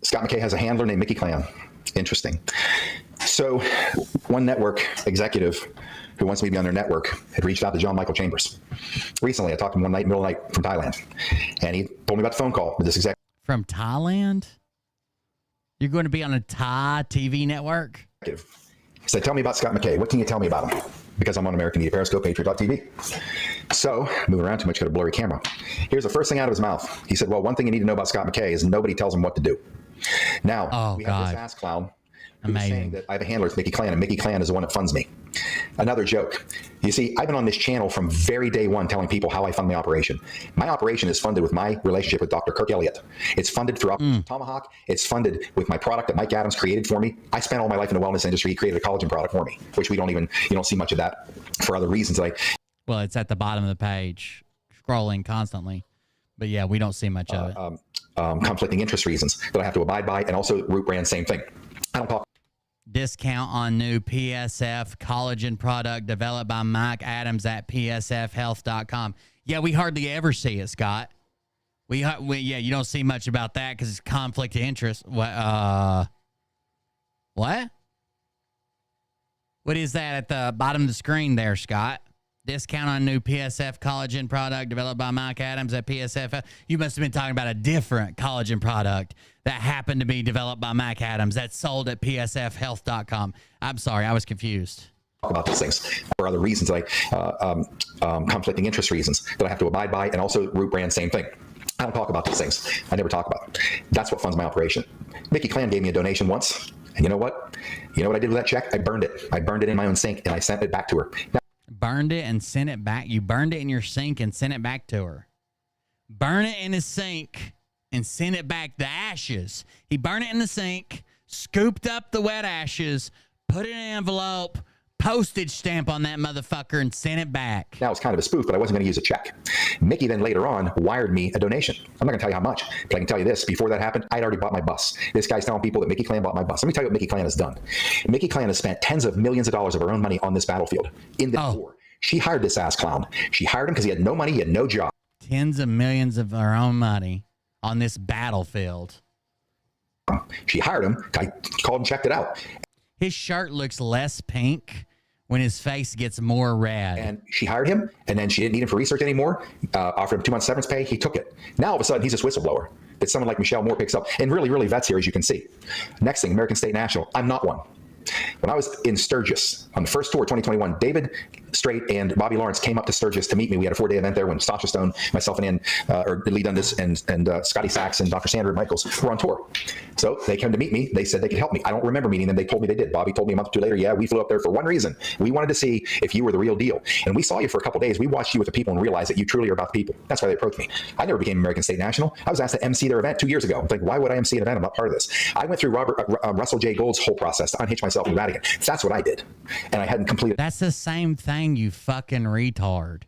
Scott McKay has a handler named Mickey Klein. Interesting. So one network executive who wants me to be on their network had reached out to John Michael Chambers. Recently, I talked to him one night, middle of the night, from Thailand. And he told me about the phone call with this executive. From Thailand? You're going to be on a Thai TV network? He said, tell me about Scott McKay. What can you tell me about him? Because I'm on American Media Periscope, Patriot.tv. So, moving around too much, got a blurry camera. Here's the first thing out of his mouth. He said, well, one thing you need to know about Scott McKay is nobody tells him what to do. Now, we have this ass clown who's saying that I have a handler with Mickey Klein, and Mickey Klein is the one that funds me. Another joke. You see, I've been on this channel from very day one telling people how I fund my operation. My operation is funded with my relationship with Dr. Kirk Elliott. It's funded through Operation Tomahawk. It's funded with my product that Mike Adams created for me. I spent all my life in the wellness industry. He created a collagen product for me, which you don't see much of that for other reasons. Well, it's at the bottom of the page, scrolling constantly. But yeah, we don't see much of it. Conflicting interest reasons that I have to abide by, and also Root Brand, same thing. I don't talk. Discount on new PSF collagen product developed by Mike Adams at psfhealth.com. Yeah, we hardly ever see it, Scott. You don't see much about that because it's conflict of interest. What? What is that at the bottom of the screen there, Scott? Discount on new PSF collagen product developed by Mike Adams at PSF. You must have been talking about a different collagen product that happened to be developed by Mike Adams that's sold at psfhealth.com. I'm sorry, I was confused. Talk about these things for other reasons, like conflicting interest reasons that I have to abide by, and also Root Brand, same thing. I don't talk about these things. I never talk about them. That's what funds my operation. Mickey Clan gave me a donation once, and you know what? You know what I did with that check? I burned it. I burned it in my own sink, and I sent it back to her. Now, burned it and sent it back. You burned it in your sink and sent it back to her. Burn it in his sink and sent it back. The ashes. He burned it in the sink, scooped up the wet ashes, put it in an envelope, postage stamp on that motherfucker, and sent it back. Now it's kind of a spoof, but I wasn't going to use a check. Mickey then later on wired me a donation. I'm not going to tell you how much, but I can tell you this. Before that happened, I'd already bought my bus. This guy's telling people that Mickey Clan bought my bus. Let me tell you what Mickey Clan has done. Mickey Clan has spent tens of millions of dollars of her own money on this battlefield in the war. She hired this ass clown. She hired him because he had no money, he had no job. Tens of millions of her own money on this battlefield. She hired him. I called and checked it out. His shirt looks less pink when his face gets more red. And she hired him, and then she didn't need him for research anymore, offered him 2 months severance pay. He took it. Now, all of a sudden, he's a whistleblower that someone like Michelle Moore picks up and really, really vets here, as you can see. Next thing, American State National. I'm not one. When I was in Sturgis on the first tour, 2021, David Strait and Bobby Lawrence came up to Sturgis to meet me. We had a 4-day event there when Sasha Stone, myself, and Lee Dundas, and Scotty Sachs and Dr. Sandra Michaels were on tour. So they came to meet me. They said they could help me. I don't remember meeting them. They told me they did. Bobby told me a month or two later, yeah, we flew up there for one reason. We wanted to see if you were the real deal. And we saw you for a couple of days. We watched you with the people and realized that you truly are about the people. That's why they approached me. I never became American State National. I was asked to MC their event 2 years ago. I'm like, why would I MC an event? I'm not part of this. I went through Russell J. Gold's whole process to unhitch myself from Vatican. That's what I did. And I hadn't completed. That's the same thing, you fucking retard.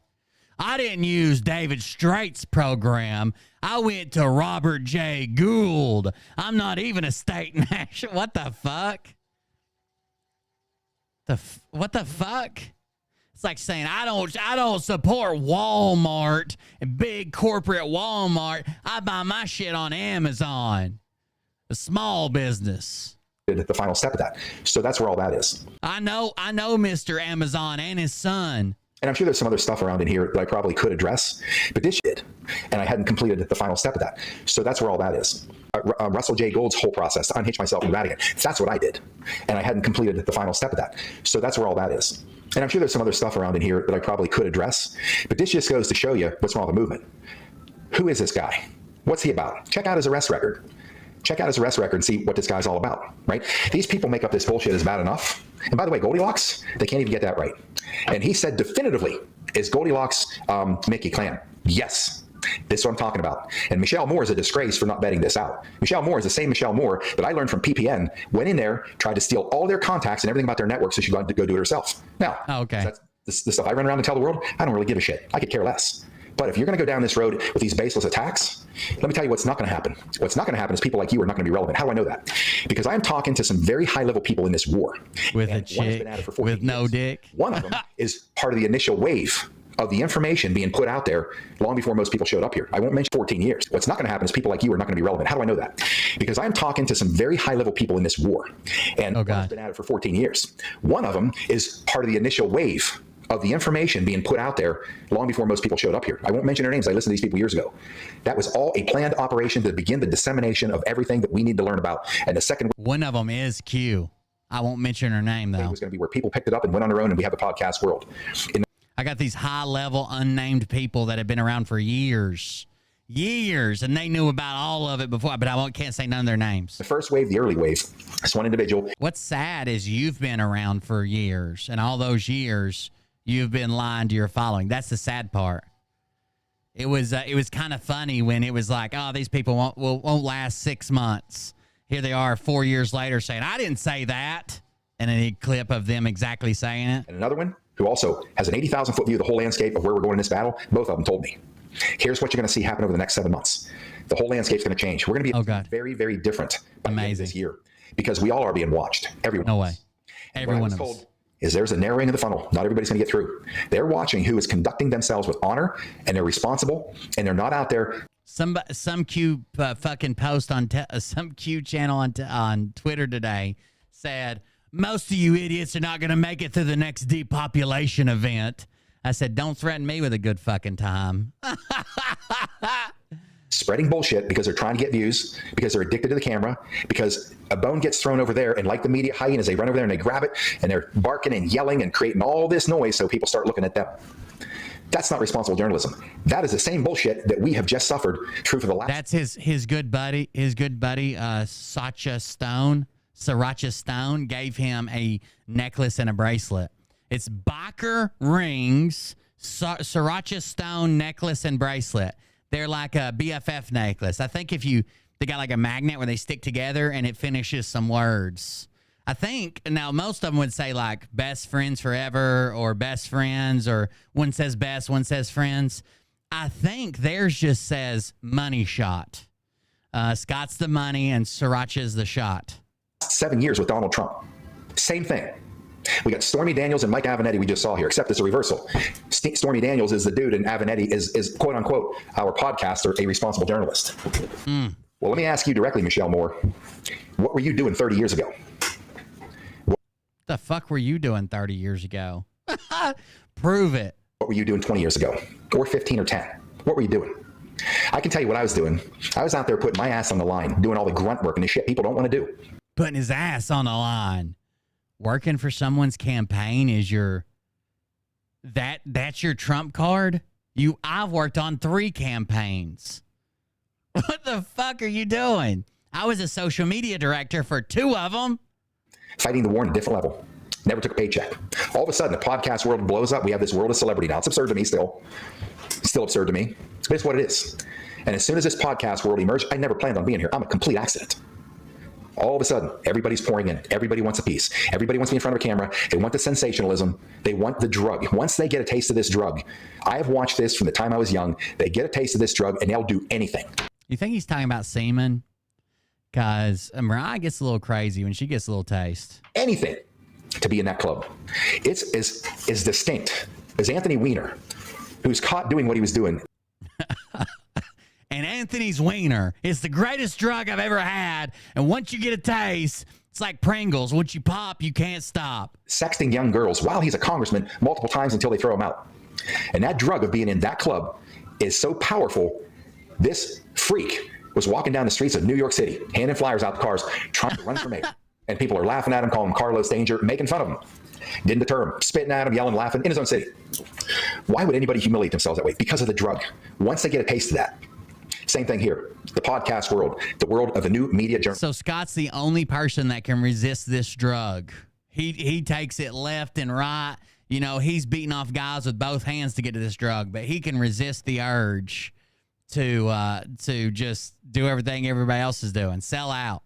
I didn't use David Strait's program. I went to Robert J. Gould. I'm not even a state national. What the fuck? What the fuck? It's like saying I don't support Walmart and big corporate Walmart. I buy my shit on Amazon. A small business. The final step of that. So that's where all that is. I know Mr. Amazon and his son. And I'm sure there's some other stuff around in here that I probably could address, but this did. And I hadn't completed the final step of that. So that's where all that is. Russell J. Gold's whole process to unhitch myself from Vatican. That's what I did. And I hadn't completed the final step of that. So that's where all that is. And I'm sure there's some other stuff around in here that I probably could address, but this just goes to show you what's wrong with the movement. Who is this guy? What's he about? Check out his arrest record. Check out his arrest record and see what this guy's all about, right? These people make up this bullshit is bad enough. And by the way, Goldilocks, they can't even get that right. And he said definitively, is Goldilocks Mickey Clan? Yes. This is what I'm talking about. And Michelle Moore is a disgrace for not betting this out. Michelle Moore is the same Michelle Moore that I learned from PPN, went in there, tried to steal all their contacts and everything about their network so she got to go do it herself. Now, that's the stuff I run around and tell the world, I don't really give a shit. I could care less. But if you're going to go down this road with these baseless attacks, let me tell you what's not going to happen. What's not going to happen is people like you are not going to be relevant. How do I know that? Because I'm talking to some very high-level people in this war. With a chick with no dick. One of them is part of the initial wave of the information being put out there long before most people showed up here. I won't mention 14 years. What's not going to happen is people like you are not going to be relevant. How do I know that? Because I'm talking to some very high-level people in this war. And one's been at it for 14 years. One of them is part of the initial wave of the information being put out there long before most people showed up here. I won't mention their names. I listened to these people years ago. That was all a planned operation to begin the dissemination of everything that we need to learn about. And the second one of them is Q. I won't mention her name, though. It was going to be where people picked it up and went on their own, and we have a podcast world. I got these high-level, unnamed people that have been around for years, and they knew about all of it before, but I can't say none of their names. The first wave, the early wave, this one individual. What's sad is you've been around for years, and all those years, you've been lying to your following. That's the sad part. It was kind of funny when it was like, oh, these people won't last 6 months. Here they are 4 years later saying, I didn't say that. And a clip of them exactly saying it. And another one who also has an 80,000-foot view of the whole landscape of where we're going in this battle. Both of them told me, here's what you're going to see happen over the next 7 months. The whole landscape's going to change. We're going to be very, very different by the end of this year because we all are being watched. Everyone. No way. Everyone of us. Is there's a narrowing of the funnel. Not everybody's going to get through. They're watching who is conducting themselves with honor, and they're responsible, and they're not out there. Some Q fucking post on some Q channel on Twitter today said, most of you idiots are not going to make it through the next depopulation event. I said, don't threaten me with a good fucking time. Spreading bullshit because they're trying to get views, because they're addicted to the camera, because a bone gets thrown over there, and like the media hyenas, they run over there and they grab it, and they're barking and yelling and creating all this noise so people start looking at them. That's not responsible journalism. That is the same bullshit that we have just suffered through for the last... That's his good buddy, Sriracha Stone gave him a necklace and a bracelet. It's biker rings, Sriracha Stone necklace and bracelet. They're like a BFF necklace. I think they got like a magnet where they stick together and it finishes some words. I think now most of them would say like best friends forever or best friends, or one says best, one says friends. I think theirs just says money shot. Scott's the money and Sriracha's the shot. 7 years with Donald Trump. Same thing. We got Stormy Daniels and Mike Avenatti we just saw here, except it's a reversal. Stormy Daniels is the dude and Avenatti is quote unquote our podcaster, a responsible journalist. Well, let me ask you directly, Michelle Moore. What were you doing 30 years ago? What the fuck were you doing 30 years ago? Prove it. What were you doing 20 years ago? Or 15 or 10? What were you doing? I can tell you what I was doing. I was out there putting my ass on the line, doing all the grunt work and the shit people don't want to do. Putting his ass on the line. Working for someone's campaign is that's your trump card? I've worked on 3 campaigns. What the fuck are you doing? I was a social media director for 2 of them. Fighting the war on a different level. Never took a paycheck. All of a sudden, the podcast world blows up. We have this world of celebrity now. It's absurd to me still. Still absurd to me. But it's what it is. And as soon as this podcast world emerged, I never planned on being here. I'm a complete accident. All of a sudden, everybody's pouring in. Everybody wants a piece. Everybody wants to be in front of a camera. They want the sensationalism. They want the drug. Once they get a taste of this drug, I have watched this from the time I was young. They get a taste of this drug, and they'll do anything. You think he's talking about semen? Because Mariah gets a little crazy when she gets a little taste. Anything to be in that club. It's as distinct as Anthony Weiner, who's caught doing what he was doing. And Anthony's wiener is the greatest drug I've ever had. And once you get a taste, it's like Pringles. Once you pop, you can't stop. Sexting young girls while he's a congressman multiple times until they throw him out. And that drug of being in that club is so powerful. This freak was walking down the streets of New York City, handing flyers out the cars, trying to run for mayor. And people are laughing at him, calling him Carlos Danger, making fun of him. Didn't deter him, spitting at him, yelling, laughing in his own city. Why would anybody humiliate themselves that way? Because of the drug. Once they get a taste of that. Same thing here. The podcast world, the world of the new media journal. So Scott's the only person that can resist this drug. He takes it left and right. You know, he's beating off guys with both hands to get to this drug, but he can resist the urge to just do everything everybody else is doing. Sell out.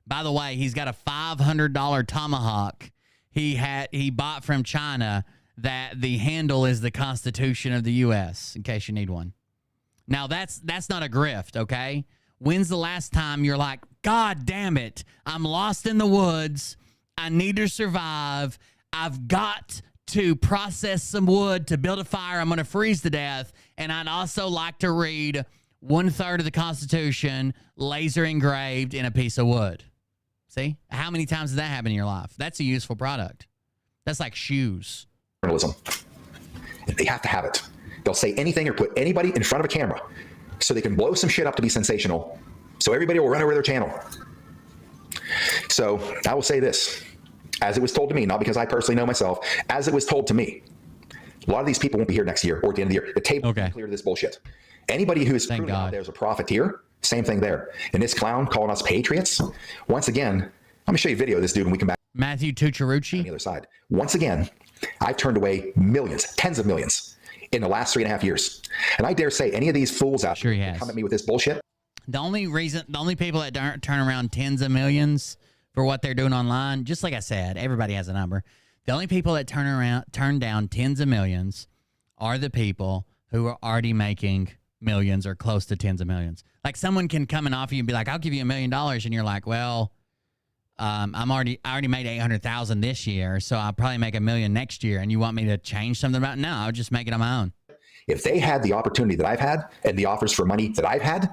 By the way, he's got a $500 tomahawk he bought from China that the handle is the Constitution of the U.S., in case you need one. Now, that's not a grift, okay? When's the last time you're like, God damn it, I'm lost in the woods. I need to survive. I've got to process some wood to build a fire. I'm going to freeze to death. And I'd also like to read 1/3 of the Constitution laser engraved in a piece of wood. See? How many times does that happen in your life? That's a useful product. That's like shoes. Journalism. They have to have it. They'll say anything or put anybody in front of a camera so they can blow some shit up to be sensational. So everybody will run over their channel. So I will say this, as it was told to me, not because I personally know myself, as it was told to me, a lot of these people won't be here next year or at the end of the year. The table will be clear to this bullshit. Anybody who is proven out there's a profiteer, same thing there. And this clown calling us patriots, once again, I'm going to show you a video of this dude when we come back. Matthew Tucciarucci. On the other side. Once again, I've turned away millions, tens of millions in the last 3.5 years. And I dare say any of these fools out there come at me with this bullshit. The only people that don't turn around tens of millions for what they're doing online, just like I said, everybody has a number. The only people that turn down tens of millions are the people who are already making millions or close to tens of millions. Like someone can come and offer you and be like, I'll give you $1 million. And you're like, well, I already made 800,000 this year, so I'll probably make $1 million next year. And you want me to change something about it? No, I'll just make it on my own. If they had the opportunity that I've had and the offers for money that I've had,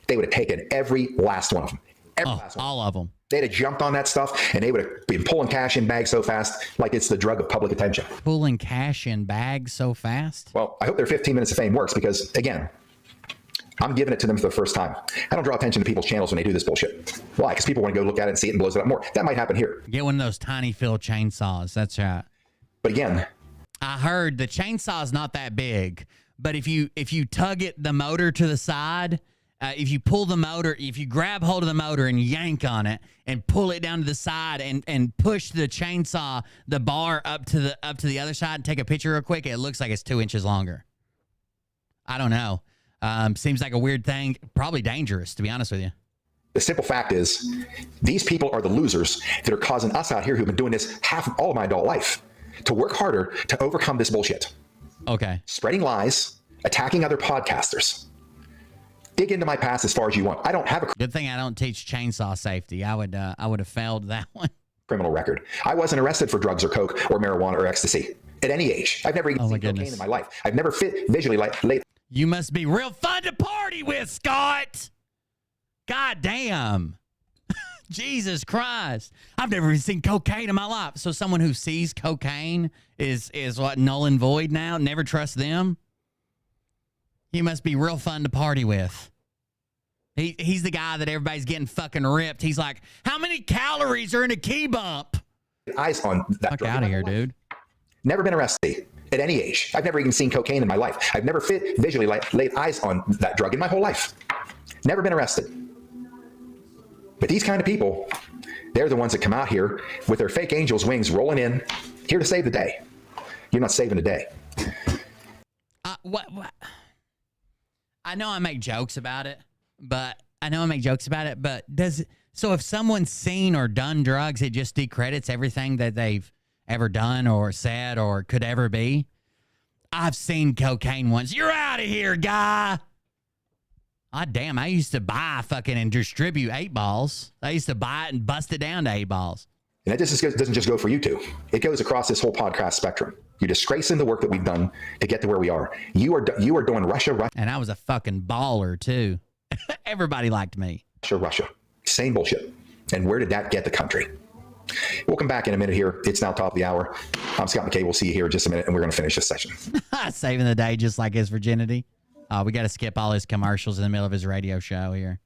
they would have taken every last one of them. Every last one. All of them. They'd have jumped on that stuff, and they would have been pulling cash in bags so fast, like it's the drug of public attention. Pulling cash in bags so fast? Well, I hope their 15 minutes of fame works because, again, I'm giving it to them for the first time. I don't draw attention to people's channels when they do this bullshit. Why? Because people want to go look at it and see it and blows it up more. That might happen here. Get one of those tiny fill chainsaws. That's right. But again, I heard the chainsaw's not that big, but if you tug it, the motor to the side, if you pull the motor, if you grab hold of the motor and yank on it and pull it down to the side and push the chainsaw, the bar up to the other side and take a picture real quick, it looks like it's 2 inches longer. I don't know. Seems like a weird thing. Probably dangerous, to be honest with you. The simple fact is, these people are the losers that are causing us out here who've been doing this all of my adult life to work harder to overcome this bullshit. Okay. Spreading lies, attacking other podcasters. Dig into my past as far as you want. I don't have a good thing I don't teach chainsaw safety. I would have failed that one. Criminal record. I wasn't arrested for drugs or coke or marijuana or ecstasy at any age. I've never even seen cocaine in my life. I've never visually laid. You must be real fun to party with, Scott. God damn. Jesus Christ. I've never even seen cocaine in my life. So someone who sees cocaine is what, null and void now? Never trust them? You must be real fun to party with. He's the guy that everybody's getting fucking ripped. He's like, how many calories are in a key bump? Eyes on that. Fuck out of here, dude. Never been arrested at any age. I've never even seen cocaine in my life. I've never visually laid eyes on that drug in my whole life. Never been arrested. But these kind of people, they're the ones that come out here with their fake angel's wings rolling in, here to save the day. You're not saving the day. What? I know I make jokes about it, but so if someone's seen or done drugs, it just decredits everything that they've ever done or said or could ever be. I've seen cocaine once. You're out of here, guy. Ah, damn, I used to buy fucking and distribute 8-balls. I used to buy it and bust it down to 8-balls. And that doesn't just go for you two. It goes across this whole podcast spectrum. You're disgracing the work that we've done to get to where we are. You are doing Russia. And I was a fucking baller, too. Everybody liked me. Russia. Same bullshit. And where did that get the country? We'll come back in a minute here. It's now top of the hour. I'm Scott McKay. We'll see you here in just a minute, and we're going to finish this session. Saving the day just like his virginity. We got to skip all his commercials in the middle of his radio show here.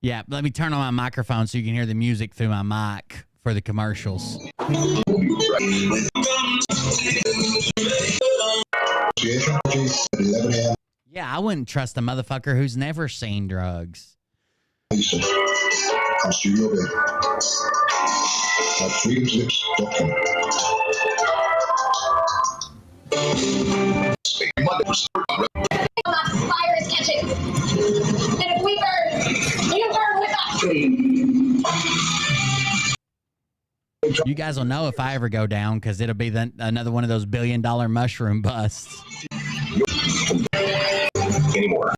Yeah, let me turn on my microphone so you can hear the music through my mic for the commercials. Yeah, I wouldn't trust a motherfucker who's never seen drugs. I'm Studio Bed at freedomslips.com. Fire is catching. And if we burn, you burn with us. You guys will know if I ever go down because it'll be another one of those $1 billion mushroom busts. Anymore.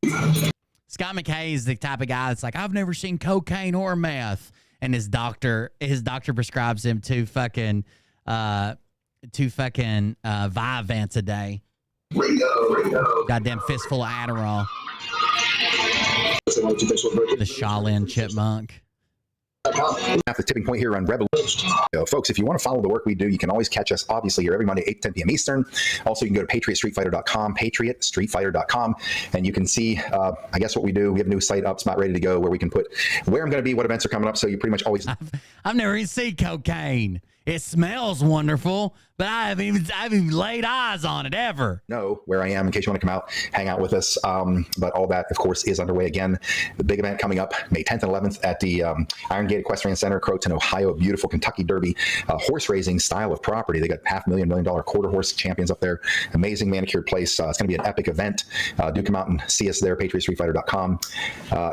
Scott McKay is the type of guy that's like, I've never seen cocaine or meth. And his doctor prescribes him two fucking Vyvanse a day. Goddamn fistful of Adderall. The Shaolin chipmunk. At the tipping point here on Revolution. Folks, if you want to follow the work we do, you can always catch us, obviously, here every Monday, 8 to 10 p.m. Eastern. Also, you can go to patriotstreetfighter.com, patriotstreetfighter.com, and you can see, I guess, what we do. We have a new site up. It's about ready to go where we can put where I'm going to be, what events are coming up, so you pretty much always... I've never even seen cocaine. It smells wonderful, but I haven't even laid eyes on it ever. Know where I am in case you want to come out, hang out with us. But all that, of course, is underway again. The big event coming up May 10th and 11th at the Iron Gate Equestrian Center, Croton, Ohio. Beautiful Kentucky Derby horse racing style of property. They got $500,000, $1 million quarter horse champions up there. Amazing manicured place. It's going to be an epic event. Do come out and see us there, patriotstreetfighter.com.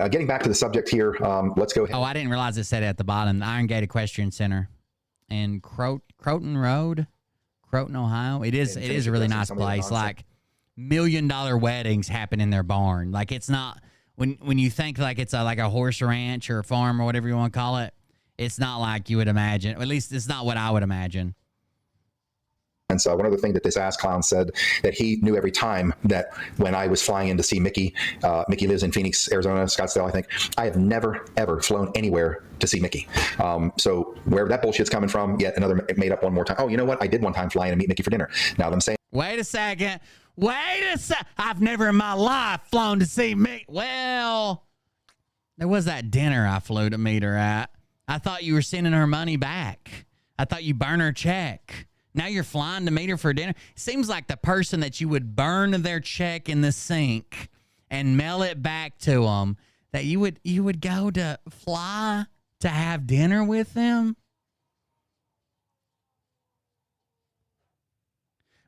Getting back to the subject here, let's go ahead. Oh, I didn't realize it said it at the bottom. The Iron Gate Equestrian Center. In Croton Road, Croton, Ohio. It is a really nice place. Like $1 million weddings happen in their barn. Like it's not when you think like it's like a horse ranch or a farm or whatever you want to call it. It's not like you would imagine. At least it's not what I would imagine. And so one other thing that this ass clown said, that he knew every time that when I was flying in to see Mickey, Mickey lives in Phoenix, Arizona, Scottsdale, I think. I have never, ever flown anywhere to see Mickey. So wherever that bullshit's coming from, yet another made up one more time. Oh, you know what? I did one time fly in and meet Mickey for dinner. Now that I'm saying. Wait a second. I've never in my life flown to see Mickey. Well, there was that dinner I flew to meet her at. I thought you were sending her money back. I thought you burned her check. Now you're flying to meet her for dinner. Seems like the person that you would burn their check in the sink and mail it back to them, that you would go to fly to have dinner with them.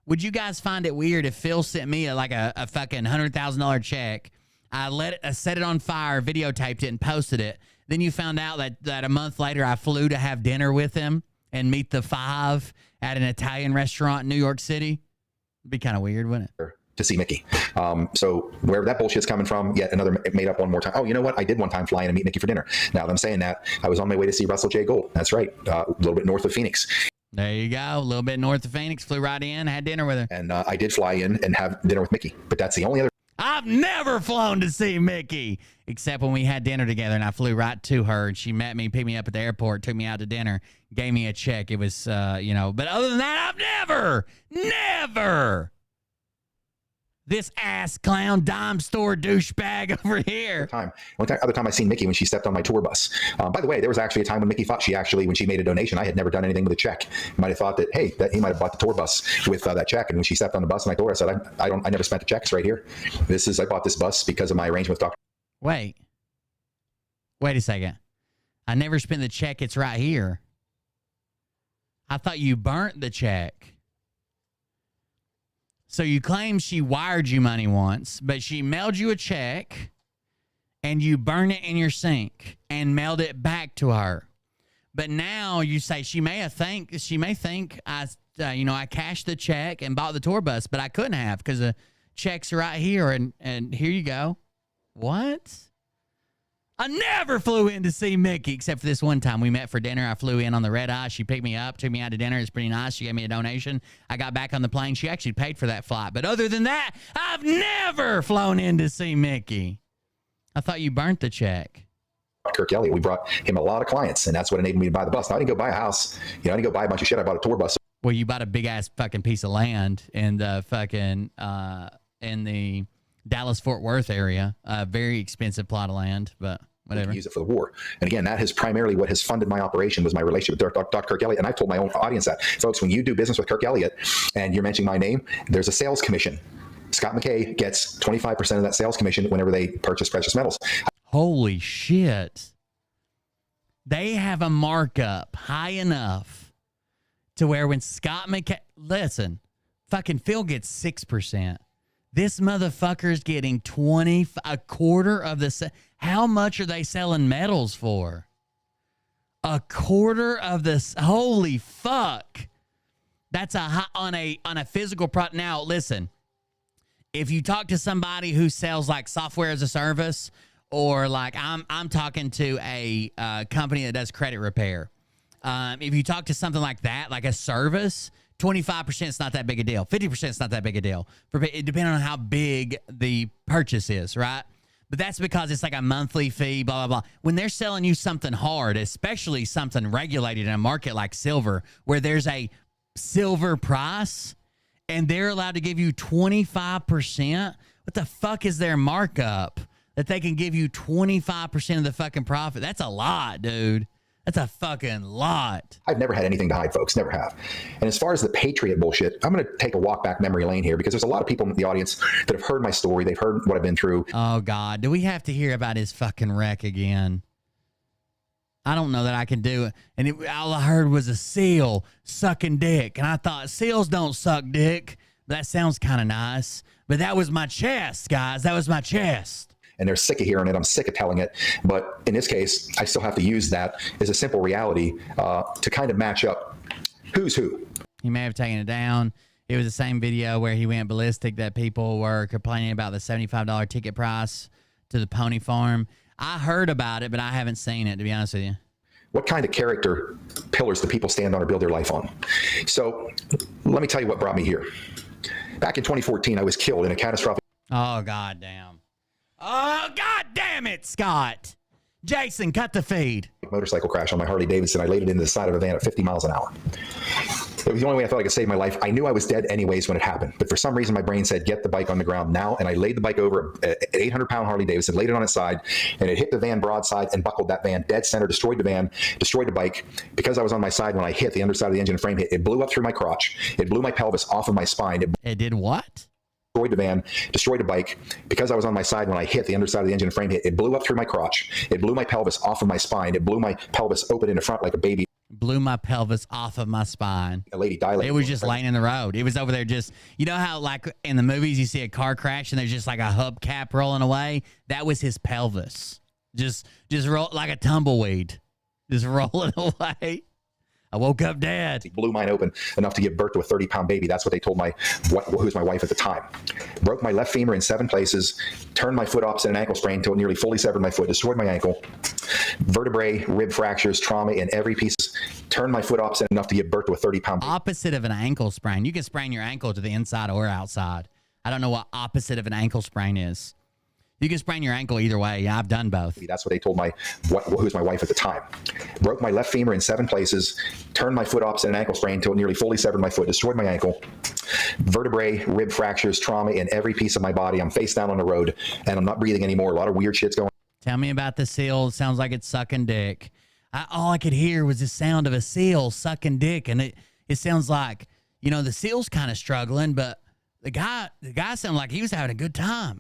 Would you guys find it weird if Phil sent me a fucking $100,000 check? I set it on fire, videotaped it, and posted it. Then you found out that a month later I flew to have dinner with him and meet the five at an Italian restaurant in New York City? It'd be kind of weird, wouldn't it? To see Mickey. So wherever that bullshit's coming from, yet another made up one more time. Oh, you know what? I did one time fly in and meet Mickey for dinner. Now that I'm saying that, I was on my way to see Russell J. Gold. That's right. A little bit north of Phoenix. There you go. A little bit north of Phoenix. Flew right in, had dinner with her. And I did fly in and have dinner with Mickey. But that's the only other. I've never flown to see Mickey, except when we had dinner together and I flew right to her and she met me, picked me up at the airport, took me out to dinner, gave me a check. It was, but other than that, I've never. This ass clown dime store douchebag over here. Other time I seen Mickey when she stepped on my tour bus. By the way, there was actually a time when Mickey thought when she made a donation, I had never done anything with a check. Might have thought that, hey, that he might have bought the tour bus with that check. And when she stepped on the bus and I told her, I said, I never spent the check. It's right here. I bought this bus because of my arrangement with Dr. Wait a second. I never spent the check. It's right here. I thought you burnt the check. So you claim she wired you money once, but she mailed you a check and you burn it in your sink and mailed it back to her. But now you say she may think I cashed the check and bought the tour bus, but I couldn't have because the check's right here and here you go. What? I never flew in to see Mickey except for this one time. We met for dinner. I flew in on the red eye. She picked me up, took me out to dinner. It's pretty nice. She gave me a donation. I got back on the plane. She actually paid for that flight. But other than that, I've never flown in to see Mickey. I thought you burnt the check. Kirk Elliott. We brought him a lot of clients, and that's what enabled me to buy the bus. Now, I didn't go buy a house. I didn't go buy a bunch of shit. I bought a tour bus. Well, you bought a big-ass fucking piece of land in the fucking in the Dallas-Fort Worth area. A very expensive plot of land, but whatever. Use it for the war. And again, that is primarily what has funded my operation, was my relationship with Dr. Kirk Elliott. And I've told my own audience that, folks, when you do business with Kirk Elliott and you're mentioning my name, there's a sales commission. Scott McKay gets 25% of that sales commission whenever they purchase precious metals. Holy shit. They have a markup high enough to where when Scott McKay, listen, fucking Phil gets 6%. This motherfucker's getting a quarter of the. How much are they selling metals for? A quarter of this. Holy fuck! That's on a physical product. Now listen, if you talk to somebody who sells like software as a service, or like I'm talking to a company that does credit repair. If you talk to something like that, like a service. 25% is not that big a deal. 50% is not that big a deal. Depending on how big the purchase is, right? But that's because it's like a monthly fee, blah, blah, blah. When they're selling you something hard, especially something regulated in a market like silver, where there's a silver price and they're allowed to give you 25%, what the fuck is their markup that they can give you 25% of the fucking profit? That's a lot, dude. That's a fucking lot. I've never had anything to hide, folks. Never have. And as far as the Patriot bullshit, I'm going to take a walk back memory lane here because there's a lot of people in the audience that have heard my story. They've heard what I've been through. Oh, God. Do we have to hear about his fucking wreck again? I don't know that I can do it. And all I heard was a seal sucking dick. And I thought, seals don't suck dick. That sounds kind of nice. But that was my chest, guys. That was my chest. And they're sick of hearing it. I'm sick of telling it. But in this case, I still have to use that as a simple reality to kind of match up who's who. He may have taken it down. It was the same video where he went ballistic that people were complaining about the $75 ticket price to the pony farm. I heard about it, but I haven't seen it, to be honest with you. What kind of character pillars do people stand on or build their life on? So let me tell you what brought me here. Back in 2014, I was killed in a catastrophic. Oh, goddamn. Oh, goddamn it, Scott. Jason, cut the feed. Motorcycle crash on my Harley Davidson. I laid it into the side of a van at 50 miles an hour. It was the only way I thought I could save my life. I knew I was dead anyways when it happened, but for some reason my brain said, get the bike on the ground now. And I laid the bike over an 800-pound Harley Davidson, laid it on its side, and it hit the van broadside and buckled that van dead center, destroyed the van, destroyed the bike. Because I was on my side when I hit, the underside of the engine and frame hit, it blew up through my crotch. It blew my pelvis off of my spine. It did what? Destroyed the van, destroyed the bike. Because I was on my side when I hit, the underside of the engine and frame hit, it blew up through my crotch. It blew my pelvis off of my spine. It blew my pelvis open in the front like a baby. Blew my pelvis off of my spine. A lady died. It was just laying in the road. It was over there just, you know how like in the movies you see a car crash and there's just like a hubcap rolling away? That was his pelvis. Just roll like a tumbleweed. Just rolling away. I woke up dead. He blew mine open enough to give birth to a 30-pound baby. That's what they told who was my wife at the time. Broke my left femur in 7 places, turned my foot opposite an ankle sprain until it nearly fully severed my foot, destroyed my ankle, vertebrae, rib fractures, trauma in every piece, turned my foot opposite enough to give birth to a 30-pound baby. Opposite of an ankle sprain. You can sprain your ankle to the inside or outside. I don't know what opposite of an ankle sprain is. You can sprain your ankle either way. Yeah, I've done both. That's what they told who was my wife at the time. Broke my left femur in 7 places, turned my foot opposite an ankle sprain until it nearly fully severed my foot, destroyed my ankle, vertebrae, rib fractures, trauma in every piece of my body. I'm face down on the road, and I'm not breathing anymore. A lot of weird shit's going on. Tell me about the seal. It sounds like it's sucking dick. All I could hear was the sound of a seal sucking dick, and it sounds like, you know, the seal's kind of struggling, but the guy sounded like he was having a good time.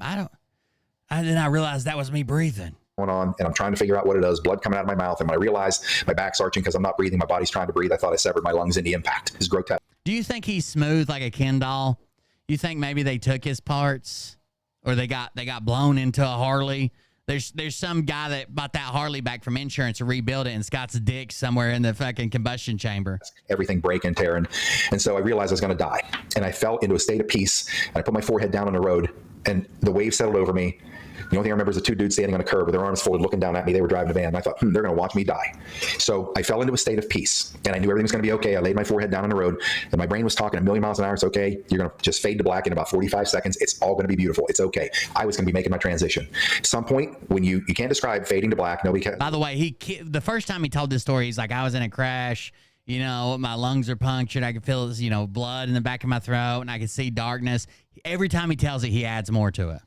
Then I realized that was me breathing. Going on, and I'm trying to figure out what it is. Blood coming out of my mouth, and when I realized my back's arching because I'm not breathing, my body's trying to breathe, I thought I severed my lungs in the impact. It's grotesque. Do you think he's smooth like a Ken doll? You think maybe they took his parts, or they got blown into a Harley? There's some guy that bought that Harley back from insurance to rebuild it, and Scott's dick somewhere in the fucking combustion chamber. Everything break and tear, and so I realized I was going to die, and I fell into a state of peace, and I put my forehead down on the road, and the wave settled over me. The only thing I remember is the 2 dudes standing on a curb with their arms folded looking down at me. They were driving a van. And I thought, they're going to watch me die. So I fell into a state of peace, and I knew everything was going to be okay. I laid my forehead down on the road, and my brain was talking a million miles an hour. It's okay. You're going to just fade to black in about 45 seconds. It's all going to be beautiful. It's okay. I was going to be making my transition. At some point, when you can't describe fading to black, nobody can. By the way, the first time he told this story, he's like, I was in a crash. You know, my lungs are punctured. I can feel, blood in the back of my throat, and I can see darkness. Every time he tells it, he adds more to it.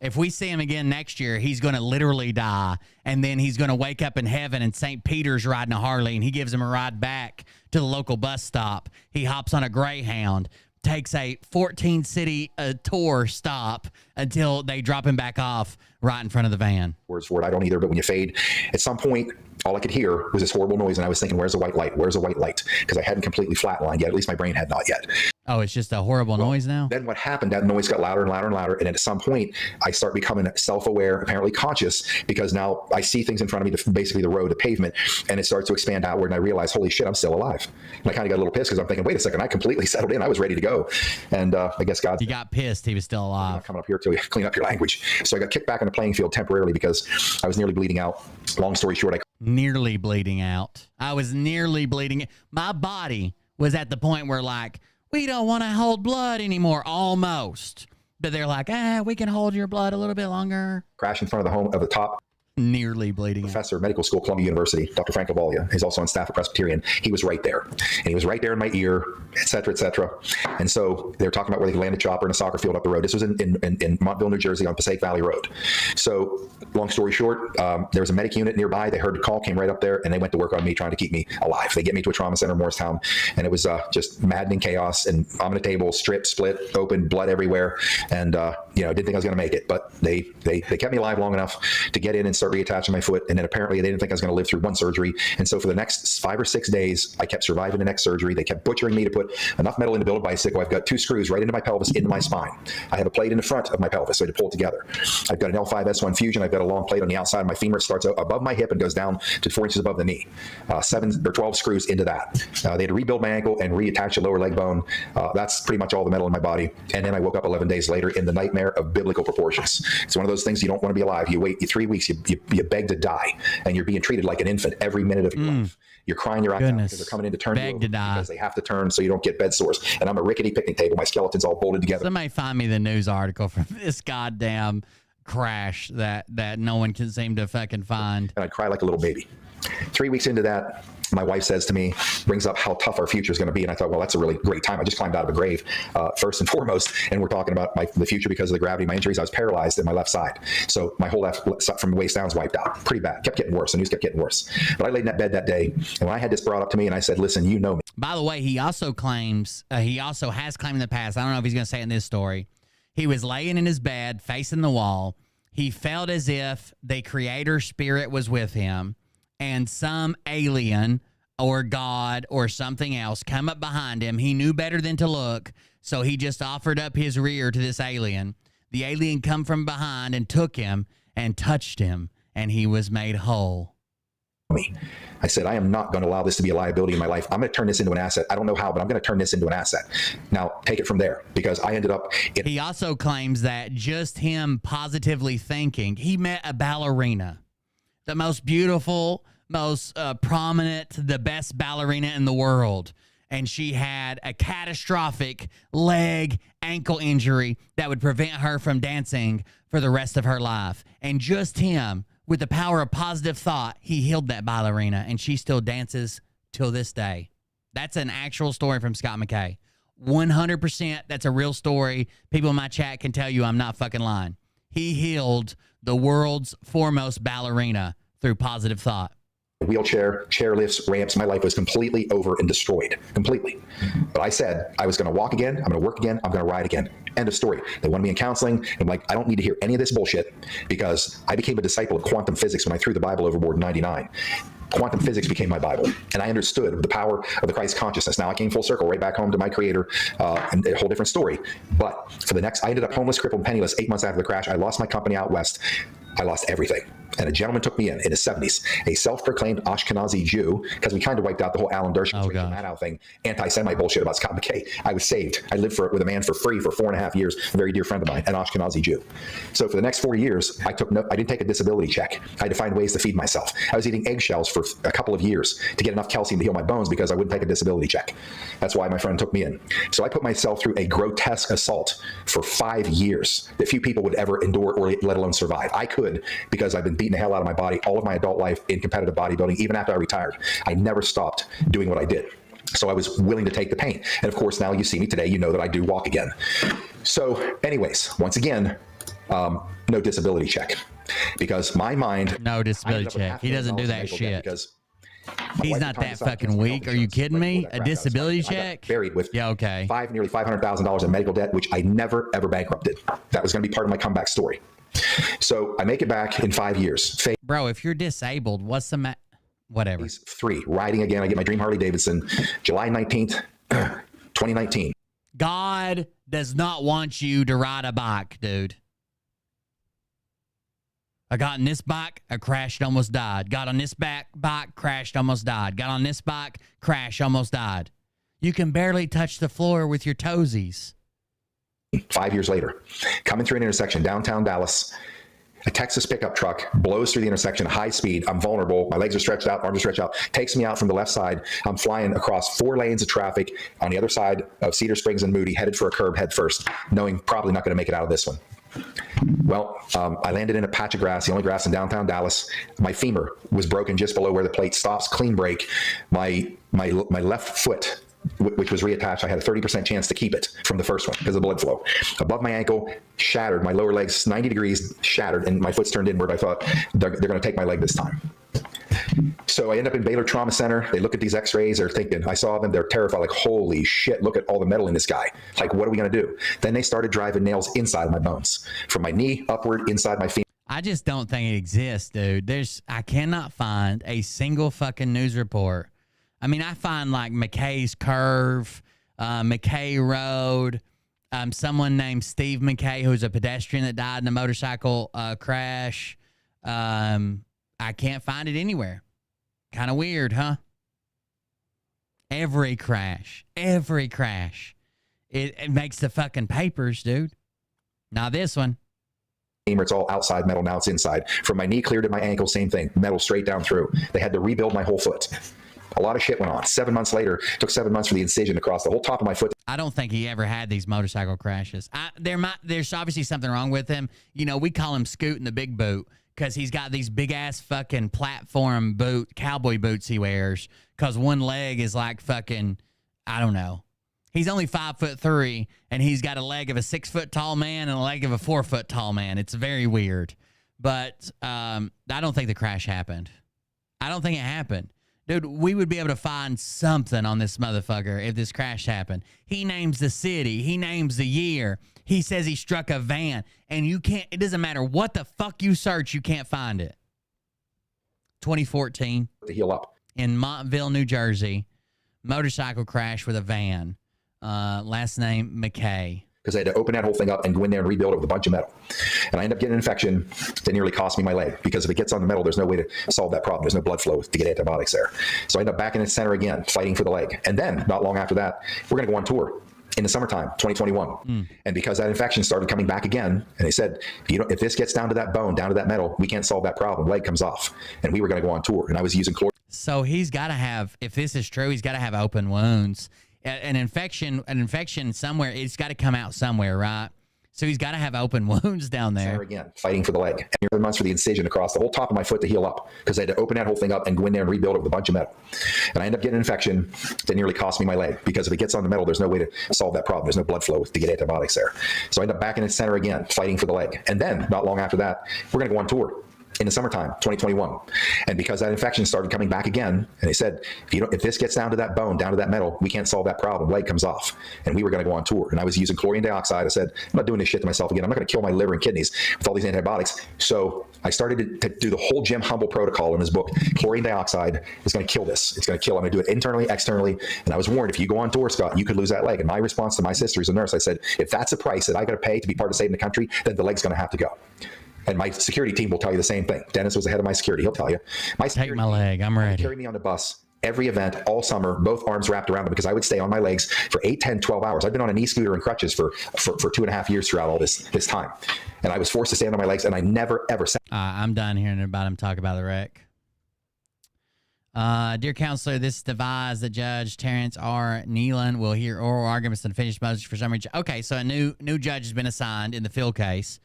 If we see him again next year, he's going to literally die, and then he's going to wake up in heaven, and St. Peter's riding a Harley, and he gives him a ride back to the local bus stop. He hops on a Greyhound, takes a 14-city tour stop until they drop him back off right in front of the van. Words for it, I don't either, but when you fade, at some point, all I could hear was this horrible noise, and I was thinking, where's the white light? Where's the white light? Because I hadn't completely flatlined yet. At least my brain had not yet. Oh, it's just a horrible noise now? Then what happened, that noise got louder and louder and louder, and at some point, I start becoming self-aware, apparently conscious, because now I see things in front of me, basically the road, the pavement, and it starts to expand outward, and I realize, holy shit, I'm still alive. And I kind of got a little pissed, because I'm thinking, wait a second, I completely settled in. I was ready to go. And I guess God... He got pissed. He was still alive. I'm not coming up here to clean up your language. So I got kicked back on the playing field temporarily because I was nearly bleeding out. Long story short, Nearly bleeding out. I was nearly bleeding. My body was at the point where, like, we don't want to hold blood anymore, almost. But they're like, we can hold your blood a little bit longer. Crash in front of the home of the top nearly bleeding professor of medical school, Columbia University, Dr. Frank Lavalia. He's also on staff at Presbyterian. He was right there, and he was right there in my ear, et cetera, et cetera. And so they were talking about where they could land a chopper in a soccer field up the road. This was in Montville, New Jersey, on Passaic Valley Road. So long story short, there was a medic unit nearby. They heard the call, came right up there, and they went to work on me, trying to keep me alive. They get me to a trauma center in Morristown, and it was just maddening chaos. And I'm on a table, stripped, split, open, blood everywhere, and didn't think I was going to make it. But they kept me alive long enough to get in and start reattaching my foot, and then apparently they didn't think I was going to live through one surgery. And so for the next 5 or 6 days, I kept surviving the next surgery. They kept butchering me to put enough metal in to build a bicycle. I've got 2 screws right into my pelvis, into my spine. I have a plate in the front of my pelvis, so I had to pull it together. I've got an L5S1 fusion. I've got a long plate on the outside of my femur. It starts above my hip and goes down to 4 inches above the knee. 7 or 12 screws into that. They had to rebuild my ankle and reattach the lower leg bone. That's pretty much all the metal in my body. And then I woke up 11 days later in the nightmare of biblical proportions. It's one of those things, you don't want to be alive. You wait 3 weeks, you you beg to die, and you're being treated like an infant every minute of your life. You're crying your eyes out because they're coming in to turn you over because they have to turn so you don't get bed sores. And I'm a rickety picnic table. My skeleton's all bolted together. Somebody find me the news article from this goddamn crash that no one can seem to fucking find. And I'd cry like a little baby. 3 weeks into that, my wife says to me, brings up how tough our future is going to be. And I thought, well, that's a really great time. I just climbed out of a grave, first and foremost. And we're talking about the future because of the gravity of my injuries. I was paralyzed in my left side. So my whole left from the waist down was wiped out. Pretty bad. Kept getting worse. The news kept getting worse. But I laid in that bed that day. And when I had this brought up to me and I said, listen, you know me. By the way, he also claims, he also has claimed in the past, I don't know if he's going to say it in this story, he was laying in his bed facing the wall. He felt as if the creator spirit was with him and some alien or God or something else come up behind him. He knew better than to look, so he just offered up his rear to this alien. The alien come from behind and took him and touched him, and he was made whole. I said, I am not going to allow this to be a liability in my life. I'm going to turn this into an asset. I don't know how, but I'm going to turn this into an asset. Now, take it from there, because I ended up... He also claims that just him positively thinking, he met a ballerina, the most beautiful, most prominent, the best ballerina in the world. And she had a catastrophic ankle injury that would prevent her from dancing for the rest of her life. And just him, with the power of positive thought, he healed that ballerina, and she still dances till this day. That's an actual story from Scott McKay. 100%, that's a real story. People in my chat can tell you I'm not fucking lying. He healed the world's foremost ballerina through positive thought. Wheelchair, chairlifts, ramps. My life was completely over and destroyed. Completely. But I said I was going to walk again. I'm going to work again. I'm going to ride again. End of story. They wanted me in counseling. I'm like, I don't need to hear any of this bullshit, because I became a disciple of quantum physics when I threw the Bible overboard in 99. Quantum physics became my Bible, and I understood the power of the Christ consciousness. Now I came full circle right back home to my creator, and a whole different story. But for the next, I ended up homeless, crippled, penniless 8 months after the crash. I lost my company out west. I lost everything. And a gentleman took me in his 70s, a self-proclaimed Ashkenazi Jew, because we kind of wiped out the whole Alan Dershowitz Madow thing, anti-Semite bullshit about Scott McKay. I was saved. I lived with a man for free for 4.5 years, a very dear friend of mine, an Ashkenazi Jew. So for the next 4 years, I didn't take a disability check. I had to find ways to feed myself. I was eating eggshells for a couple of years to get enough calcium to heal my bones, because I wouldn't take a disability check. That's why my friend took me in. So I put myself through a grotesque assault for 5 years that few people would ever endure or let alone survive. I could, because I've been beating the hell out of my body all of my adult life in competitive bodybuilding, even after I retired. I never stopped doing what I did. So I was willing to take the pain. And of course, now you see me today, you know that I do walk again. So anyways, once again, no disability check, because my mind... No disability check. He doesn't do that shit. Because he's not that fucking weak. Are you kidding me? A disability check? Buried with nearly $500,000 in medical debt, which I never, ever bankrupted. That was going to be part of my comeback story. So I make it back in 5 years. Bro, if you're disabled, what's the whatever? 3, riding again. I get my dream Harley Davidson, July 19th, 2019. God does not want you to ride a bike, dude. I got on this bike, I crashed, almost died. Got on this bike, crashed, almost died. Got on this bike, crashed, almost died. You can barely touch the floor with your toesies. 5 years later, coming through an intersection, downtown Dallas, a Texas pickup truck blows through the intersection, high speed. I'm vulnerable. My legs are stretched out, arms are stretched out, takes me out from the left side. I'm flying across 4 lanes of traffic on the other side of Cedar Springs and Moody, headed for a curb head first, knowing probably not going to make it out of this one. Well, I landed in a patch of grass, the only grass in downtown Dallas. My femur was broken just below where the plate stops, clean break. My left foot, which was reattached, I had a 30% chance to keep it from the first one because of blood flow. Above my ankle, shattered. My lower legs, 90 degrees, shattered, and my foot's turned inward. I thought, they're going to take my leg this time. So I end up in Baylor Trauma Center. They look at these x-rays. They're thinking, I saw them. They're terrified. Like, holy shit, look at all the metal in this guy. Like, what are we going to do? Then they started driving nails inside of my bones, from my knee upward, inside my feet. I just don't think it exists, dude. I cannot find a single fucking news report. I mean, I find like McKay's Curve, McKay Road, someone named Steve McKay, who's a pedestrian that died in a motorcycle crash. I can't find it anywhere. Kind of weird, huh? Every crash, it makes the fucking papers, dude. Now this one. femur, it's all outside metal. Now it's inside. From my knee clear to my ankle, same thing. Metal straight down through. They had to rebuild my whole foot. A lot of shit went on. 7 months later, took 7 months for the incision across the whole top of my foot. I don't think he ever had these motorcycle crashes. There's obviously something wrong with him. You know, we call him Scootin' the Big Boot because he's got these big ass fucking platform cowboy boots he wears because one leg is like fucking, I don't know. He's only 5'3", and he's got a leg of a 6 foot tall man and a leg of a 4 foot tall man. It's very weird. But I don't think the crash happened. I don't think it happened. Dude, we would be able to find something on this motherfucker if this crash happened. He names the city. He names the year. He says he struck a van. And you can't, it doesn't matter what the fuck you search, you can't find it. 2014. To heal up. In Montville, New Jersey. Motorcycle crash with a van. Last name, McKay. Because I had to open that whole thing up and go in there and rebuild it with a bunch of metal. And I ended up getting an infection that nearly cost me my leg because if it gets on the metal, there's no way to solve that problem. There's no blood flow to get antibiotics there. So I ended up back in the center again, fighting for the leg. And then, not long after that, we're going to go on tour in the summertime, 2021. And because that infection started coming back again, and they said, if this gets down to that bone, down to that metal, we can't solve that problem. Leg comes off. And we were going to go on tour. And I was using chlorine. So he's got to have, if this is true, he's got to have open wounds. An infection somewhere, it's got to come out somewhere, right? So he's got to have open wounds down there. Again, fighting for the leg. And 7 months for the incision across the whole top of my foot to heal up because I had to open that whole thing up and go in there and rebuild it with a bunch of metal. And I ended up getting an infection that nearly cost me my leg because if it gets on the metal, there's no way to solve that problem. There's no blood flow to get antibiotics there. So I ended up back in the center again, fighting for the leg. And then, not long after that, we're going to go on tour in the summertime, 2021. And because that infection started coming back again, and they said, if this gets down to that bone, down to that metal, we can't solve that problem. Leg comes off. And we were going to go on tour. And I was using chlorine dioxide. I said, I'm not doing this shit to myself again. I'm not going to kill my liver and kidneys with all these antibiotics. So I started to do the whole Jim Humble protocol in his book. Chlorine dioxide is going to kill this. It's going to kill. I'm going to do it internally, externally. And I was warned, if you go on tour, Scott, you could lose that leg. And my response to my sister, who's a nurse, I said, if that's a price that I got to pay to be part of saving the country, then the leg's going to have to go. And my security team will tell you the same thing. Dennis was the head of my security. He'll tell you. Take my leg. I'm ready. Carry me on the bus every event all summer, both arms wrapped around them because I would stay on my legs for 8, 10, 12 hours. I've been on an e-scooter and crutches for 2.5 years throughout all this time. And I was forced to stand on my legs and I never, ever sat. I'm done hearing about him talk about the wreck. Dear counselor, this devised that Judge Terrence R. Nealon will hear oral arguments and finish motions for summary. Okay, so a new judge has been assigned in the Phil case.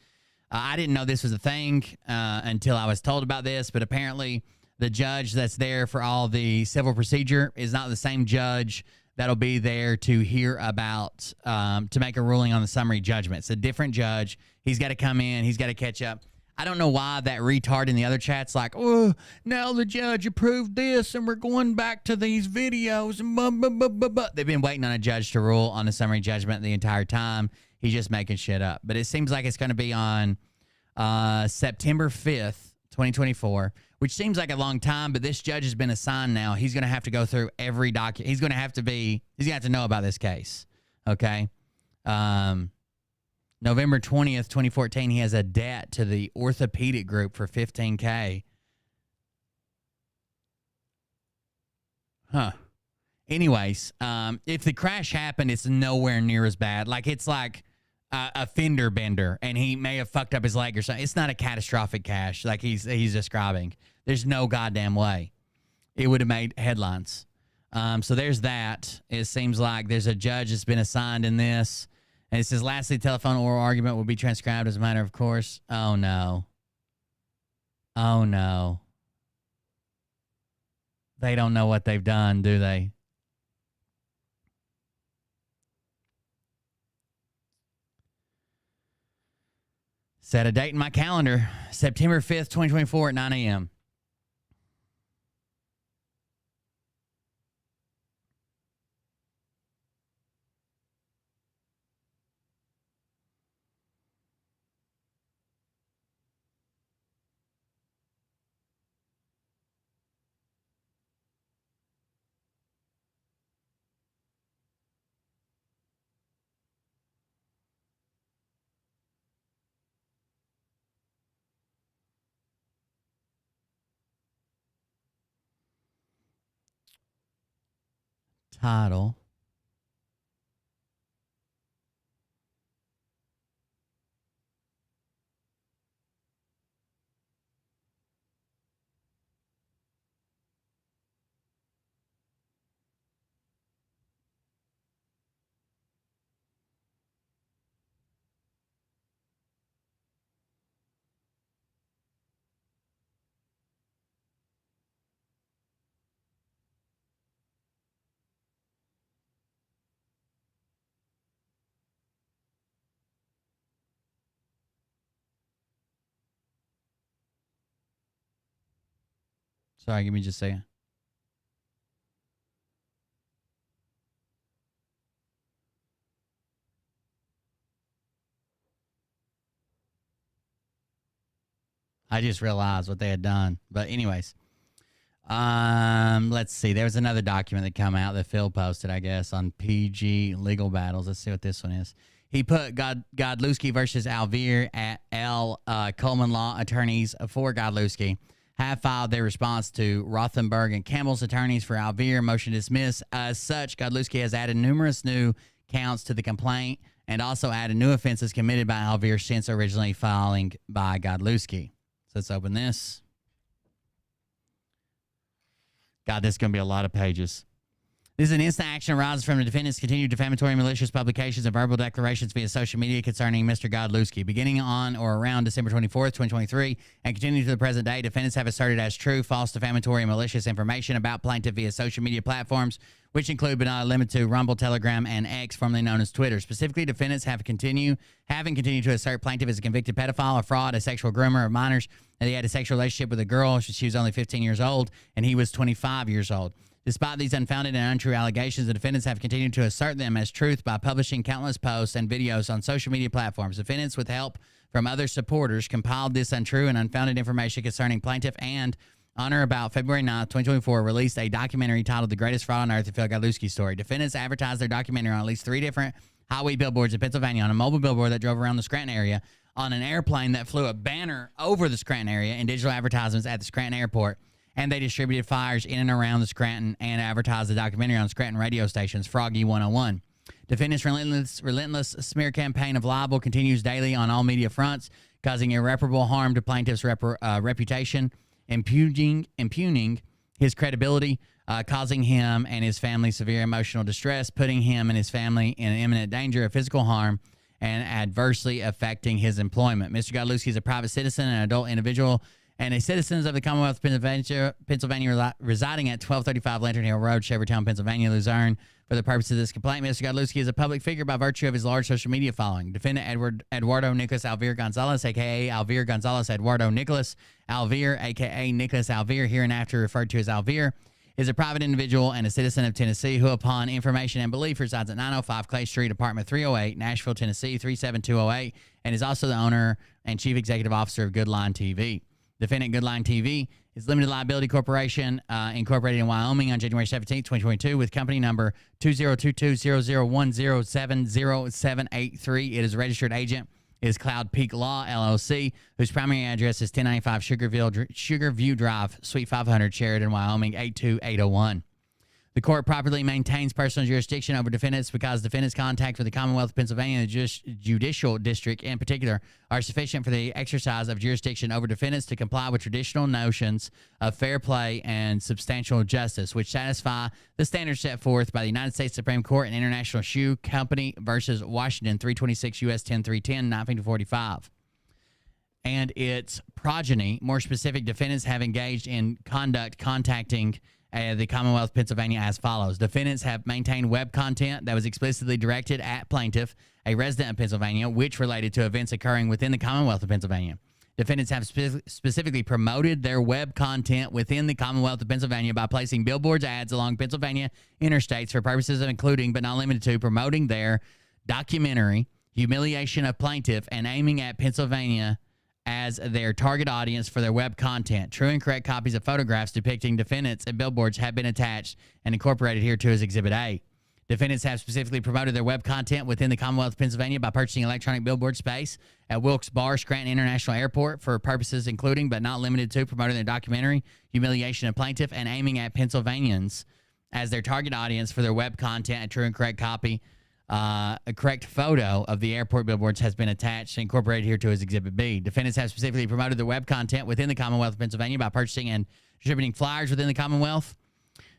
I didn't know this was a thing until I was told about this, but apparently the judge that's there for all the civil procedure is not the same judge that'll be there to hear about, to make a ruling on the summary judgment. It's a different judge. He's got to come in. He's got to catch up. I don't know why that retard in the other chat's like, oh, now the judge approved this and we're going back to these videos. And blah, blah, blah, blah, blah. They've been waiting on a judge to rule on the summary judgment the entire time. He's just making shit up. But it seems like it's going to be on September 5th, 2024, which seems like a long time, but this judge has been assigned now. He's going to have to go through every document. He's going to have to know about this case. Okay. November 20th, 2014, he has a debt to the orthopedic group for $15K. Huh. Anyways, if the crash happened, it's nowhere near as bad. Like, it's like a fender bender, and he may have fucked up his leg or something. It's not a catastrophic crash like he's describing. There's no goddamn way. It would have made headlines. So there's that. It seems like there's a judge that's been assigned in this. And it says, lastly, telephone oral argument will be transcribed as a matter of course. Oh, no. Oh, no. They don't know what they've done, do they? Set a date in my calendar, September 5th, 2024 at 9 a.m. Title. Sorry, give me just a second. I just realized what they had done. But anyways, let's see. There was another document that came out that Phil posted, I guess, on PG Legal Battles. Let's see what this one is. He put Godlewski versus Alvear at L. Coleman Law attorneys for Godlewski have filed their response to Rothenberg and Campbell's attorneys for Alvear. Motion to dismiss. As such, Godlewski has added numerous new counts to the complaint and also added new offenses committed by Alvear since originally filing by Godlewski. So let's open this. God, this is going to be a lot of pages. This is an instant action arises from the defendant's continued defamatory, malicious publications and verbal declarations via social media concerning Mr. Godlewski. Beginning on or around December 24th, 2023, and continuing to the present day, defendants have asserted as true, false, defamatory, and malicious information about plaintiff via social media platforms, which include but not limited to Rumble, Telegram, and X, formerly known as Twitter. Specifically, defendants have continued to assert plaintiff as a convicted pedophile, a fraud, a sexual groomer of minors, and he had a sexual relationship with a girl. She was only 15 years old, and he was 25 years old. Despite these unfounded and untrue allegations, the defendants have continued to assert them as truth by publishing countless posts and videos on social media platforms. Defendants, with help from other supporters, compiled this untrue and unfounded information concerning plaintiff and, on or about February 9th, 2024, released a documentary titled The Greatest Fraud on Earth, the Phil Godlewski Story. Defendants advertised their documentary on at least 3 different highway billboards in Pennsylvania, on a mobile billboard that drove around the Scranton area, on an airplane that flew a banner over the Scranton area, and digital advertisements at the Scranton airport. And they distributed flyers in and around the Scranton and advertised the documentary on Scranton radio stations, Froggy 101. Defendants' relentless smear campaign of libel continues daily on all media fronts, causing irreparable harm to plaintiff's reputation, impugning his credibility, causing him and his family severe emotional distress, putting him and his family in imminent danger of physical harm, and adversely affecting his employment. Mr. Godlewski is a private citizen, an adult individual, and a citizen of the Commonwealth of Pennsylvania residing at 1235 Lantern Hill Road, Shepherdtown, Pennsylvania, Luzerne. For the purpose of this complaint, Mr. Godlewski is a public figure by virtue of his large social media following. Defendant Eduardo Nicholas Alvear Gonzalez, a.k.a. Alvear Gonzalez Eduardo Nicholas Alvear, a.k.a. Nicholas Alvear, hereinafter referred to as Alvear, is a private individual and a citizen of Tennessee who, upon information and belief, resides at 905 Clay Street, apartment 308, Nashville, Tennessee, 37208, and is also the owner and chief executive officer of Goodline TV. Defendant Goodline TV is Limited Liability Corporation, incorporated in Wyoming on January 17, 2022, with company number 2022001070783. It is a registered agent. It is Cloud Peak Law, LLC, whose primary address is 1095 Sugarview Drive, Suite 500, Sheridan, Wyoming, 82801. The court properly maintains personal jurisdiction over defendants because defendants' contact with the Commonwealth of Pennsylvania and the Judicial District in particular are sufficient for the exercise of jurisdiction over defendants to comply with traditional notions of fair play and substantial justice, which satisfy the standards set forth by the United States Supreme Court in International Shoe Company versus Washington, 326 U.S. 10310, 1945. And its progeny, more specific defendants, have engaged in conduct contacting the Commonwealth of Pennsylvania as follows. Defendants have maintained web content that was explicitly directed at plaintiff, a resident of Pennsylvania, which related to events occurring within the Commonwealth of Pennsylvania. Defendants have specifically promoted their web content within the Commonwealth of Pennsylvania by placing billboards, ads along Pennsylvania interstates for purposes of including, but not limited to, promoting their documentary, Humiliation of Plaintiff, and aiming at Pennsylvania as their target audience for their web content. True and correct copies of photographs depicting defendants and billboards have been attached and incorporated hereto as Exhibit A. Defendants have specifically promoted their web content within the Commonwealth of Pennsylvania by purchasing electronic billboard space at Wilkes-Barre Scranton International Airport for purposes including, but not limited to, promoting their documentary, Humiliation of Plaintiff, and aiming at Pennsylvanians as their target audience for their web content. A true and correct copy, a correct photo of the airport billboards has been attached and incorporated hereto as Exhibit B. Defendants have specifically promoted their web content within the Commonwealth of Pennsylvania by purchasing and distributing flyers within the Commonwealth.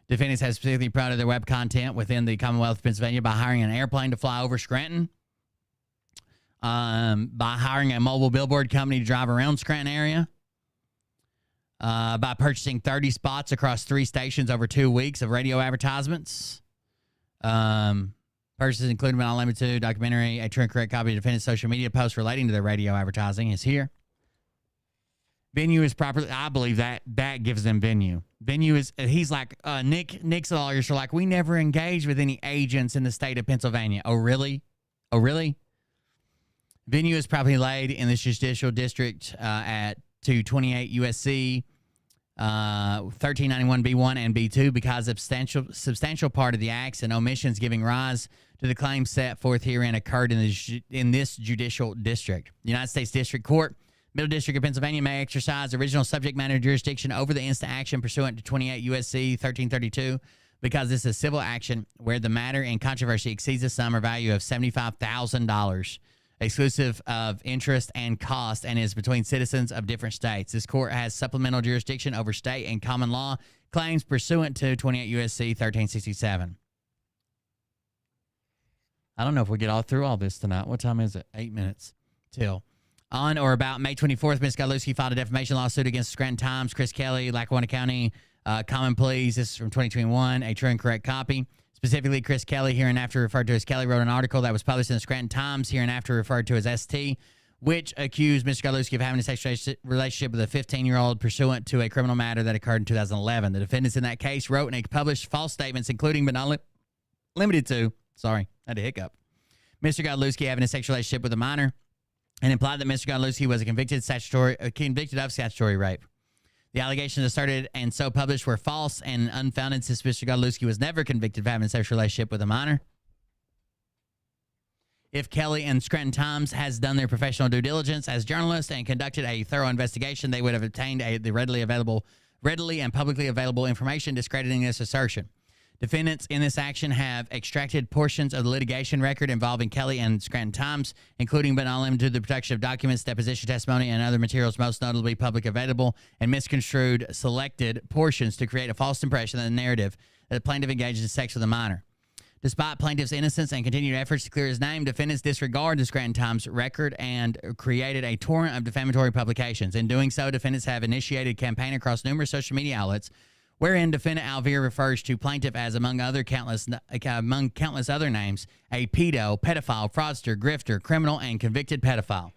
Defendants have specifically promoted their web content within the Commonwealth of Pennsylvania by hiring an airplane to fly over Scranton, by hiring a mobile billboard company to drive around Scranton area, by purchasing 30 spots across 3 stations over 2 weeks of radio advertisements. Purchases including but not limited to documentary, a true and correct copy of defendant's social media posts relating to their radio advertising is here. Venue is properly, I believe that gives them venue. Venue is, he's like, Nick's lawyers are like, we never engage with any agents in the state of Pennsylvania. Oh, really? Oh, really? Venue is properly laid in the judicial district at 228 USC 1391 B1 and B2 because substantial part of the acts and omissions giving rise to the claims set forth herein occurred in this judicial district. The United States District Court, Middle District of Pennsylvania, may exercise original subject matter jurisdiction over the instant action pursuant to 28 USC 1332 because this is civil action where the matter in controversy exceeds the sum or value of $75,000, exclusive of interest and cost, and is between citizens of different states. This court has supplemental jurisdiction over state and common law claims pursuant to 28 USC 1367. I don't know if we get all through all this tonight. What time is it? 8 minutes till. On or about May 24th, Ms. Godlewski filed a defamation lawsuit against Scranton Times, Chris Kelly, Lackawanna County, Common Pleas. This is from 2021, a true and correct copy. Specifically, Chris Kelly, hereinafter referred to as Kelly, wrote an article that was published in the Scranton Times, hereinafter referred to as ST, which accused Mr. Godlewski of having a sexual relationship with a 15-year-old pursuant to a criminal matter that occurred in 2011. The defendants in that case wrote and published false statements, including but not limited to, sorry, I had a hiccup, Mr. Godlewski having a sexual relationship with a minor, and implied that Mr. Godlewski was convicted of statutory rape. The allegations asserted and so published were false and unfounded, since Mr. Godlewski was never convicted of having a sexual relationship with a minor. If Kelly and Scranton Times has done their professional due diligence as journalists and conducted a thorough investigation, they would have obtained the readily and publicly available information discrediting this assertion. Defendants in this action have extracted portions of the litigation record involving Kelly and Scranton Times, including but not limited to the production of documents, deposition testimony, and other materials most notably publicly available, and misconstrued selected portions to create a false impression of the narrative that the plaintiff engaged in sex with a minor. Despite plaintiff's innocence and continued efforts to clear his name, defendants disregard the Scranton Times record and created a torrent of defamatory publications. In doing so, defendants have initiated a campaign across numerous social media outlets wherein defendant Alvear refers to plaintiff as, among countless other names, a pedo, pedophile, fraudster, grifter, criminal, and convicted pedophile.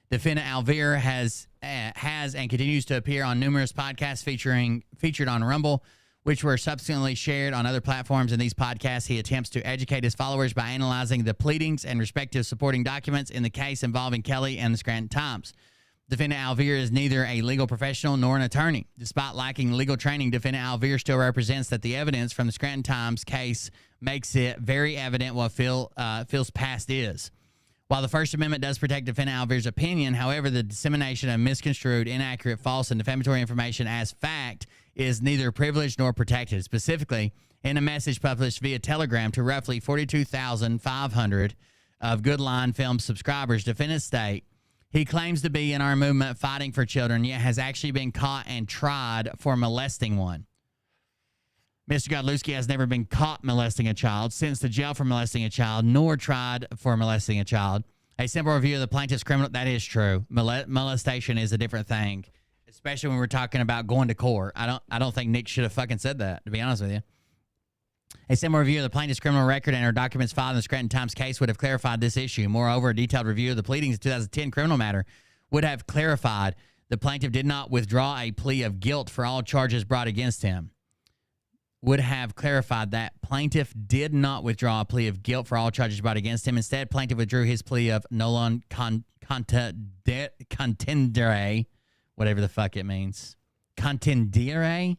Defendant Alvear has and continues to appear on numerous podcasts featured on Rumble, which were subsequently shared on other platforms. In these podcasts, he attempts to educate his followers by analyzing the pleadings and respective supporting documents in the case involving Kelly and the Scranton Times. Defendant Alvear is neither a legal professional nor an attorney. Despite lacking legal training, defendant Alvear still represents that the evidence from the Scranton Times case makes it very evident what Phil's past is. While the First Amendment does protect defendant Alvear's opinion, however, the dissemination of misconstrued, inaccurate, false, and defamatory information as fact is neither privileged nor protected. Specifically, in a message published via Telegram to roughly 42,500 of Good Line Film subscribers, defendants state, he claims to be in our movement fighting for children, yet has actually been caught and tried for molesting one. Mr. Godlewski has never been caught molesting a child, sentenced to jail for molesting a child, nor tried for molesting a child. A simple review of the plaintiff's criminal, that is true. Molestation is a different thing, especially when we're talking about going to court. I don't think Nick should have fucking said that, to be honest with you. A similar review of the plaintiff's criminal record and her documents filed in the Scranton Times case would have clarified this issue. Moreover, a detailed review of the pleadings in 2010 criminal matter would have clarified the plaintiff did not withdraw a plea of guilt for all charges brought against him. Would have clarified that plaintiff did not withdraw a plea of guilt for all charges brought against him. Instead, plaintiff withdrew his plea of non contendere, whatever the fuck it means. Contendere?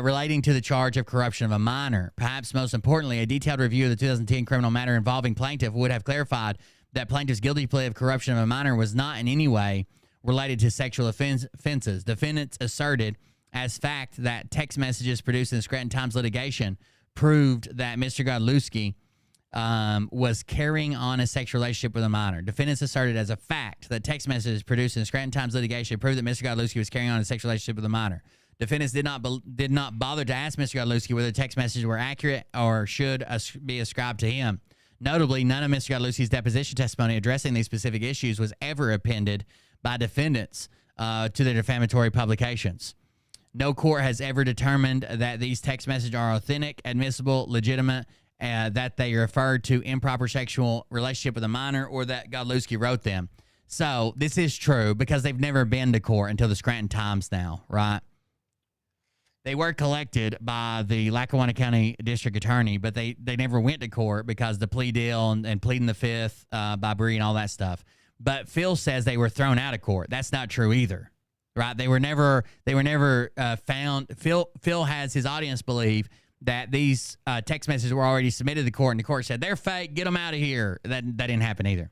Relating to the charge of corruption of a minor. Perhaps most importantly, a detailed review of the 2010 criminal matter involving plaintiff would have clarified that plaintiff's guilty plea of corruption of a minor was not in any way related to sexual offenses. Defendants asserted as fact that text messages produced in the Scranton Times litigation proved that Mr. Godlewski was carrying on a sexual relationship with a minor. Defendants asserted as a fact that text messages produced in the Scranton Times litigation proved that Mr. Godlewski was carrying on a sexual relationship with a minor. Defendants did not bother to ask Mr. Godlewski whether text messages were accurate or should be ascribed to him. Notably, none of Mr. Godlewski's deposition testimony addressing these specific issues was ever appended by defendants to their defamatory publications. No court has ever determined that these text messages are authentic, admissible, legitimate, that they refer to improper sexual relationship with a minor, or that Godlewski wrote them. So this is true because they've never been to court until the Scranton Times now, right? They were collected by the Lackawanna County District Attorney, but they never went to court because the plea deal and pleading the fifth by Bree and all that stuff. But Phil says they were thrown out of court. That's not true either, right? They were never found. Phil has his audience believe that these text messages were already submitted to the court, and the court said they're fake. Get them out of here. That didn't happen either.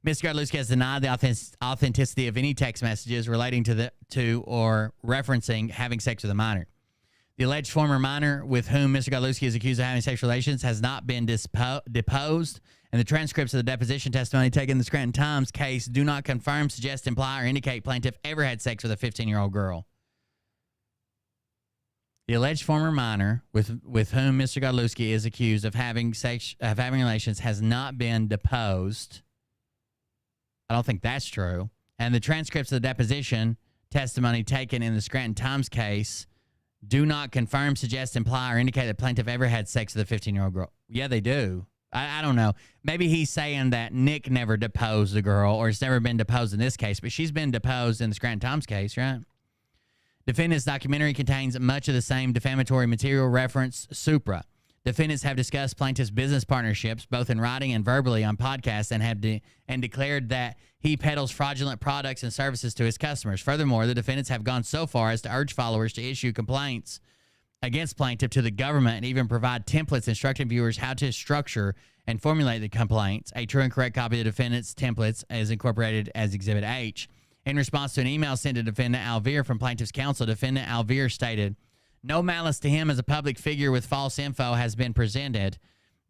Mr. Godlewski has denied the authenticity of any text messages relating to or referencing having sex with a minor. The alleged former minor with whom Mr. Godlewski is accused of having sexual relations has not been deposed, and the transcripts of the deposition testimony taken in the Scranton Times case do not confirm, suggest, imply, or indicate plaintiff ever had sex with a 15-year-old girl. The alleged former minor with whom Mr. Godlewski is accused of having relations has not been deposed. I don't think that's true. And the transcripts of the deposition testimony taken in the Scranton Times case do not confirm, suggest, imply, or indicate that plaintiff ever had sex with a 15-year-old girl. Yeah, they do. I don't know. Maybe he's saying that Nick never deposed the girl, or it's never been deposed in this case, but she's been deposed in the Scranton Times case, right? Defendant's documentary contains much of the same defamatory material reference supra. Defendants have discussed plaintiff's business partnerships, both in writing and verbally, on podcasts, and have declared that he peddles fraudulent products and services to his customers. Furthermore, the defendants have gone so far as to urge followers to issue complaints against plaintiff to the government and even provide templates instructing viewers how to structure and formulate the complaints. A true and correct copy of the defendant's templates is incorporated as Exhibit H. In response to an email sent to defendant Alvear from plaintiff's counsel, defendant Alvear stated, "No malice to him as a public figure with false info has been presented.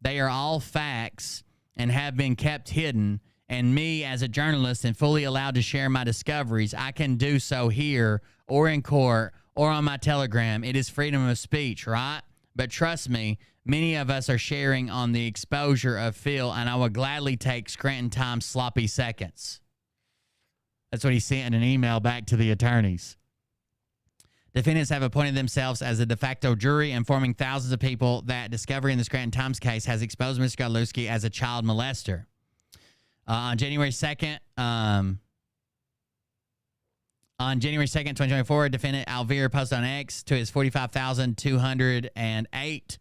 They are all facts and have been kept hidden. And me as a journalist and fully allowed to share my discoveries, I can do so here or in court or on my Telegram. It is freedom of speech, right? But trust me, many of us are sharing on the exposure of Phil, and I will gladly take Scranton Times sloppy seconds." That's what he sent in an email back to the attorneys. Defendants have appointed themselves as a de facto jury, informing thousands of people that discovery in the Scranton Times case has exposed Mr. Godlewski as a child molester. On January 2nd, 2024, defendant Alvear posted on X to his 45,208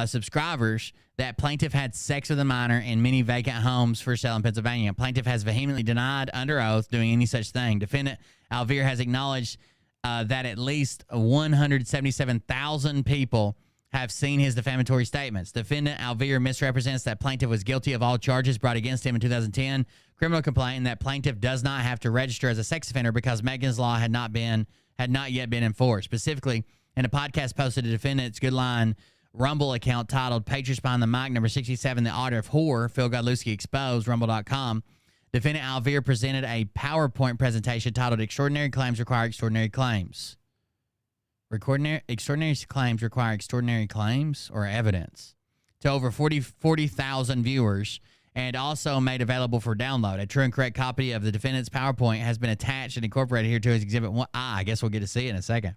subscribers that plaintiff had sex with a minor in many vacant homes for sale in Pennsylvania. Plaintiff has vehemently denied under oath doing any such thing. Defendant Alvear has acknowledged that at least 177,000 people have seen his defamatory statements. Defendant Alvear misrepresents that plaintiff was guilty of all charges brought against him in 2010 criminal complaint, and that plaintiff does not have to register as a sex offender because Megan's Law had not yet been enforced. Specifically, in a podcast posted to defendant's Goodline Rumble account titled "Patriots Behind the Mic number 67, The Art of Horror, Phil Godlewski Exposed," rumble.com, defendant Alvear presented a PowerPoint presentation titled "Extraordinary Claims Require Extraordinary Claims." Extraordinary claims require extraordinary claims or evidence to over 40,000 viewers, and also made available for download. A true and correct copy of the defendant's PowerPoint has been attached and incorporated here to his Exhibit 1. I guess we'll get to see it in a second.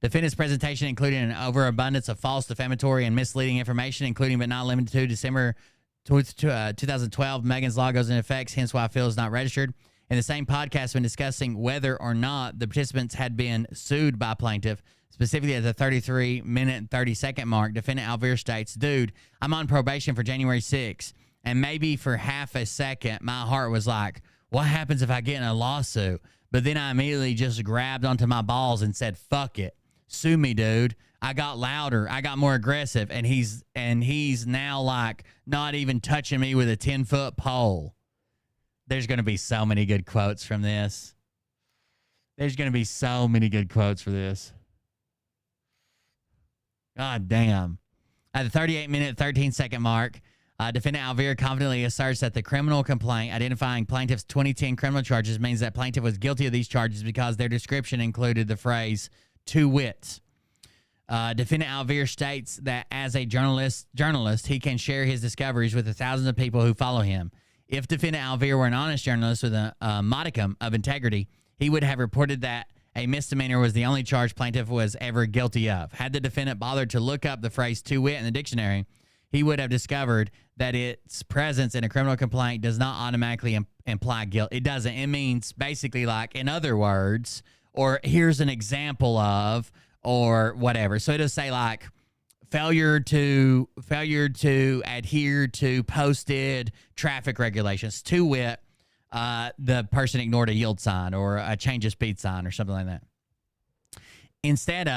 Defendant's presentation included an overabundance of false, defamatory, and misleading information, including but not limited to December 2012, Megan's Law goes into effect, hence why Phil is not registered. In the same podcast, when discussing whether or not the participants had been sued by plaintiff, specifically at the 33-minute and 30-second mark, defendant Alvear states, "Dude, I'm on probation for January 6th, and maybe for half a second, my heart was like, what happens if I get in a lawsuit? But then I immediately just grabbed onto my balls and said, fuck it. Sue me, dude." I got louder. I got more aggressive, and he's now like not even touching me with a 10-foot pole. There's going to be so many good quotes from this. There's going to be so many good quotes for this. God damn. At the 38-minute, 13-second mark, defendant Alvear confidently asserts that the criminal complaint identifying plaintiff's 2010 criminal charges means that plaintiff was guilty of these charges because their description included the phrase "two wits." Defendant Alvear states that as a journalist, he can share his discoveries with the thousands of people who follow him. If defendant Alvear were an honest journalist with a modicum of integrity, he would have reported that a misdemeanor was the only charge plaintiff was ever guilty of. Had the defendant bothered to look up the phrase "two wit" in the dictionary, he would have discovered that its presence in a criminal complaint does not automatically imply guilt. It doesn't. It means basically like, in other words, or here's an example of, or whatever. So it'll say like failure to adhere to posted traffic regulations, to wit, the person ignored a yield sign or a change of speed sign or something like that. Instead,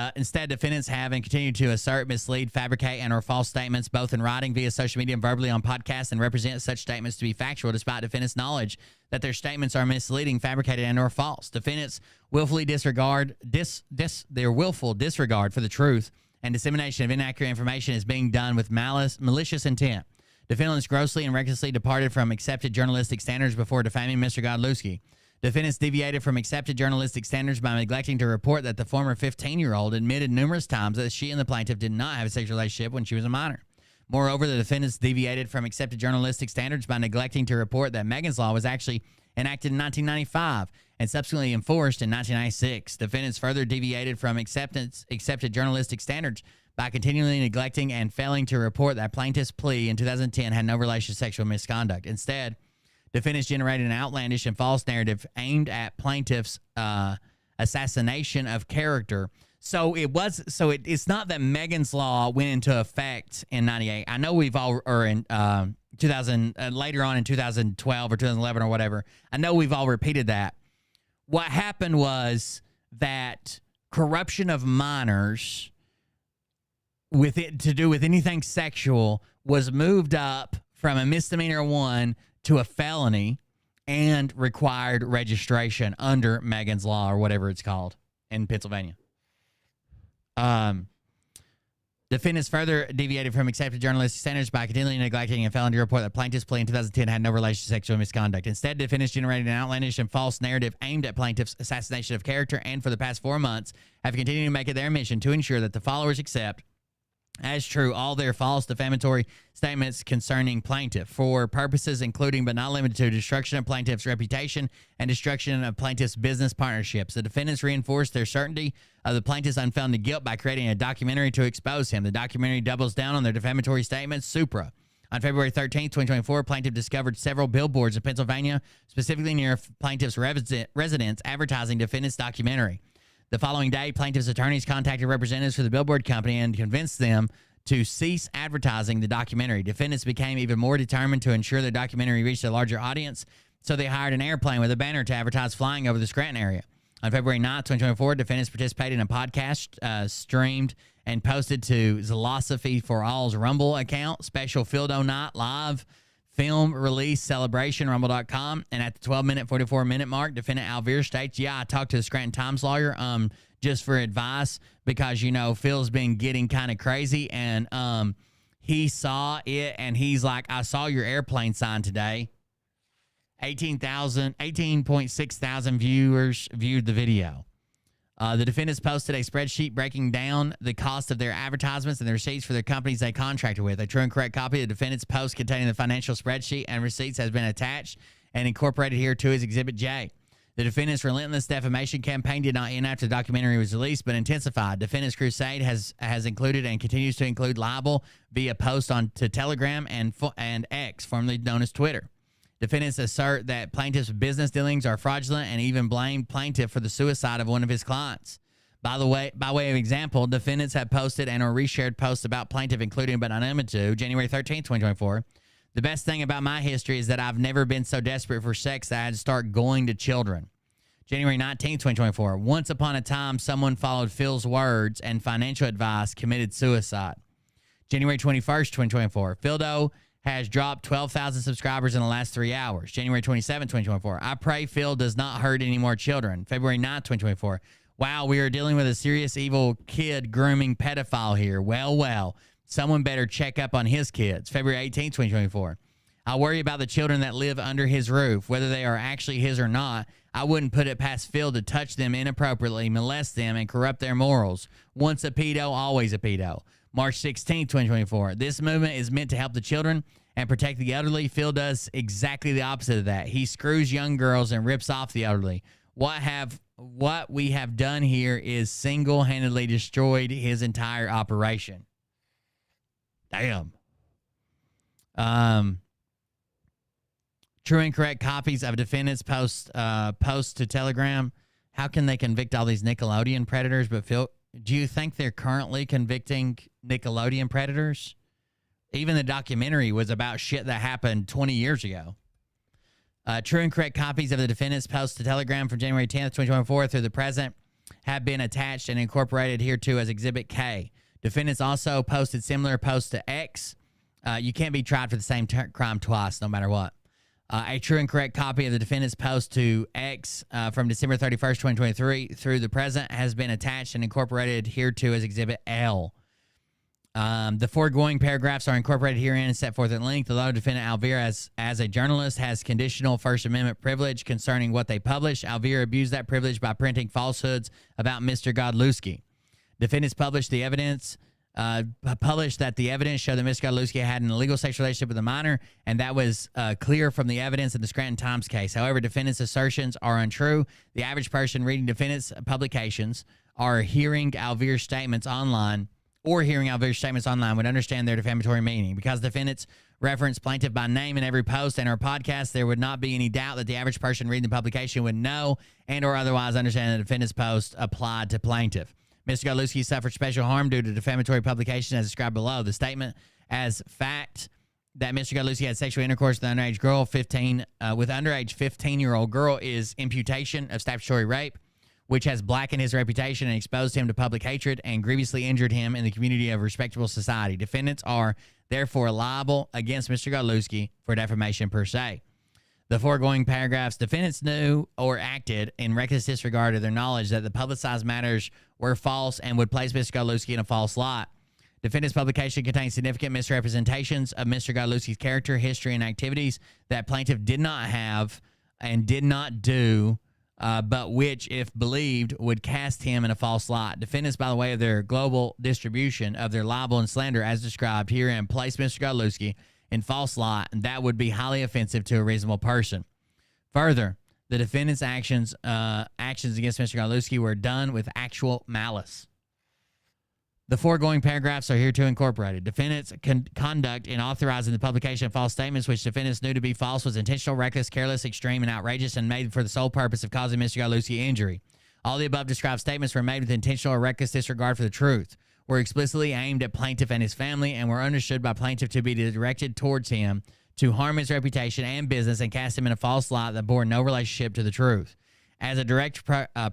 defendants have and continue to assert, mislead, fabricate, and or false statements, both in writing, via social media, and verbally on podcasts, and represent such statements to be factual, despite defendants' knowledge that their statements are misleading, fabricated, and or false. Defendants willfully disregard their willful disregard for the truth and dissemination of inaccurate information is being done with malicious intent. Defendants grossly and recklessly departed from accepted journalistic standards before defaming Mr. Godlewski. Defendants deviated from accepted journalistic standards by neglecting to report that the former 15-year-old admitted numerous times that she and the plaintiff did not have a sexual relationship when she was a minor. Moreover, the defendants deviated from accepted journalistic standards by neglecting to report that Megan's Law was actually enacted in 1995 and subsequently enforced in 1996. Defendants further deviated from accepted journalistic standards by continually neglecting and failing to report that plaintiff's plea in 2010 had no relation to sexual misconduct. Instead, defendants generated an outlandish and false narrative aimed at plaintiff's assassination of character. So it's not that Megan's Law went into effect in 98. I know we've all, or in 2000, later on in 2012 or 2011 or whatever. I know we've all repeated that. What happened was that corruption of minors with it to do with anything sexual was moved up from a misdemeanor 1 to a felony and required registration under Megan's Law or whatever it's called in Pennsylvania. Defendants further deviated from accepted journalistic standards by continually neglecting and failing to report that plaintiff's plea in 2010 had no relation to sexual misconduct. Instead, defendants generated an outlandish and false narrative aimed at plaintiff's assassination of character, and for the past 4 months have continued to make it their mission to ensure that the followers accept as true all their false defamatory statements concerning plaintiff for purposes including but not limited to destruction of plaintiff's reputation and destruction of plaintiff's business partnerships. The defendants reinforced their certainty of the plaintiff's unfounded guilt by creating a documentary to expose him. The documentary doubles down on their defamatory statements. Supra. On February 13th, 2024, plaintiff discovered several billboards in Pennsylvania, specifically near plaintiff's residence, advertising defendant's documentary. The following day, plaintiff's attorneys contacted representatives for the billboard company and convinced them to cease advertising the documentary. Defendants became even more determined to ensure the documentary reached a larger audience, so they hired an airplane with a banner to advertise flying over the Scranton area. On February 9th, 2024, defendants participated in a podcast streamed and posted to Zilosophy for All's Rumble account, special Fildo Night live film release celebration, rumble.com. And at the 12-minute, 44-minute mark, defendant Alvear states, yeah, I talked to the Scranton Times lawyer just for advice because, you know, Phil's been getting kind of crazy. And he saw it, and he's like, I saw your airplane sign today. 18.6 thousand viewers viewed the video. The defendants posted a spreadsheet breaking down the cost of their advertisements and the receipts for their companies they contracted with. A true and correct copy of the defendant's post containing the financial spreadsheet and receipts has been attached and incorporated here to his Exhibit J. The defendant's relentless defamation campaign did not end after the documentary was released, but intensified. Defendant's crusade has included and continues to include libel via post to Telegram and X, formerly known as Twitter. Defendants assert that plaintiff's business dealings are fraudulent and even blame plaintiff for the suicide of one of his clients. By way of example, defendants have posted and or reshared posts about plaintiff, including but not limited to January 13th, 2024. The best thing about my history is that I've never been so desperate for sex that I had to start going to children. January 19th, 2024. Once upon a time, someone followed Phil's words and financial advice, committed suicide. January 21st, 2024. Phildo has dropped 12,000 subscribers in the last 3 hours. January 27, 2024. I pray Phil does not hurt any more children. February 9th, 2024. Wow, we are dealing with a serious evil kid grooming pedophile here. Well, someone better check up on his kids. February 18th, 2024. I worry about the children that live under his roof, whether they are actually his or not. I wouldn't put it past Phil to touch them inappropriately, molest them, and corrupt their morals. Once a pedo, always a pedo. March 16th, 2024. This movement is meant to help the children and protect the elderly. Phil does exactly the opposite of that. He screws young girls and rips off the elderly. What we have done here is single-handedly destroyed his entire operation. Damn. True and correct copies of defendants' post to Telegram. How can they convict all these Nickelodeon predators? But Phil, do you think they're currently convicting Nickelodeon predators? Even the documentary was about shit that happened 20 years ago. True and correct copies of the defendants' post to Telegram from January 10th, 2024 through the present have been attached and incorporated hereto as Exhibit K. Defendants also posted similar posts to X. You can't be tried for the same crime twice, no matter what. A true and correct copy of the defendant's post to X from December 31st, 2023 through the present has been attached and incorporated hereto as Exhibit L. The foregoing paragraphs are incorporated herein and set forth at length. Although defendant Alvira, as a journalist, has conditional First Amendment privilege concerning what they publish, Alvira abused that privilege by printing falsehoods about Mr. Godlewski. Defendants published the evidence published that the evidence showed that Mr. Godlewski had an illegal sexual relationship with a minor, and that was clear from the evidence in the Scranton Times case. However, defendants' assertions are untrue. The average person reading defendants' publications or hearing Alvira's statements online would understand their defamatory meaning. Because defendants reference plaintiff by name in every post and or podcast, there would not be any doubt that the average person reading the publication would know and or otherwise understand the defendant's post applied to plaintiff. Mr. Godlewski suffered special harm due to defamatory publication as described below. The statement as fact that Mr. Godlewski had sexual intercourse with an underage girl, with underage 15-year-old girl, is imputation of statutory rape, which has blackened his reputation and exposed him to public hatred and grievously injured him in the community of respectable society. Defendants are therefore liable against Mr. Godlewski for defamation per se. The foregoing paragraphs, defendants knew or acted in reckless disregard of their knowledge that the publicized matters were false and would place Mr. Godlewski in a false light. Defendant's publication contains significant misrepresentations of Mr. Godlewski's character, history, and activities that plaintiff did not have and did not do, but which, if believed, would cast him in a false light. Defendants, by the way of their global distribution of their libel and slander as described herein, place Mr. Godlewski in false light, and that would be highly offensive to a reasonable person. Further, the defendant's actions against Mr. Godlewski were done with actual malice. The foregoing paragraphs are hereto incorporated. Defendants' conduct in authorizing the publication of false statements which defendants knew to be false was intentional, reckless, careless, extreme, and outrageous, and made for the sole purpose of causing Mr. Godlewski injury. All the above described statements were made with intentional or reckless disregard for the truth, were explicitly aimed at plaintiff and his family, and were understood by plaintiff to be directed towards him to harm his reputation and business and cast him in a false light that bore no relationship to the truth. As a direct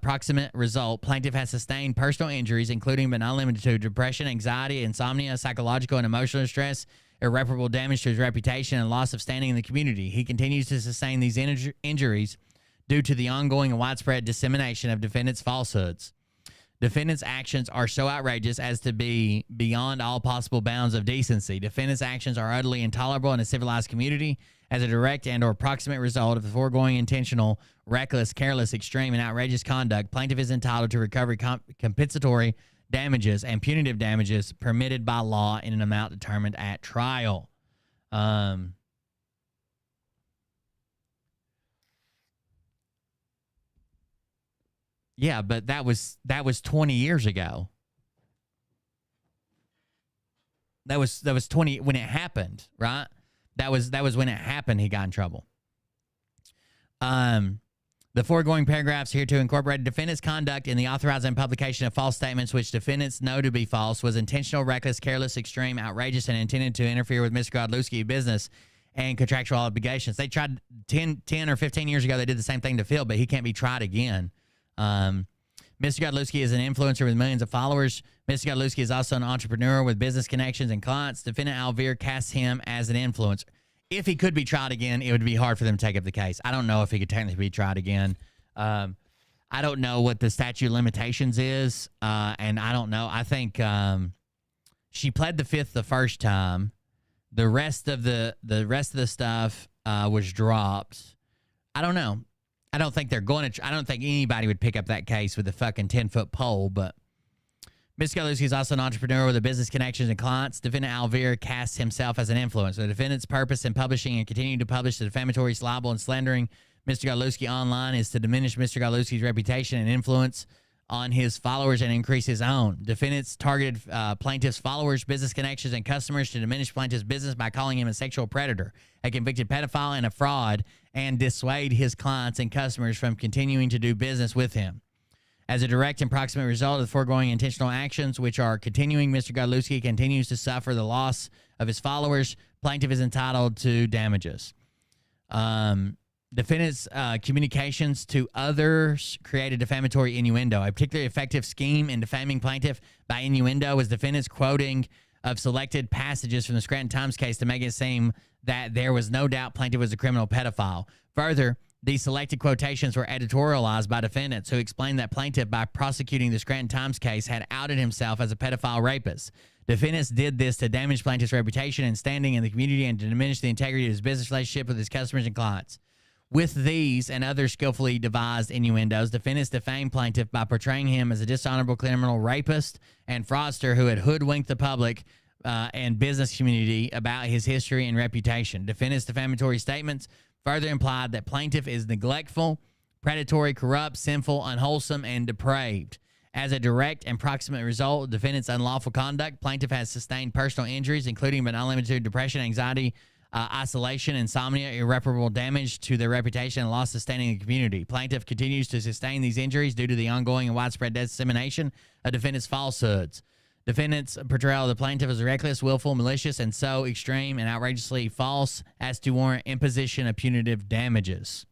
proximate result, plaintiff has sustained personal injuries, including but not limited to depression, anxiety, insomnia, psychological and emotional distress, irreparable damage to his reputation, and loss of standing in the community. He continues to sustain these injuries due to the ongoing and widespread dissemination of defendants' falsehoods. Defendants' actions are so outrageous as to be beyond all possible bounds of decency. Defendants' actions are utterly intolerable in a civilized community. As a direct and or proximate result of the foregoing intentional, reckless, careless, extreme, and outrageous conduct, plaintiff is entitled to recover compensatory damages and punitive damages permitted by law in an amount determined at trial. Yeah, but that was 20 years ago. That was 20 when it happened, right? That was when it happened he got in trouble. The foregoing paragraphs hereto incorporated defendants' conduct in the authorizing and publication of false statements which defendants know to be false was intentional, reckless, careless, extreme, outrageous, and intended to interfere with Mr. Godlewski's business and contractual obligations. They tried 10 or 15 years ago, they did the same thing to Phil, but he can't be tried again. Mr. Godlewski is an influencer with millions of followers. Mr. Godlewski is also an entrepreneur with business connections and clients. Defendant Alvira casts him as an influencer. If he could be tried again, it would be hard for them to take up the case. I don't know if he could technically be tried again. I don't know what the statute of limitations is, and I don't know. I think she pled the fifth the first time. The rest of the stuff was dropped. I don't know. I don't think they're going to. I don't think anybody would pick up that case with a fucking 10-foot pole. But Mr. Godlewski is also an entrepreneur with a business connections and clients. Defendant Alvira casts himself as an influencer. The defendant's purpose in publishing and continuing to publish the defamatory, libel, and slandering Mr. Godlewski online is to diminish Mr. Godlewski's reputation and influence on his followers and increase his own. Defendants targeted plaintiff's followers, business connections, and customers to diminish plaintiff's business by calling him a sexual predator, a convicted pedophile, and a fraud, and dissuade his clients and customers from continuing to do business with him. As a direct and proximate result of the foregoing intentional actions, which are continuing, Mr. Godlewski continues to suffer the loss of his followers. Plaintiff is entitled to damages. Defendant's communications to others created defamatory innuendo. A particularly effective scheme in defaming plaintiff by innuendo was defendant's quoting of selected passages from the Scranton Times case to make it seem that there was no doubt plaintiff was a criminal pedophile. Further, these selected quotations were editorialized by defendants who explained that plaintiff, by prosecuting the Scranton Times case, had outed himself as a pedophile rapist. Defendants did this to damage plaintiff's reputation and standing in the community and to diminish the integrity of his business relationship with his customers and clients. With these and other skillfully devised innuendos, defendants defamed plaintiff by portraying him as a dishonorable criminal rapist and fraudster who had hoodwinked the public and business community about his history and reputation. Defendants' defamatory statements further implied that plaintiff is neglectful, predatory, corrupt, sinful, unwholesome, and depraved. As a direct and proximate result of defendant's unlawful conduct, plaintiff has sustained personal injuries, including but not limited to depression, anxiety, isolation, insomnia, irreparable damage to their reputation, and loss of standing in the community. Plaintiff continues to sustain these injuries due to the ongoing and widespread dissemination of defendant's falsehoods. Defendant's portrayal of the plaintiff as reckless, willful, malicious, and so extreme and outrageously false as to warrant imposition of punitive damages.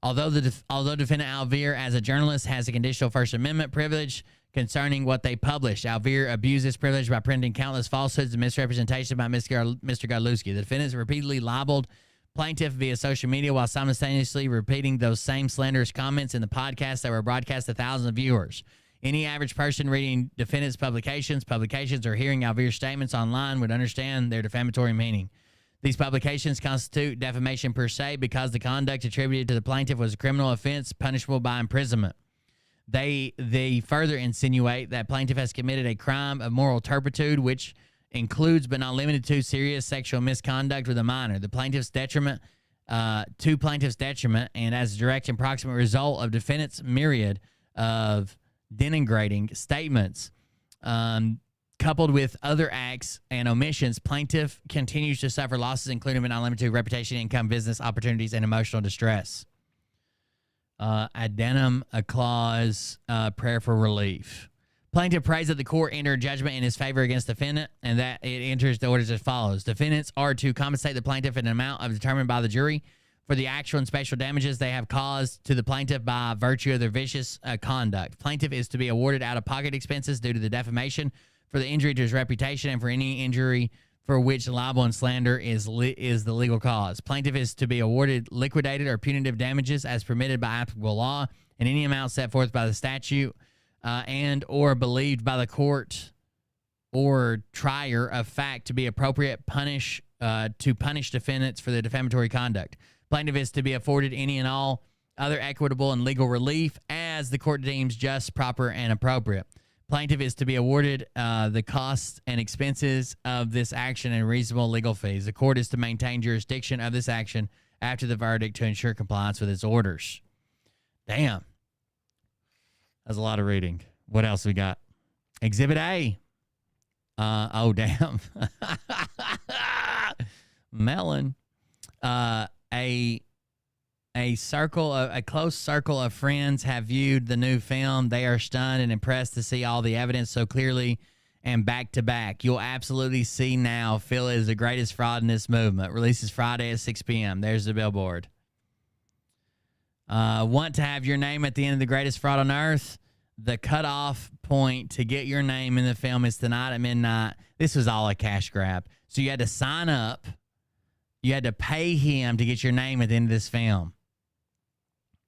Although defendant Alvear, as a journalist, has a conditional First Amendment privilege concerning what they publish, Alvear abused this privilege by printing countless falsehoods and misrepresentations about Mr. Godlewski. The defendants repeatedly libeled plaintiff via social media while simultaneously repeating those same slanderous comments in the podcast that were broadcast to thousands of viewers. Any average person reading defendants' publications, or hearing Alvear's statements online would understand their defamatory meaning. These publications constitute defamation per se because the conduct attributed to the plaintiff was a criminal offense punishable by imprisonment. They further insinuate that plaintiff has committed a crime of moral turpitude, which includes but not limited to serious sexual misconduct with a minor. To plaintiff's detriment, and as a direct and proximate result of defendant's myriad of denigrating statements, coupled with other acts and omissions, plaintiff continues to suffer losses, including but not limited to reputation, income, business opportunities, and emotional distress. Addendum, a clause, prayer for relief. Plaintiff prays that the court enter judgment in his favor against defendant and that it enters the orders as follows. Defendants are to compensate the plaintiff in an amount determined by the jury for the actual and special damages they have caused to the plaintiff by virtue of their vicious conduct. Plaintiff is to be awarded out-of-pocket expenses due to the defamation for the injury to his reputation and for any injury for which libel and slander is the legal cause. Plaintiff is to be awarded liquidated or punitive damages as permitted by applicable law in any amount set forth by the statute and or believed by the court or trier of fact to be appropriate to punish defendants for their defamatory conduct. Plaintiff is to be afforded any and all other equitable and legal relief as the court deems just, proper, and appropriate. Plaintiff is to be awarded the costs and expenses of this action and reasonable legal fees. The court is to maintain jurisdiction of this action after the verdict to ensure compliance with its orders. Damn. That's a lot of reading. What else we got? Exhibit A. Oh, damn. Melon. A close circle of friends have viewed the new film. They are stunned and impressed to see all the evidence so clearly and back to back. You'll absolutely see now Phil is the greatest fraud in this movement. Releases Friday at 6 p.m. There's the billboard. Want to have your name at the end of the greatest fraud on earth? The cutoff point to get your name in the film is tonight at midnight. This was all a cash grab. So you had to sign up. You had to pay him to get your name at the end of this film.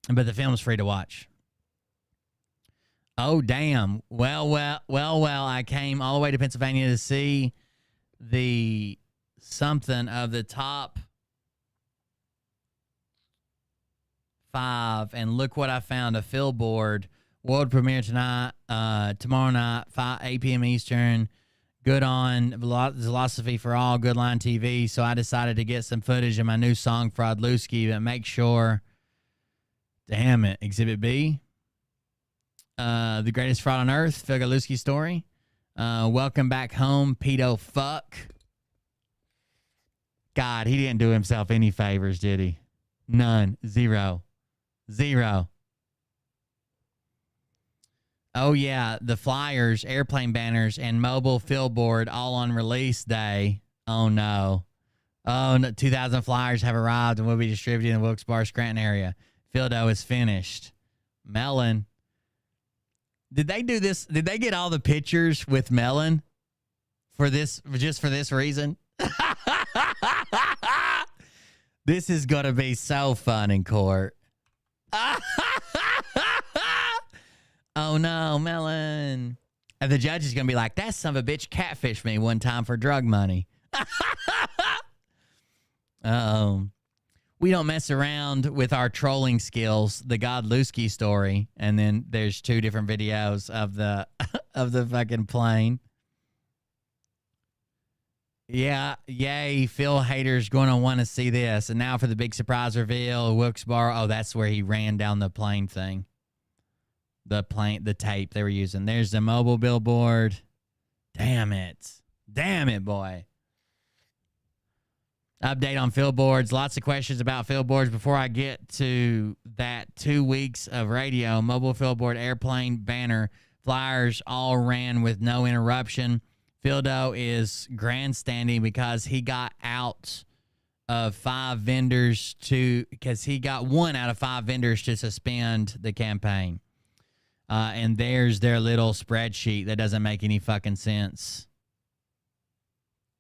But the film's free to watch. Oh, damn. Well, I came all the way to Pennsylvania to see something of the top 5, and look what I found, a Billboard. World premiere tonight, tomorrow night, 8 p.m. Eastern. Good on Philosophy for All, Good Line TV. So I decided to get some footage of my new song, Fraudlewski, but make sure, damn it, Exhibit B. The greatest fraud on earth, Phil Galuski story. Welcome back home, pedo fuck. God, he didn't do himself any favors, did he? None. Zero. Oh, yeah. The flyers, airplane banners, and mobile billboard all on release day. Oh, no. Oh, no. 2,000 flyers have arrived and will be distributed in the Wilkes-Barre, Scranton area. Phildo is finished. Melon. Did they do this? Did they get all the pictures with Melon for this, just for this reason? This is going to be so fun in court. Oh, no, Melon. And the judge is going to be like, that son of a bitch catfished me one time for drug money. Uh-oh. We don't mess around with our trolling skills. The Godlewski story. And then there's 2 different videos of the of the fucking plane. Yeah, yay, Phil haters going to want to see this. And now for the big surprise reveal, Wilkes-Barre. Oh, that's where he ran down the plane thing. The tape they were using. There's the mobile billboard. Damn it, boy. Update on Philboards. Lots of questions about Philboards. Before I get to that, 2 weeks of radio, mobile Philboard, airplane, banner, flyers all ran with no interruption. Phildo is grandstanding because he got out of 5 vendors because he got 1 out of 5 vendors to suspend the campaign. And there's their little spreadsheet that doesn't make any fucking sense.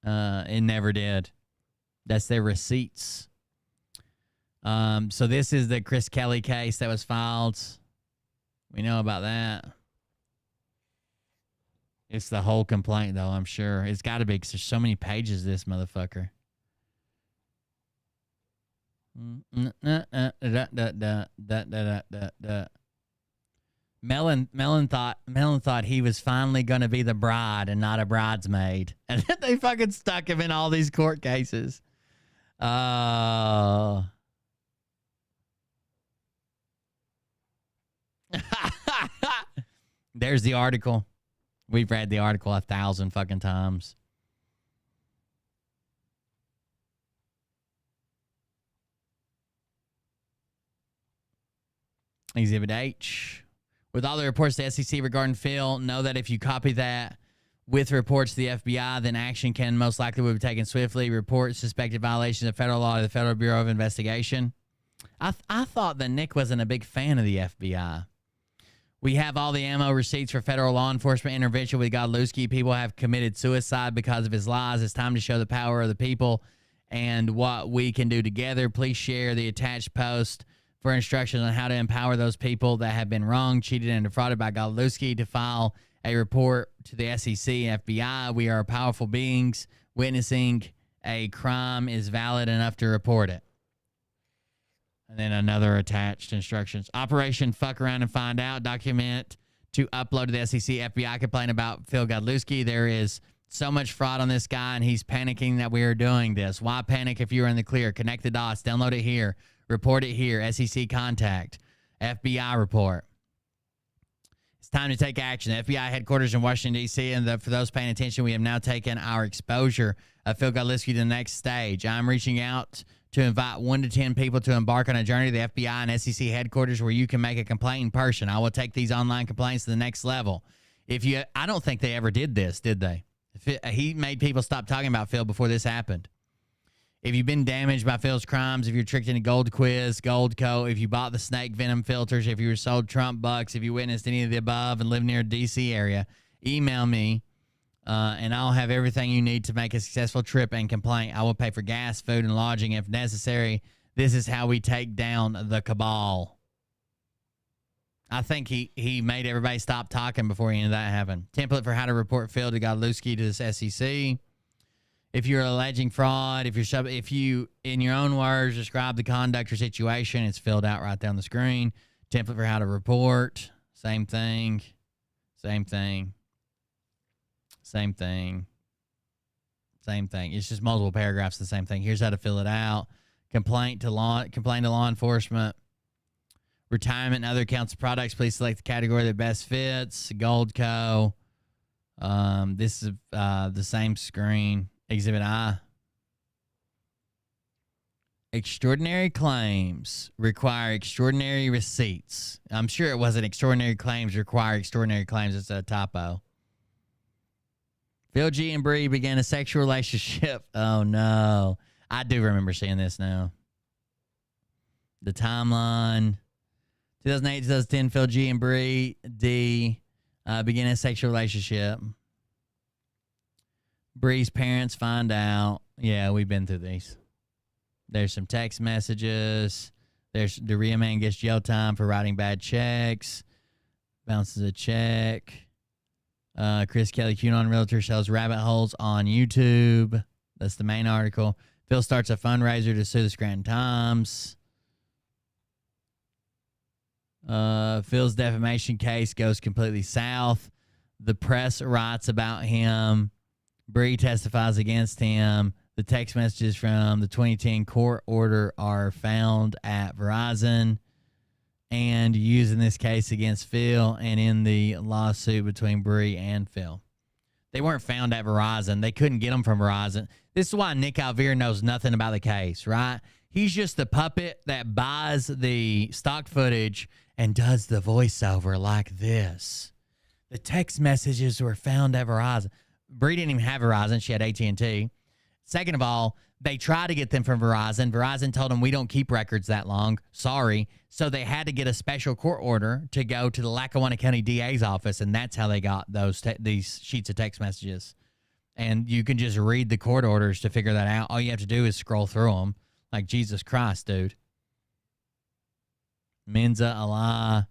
It never did. That's their receipts. So this is the Chris Kelly case that was filed. We know about that. It's the whole complaint, though, I'm sure. It's got to be because there's so many pages of this motherfucker. Melon thought he was finally going to be the bride and not a bridesmaid. And then they fucking stuck him in all these court cases. There's the article. We've read the article 1,000 fucking times. Exhibit H. With all the reports to SEC regarding Phil, know that if you copy that with reports to the FBI, then action can most likely will be taken swiftly. Report suspected violations of federal law to the Federal Bureau of Investigation. I thought that Nick wasn't a big fan of the FBI. We have all the ammo receipts for federal law enforcement intervention with Godlewski. People have committed suicide because of his lies. It's time to show the power of the people and what we can do together. Please share the attached post for instructions on how to empower those people that have been wronged, cheated, and defrauded by Godlewski to file a report to the SEC and FBI. We are powerful beings. Witnessing a crime is valid enough to report it. And then another attached instructions. Operation Fuck Around and Find Out. Document to upload to the SEC FBI complaint about Phil Godlewski. There is so much fraud on this guy, and he's panicking that we are doing this. Why panic if you are in the clear? Connect the dots. Download it here. Report it here. SEC contact. FBI report. It's time to take action. The FBI headquarters in Washington, D.C., and for those paying attention, we have now taken our exposure of Phil Godlewski to the next stage. I'm reaching out to invite 1 to 10 people to embark on a journey to the FBI and SEC headquarters where you can make a complaint in person. I will take these online complaints to the next level. I don't think they ever did this, did they? He made people stop talking about Phil before this happened. If you've been damaged by Phil's crimes, if you're tricked into gold quiz, gold coat, if you bought the snake venom filters, if you were sold Trump bucks, if you witnessed any of the above and live near a D.C. area, email me. And I'll have everything you need to make a successful trip and complaint. I will pay for gas, food, and lodging if necessary. This is how we take down the cabal. I think he made everybody stop talking before any of that happened. Template for how to report Phil to Godlewski to the SEC. If you're alleging fraud, if you, in your own words, describe the conduct or situation, it's filled out right there on the screen. Template for how to report. Same thing. Same thing. Same thing. Same thing. It's just multiple paragraphs, the same thing. Here's how to fill it out. Complain to law enforcement. Retirement and other accounts of products. Please select the category that best fits. Gold Co. This is the same screen. Exhibit I. Extraordinary claims require extraordinary receipts. I'm sure it wasn't extraordinary claims require extraordinary claims. It's a typo. Phil G and Bree began a sexual relationship. Oh, no. I do remember seeing this now. The timeline. 2008, 2010, Phil G and Bree D began a sexual relationship. Bree's parents find out. Yeah, we've been through these. There's some text messages. There's the Rhea man gets jail time for writing bad checks. Bounces a check. Chris Kelly, QAnon realtor, sells rabbit holes on YouTube. That's the main article. Phil starts a fundraiser to sue the Scranton Times. Phil's defamation case goes completely south. The press writes about him. Bree testifies against him. The text messages from the 2010 court order are found at Verizon and used in this case against Phil and in the lawsuit between Bree and Phil. They weren't found at Verizon. They couldn't get them from Verizon. This is why Nick Alvear knows nothing about the case, right? He's just the puppet that buys the stock footage and does the voiceover like this. The text messages were found at Verizon. Bree didn't even have Verizon. She had AT&T. Second of all, they tried to get them from Verizon. Verizon told them, we don't keep records that long. Sorry. So they had to get a special court order to go to the Lackawanna County DA's office, and that's how they got these sheets of text messages. And you can just read the court orders to figure that out. All you have to do is scroll through them. Like, Jesus Christ, dude. Menza, a lie.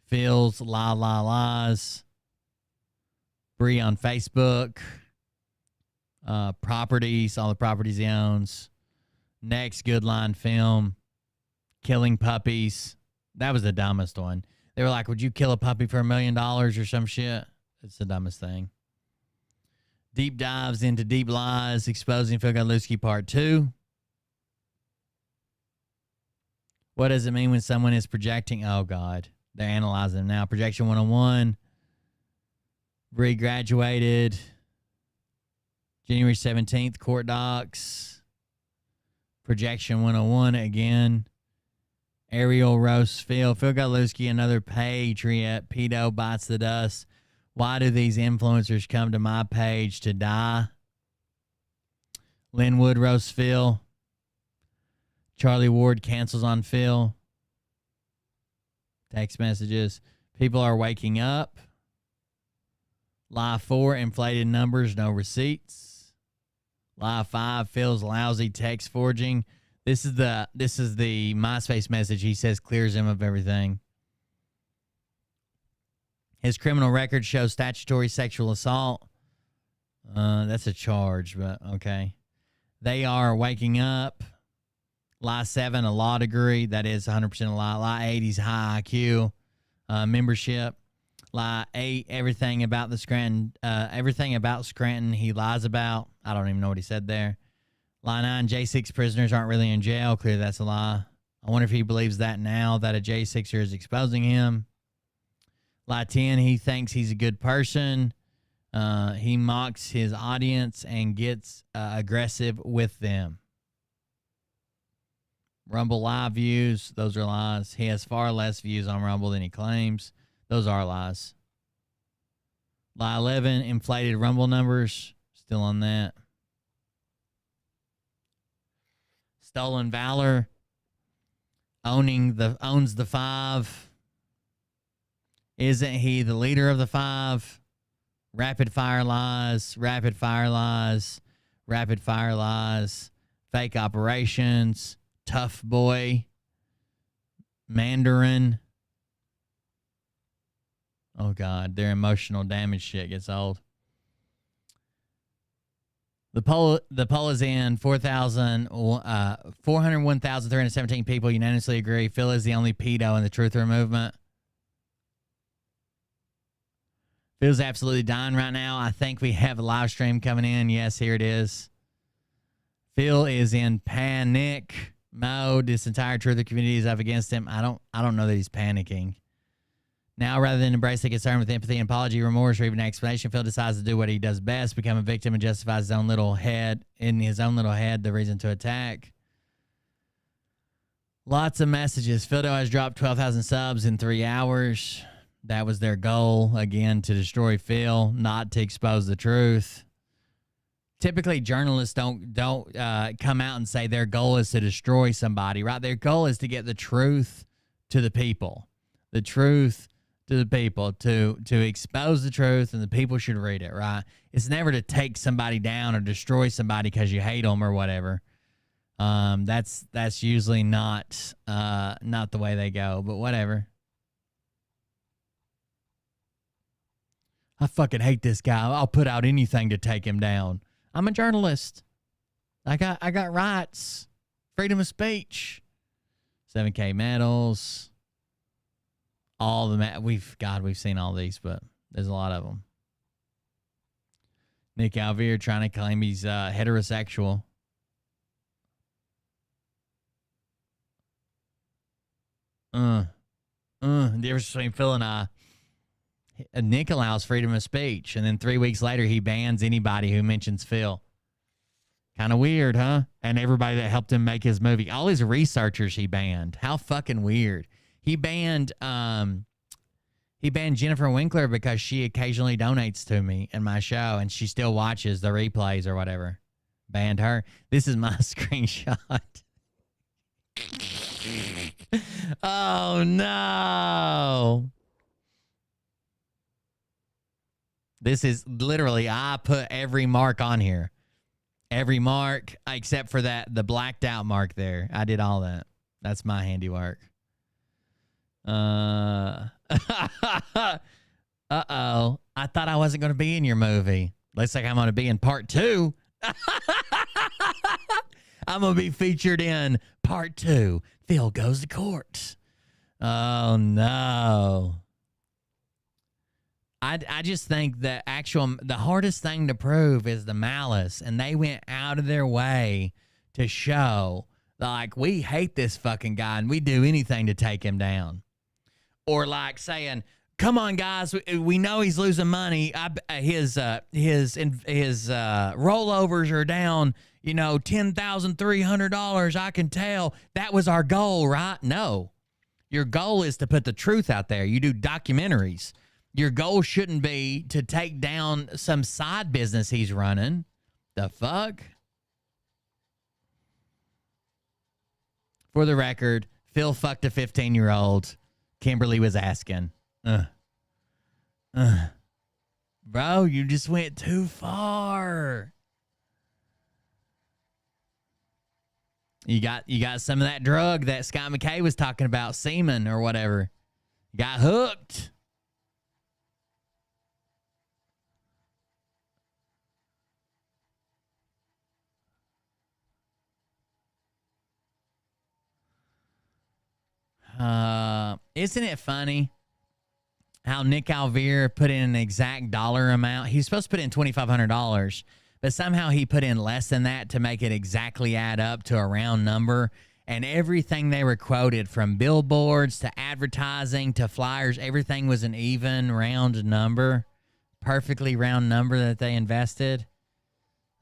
Phil's, lies. Bree on Facebook. Properties, all the properties he owns. Next, Good Line Film. Killing puppies. That was the dumbest one. They were like, would you kill a puppy for $1 million or some shit? It's the dumbest thing. Deep dives into deep lies, exposing Phil Godlewski Part 2. What does it mean when someone is projecting? Oh, God. They're analyzing them now. Projection 101. Bree graduated. January 17th, court docs. Projection 101 again. Ariel roasts Phil. Phil Godlewski, another patriot. Pedo bites the dust. Why do these influencers come to my page to die? Linwood roasts Phil. Charlie Ward cancels on Phil. Text messages. People are waking up. Lie 4, inflated numbers, no receipts. Lie 5, Phil's lousy text forging. This is the MySpace message he says clears him of everything. His criminal record shows statutory sexual assault. That's a charge, but okay. They are waking up. Lie 7, a law degree. That is 100% a lie. Lie 8, he's high IQ. Membership. Lie 8, everything about Scranton he lies about. I don't even know what he said there. Lie 9, J6 prisoners aren't really in jail. Clearly that's a lie. I wonder if he believes that now that a J6er is exposing him. Lie 10, he thinks he's a good person. He mocks his audience and gets aggressive with them. Rumble live views, those are lies. He has far less views on Rumble than he claims. Those are lies. Lie 11, inflated Rumble numbers. Still on that. Stolen valor. Owns the 5. Isn't he the leader of the 5? Rapid fire lies. Rapid fire lies. Rapid fire lies. Fake operations. Tough boy. Mandarin. Oh, God. Their emotional damage shit gets old. The poll is in. 401,317 people unanimously agree Phil is the only pedo in the truther movement. Phil's absolutely dying right now. I think we have a live stream coming in. Yes, here it is. Phil is in panic Mo, this entire truth community is up against him. I don't know that he's panicking. Now, rather than embrace the concern with empathy and apology, remorse, or even explanation, Phil decides to do what he does best, become a victim and justifies his own little head, the reason to attack. Lots of messages. Phildo has dropped 12,000 subs in 3 hours. That was their goal, again, to destroy Phil, not to expose the truth. Typically, journalists don't come out and say their goal is to destroy somebody, right? Their goal is to get the truth to the people. The truth to the people, to expose the truth, and the people should read it, right? It's never to take somebody down or destroy somebody because you hate them or whatever. That's usually not the way they go, but whatever. I fucking hate this guy. I'll put out anything to take him down. I'm a journalist. I got rights. Freedom of speech. 7K medals. All the we've seen all these, but there's a lot of them. Nick Alvear trying to claim he's heterosexual. The difference between Phil and I. Nick allows freedom of speech, and then 3 weeks later he bans anybody who mentions Phil. Kind of weird, huh? And everybody that helped him make his movie, all his researchers he banned. How fucking weird. He banned Jennifer Winkler because she occasionally donates to me in my show, and she still watches the replays or whatever. Banned her. This is my screenshot. Oh no. This is literally, I put every mark on here. Every mark, except for the blacked out mark there. I did all that. That's my handiwork. Uh-oh. I thought I wasn't going to be in your movie. Looks like I'm going to be in part 2. I'm going to be featured in part 2. Phil goes to court. Oh, no. I just think the hardest thing to prove is the malice, and they went out of their way to show like we hate this fucking guy and we do anything to take him down, or like saying, "Come on, guys, we know he's losing money. His rollovers are down, $10,300. I can tell. That was our goal, right?" No, your goal is to put the truth out there. You do documentaries. Your goal shouldn't be to take down some side business he's running. The fuck? For the record, Phil fucked a 15-year-old. Kimberly was asking. Bro, you just went too far. You got some of that drug that Scott McKay was talking about, semen or whatever. You got hooked. Isn't it funny how Nick Alvear put in an exact dollar amount? He's supposed to put in $2,500, but somehow he put in less than that to make it exactly add up to a round number. And everything they were quoted, from billboards to advertising to flyers, everything was an even round number, perfectly round number that they invested.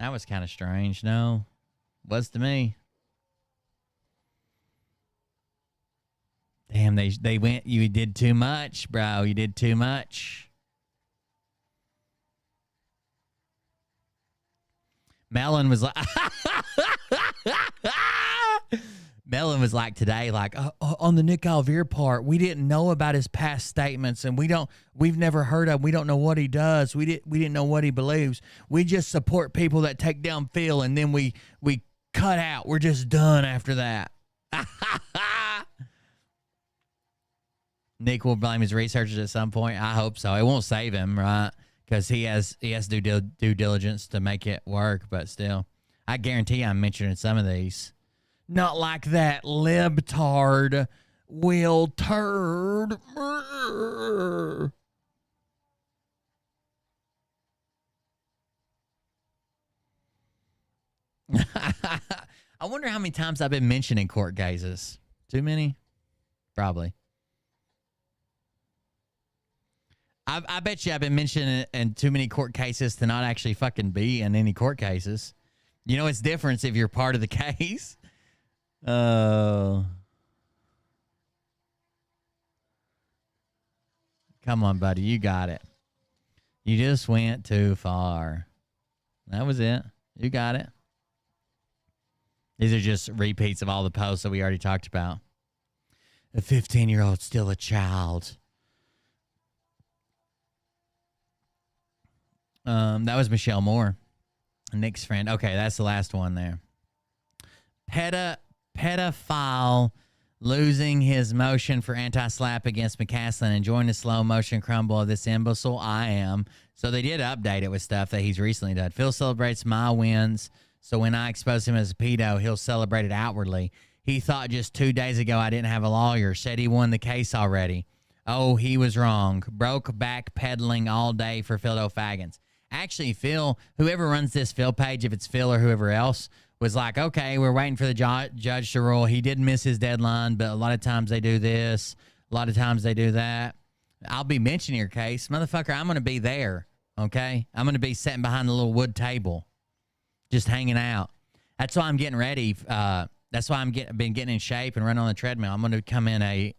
That was kind of strange. No, was to me. Damn, they went, you did too much, bro. You did too much. Melon was like, today, like, on the Nick Alvear part, we didn't know about his past statements, and we've never heard of him. We don't know what he does. We didn't know what he believes. We just support people that take down Phil, and then we cut out. We're just done after that. Nick will blame his researchers at some point. I hope so. It won't save him, right? Because he has to do due diligence to make it work. But still, I guarantee I'm mentioning some of these. Not like that libtard Will Turd. I wonder how many times I've been mentioning court cases. Too many? Probably. I bet you I've been mentioning it in too many court cases to not actually fucking be in any court cases. You know, it's different if you're part of the case. Come on, buddy. You got it. You just went too far. That was it. You got it. These are just repeats of all the posts that we already talked about. A 15-year-old still a child. That was Michelle Moore, Nick's friend. Okay, that's the last one there. Pedophile losing his motion for anti-slap against McCaslin, enjoying the slow motion crumble of this imbecile. I am. So they did update it with stuff that he's recently done. Phil celebrates my wins, so when I expose him as a pedo, he'll celebrate it outwardly. He thought just 2 days ago I didn't have a lawyer. Said he won the case already. Oh, he was wrong. Broke back peddling all day for Phil Fagans. Actually, Phil, whoever runs this Phil page, if it's Phil or whoever else, was like, okay, we're waiting for the judge to rule. He did miss his deadline, but a lot of times they do this. A lot of times they do that. I'll be mentioning your case. Motherfucker, I'm going to be there, okay? I'm going to be sitting behind the little wood table, just hanging out. That's why I'm getting ready. That's why been getting in shape and running on the treadmill. I'm going to come in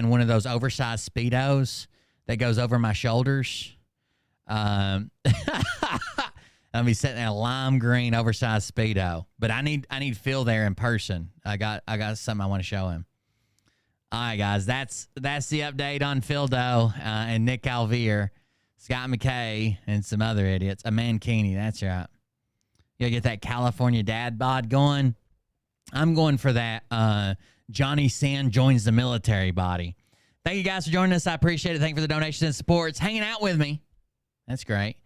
one of those oversized Speedos that goes over my shoulders. I'll be sitting in a lime green oversized Speedo, but I need Phil there in person. I got something I want to show him. All right, guys, that's the update on Phil Doe and Nick Alvear, Scott McKay, and some other idiots. A Mankini, that's right. You gotta get that California dad bod going. I'm going for that Johnny Sand joins the military body. Thank you guys for joining us. I appreciate it. Thank you for the donations and supports. Hanging out with me. That's great.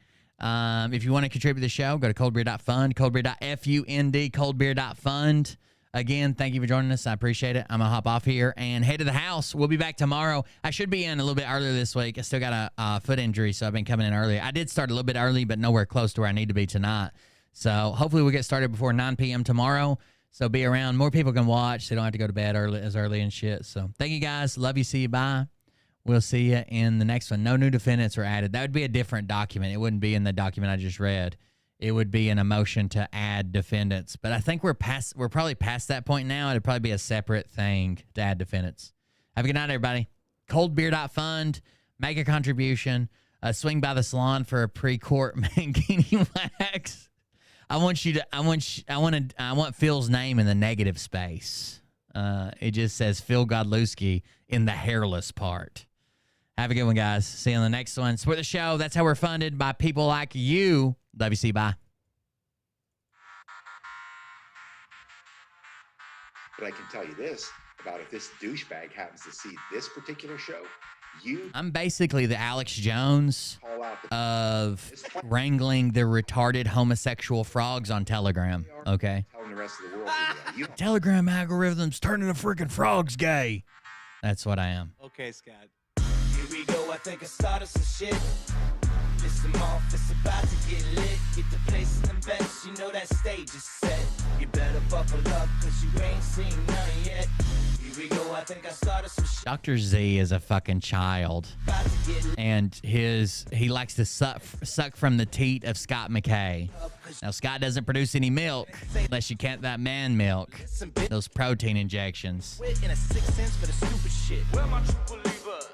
If you want to contribute to the show, go to coldbeer.fund, coldbeer.fund, coldbeer.fund. Again, thank you for joining us. I appreciate it. I'm going to hop off here and head to the house. We'll be back tomorrow. I should be in a little bit earlier this week. I still got a foot injury, so I've been coming in early. I did start a little bit early, but nowhere close to where I need to be tonight. So hopefully we'll get started before 9 p.m. tomorrow. So be around. More people can watch. They don't have to go to bed early and shit. So thank you guys. Love you. See you. Bye. We'll see you in the next one. No new defendants were added. That would be a different document. It wouldn't be in the document I just read. It would be in a motion to add defendants. But I think we're probably past that point now. It'd probably be a separate thing to add defendants. Have a good night, everybody. Coldbeer.fund. Make a contribution. Swing by the salon for a pre-court mankini wax. I want Phil's name in the negative space. It just says Phil Godlewski in the hairless part. Have a good one, guys. See you on the next one. Support the show. That's how we're funded, by people like you. Love you. See you. Bye. But I can tell you this about if this douchebag happens to see this particular show, I'm basically the Alex Jones of wrangling the retarded homosexual frogs on Telegram. Okay. Telling the rest of the world who Telegram algorithms turning the freaking frogs gay. That's what I am. Okay, Scott. Here we go. I think I started some shit. Listen off, it's about to get lit. Get the place in the best, you know that stage is set. You better buckle up, cause you ain't seen none yet. Here we go, I think I started some shit. Dr. Z is a fucking child. And he likes to suck from the teat of Scott McKay. Now, Scott doesn't produce any milk unless you count that man milk. Those protein injections.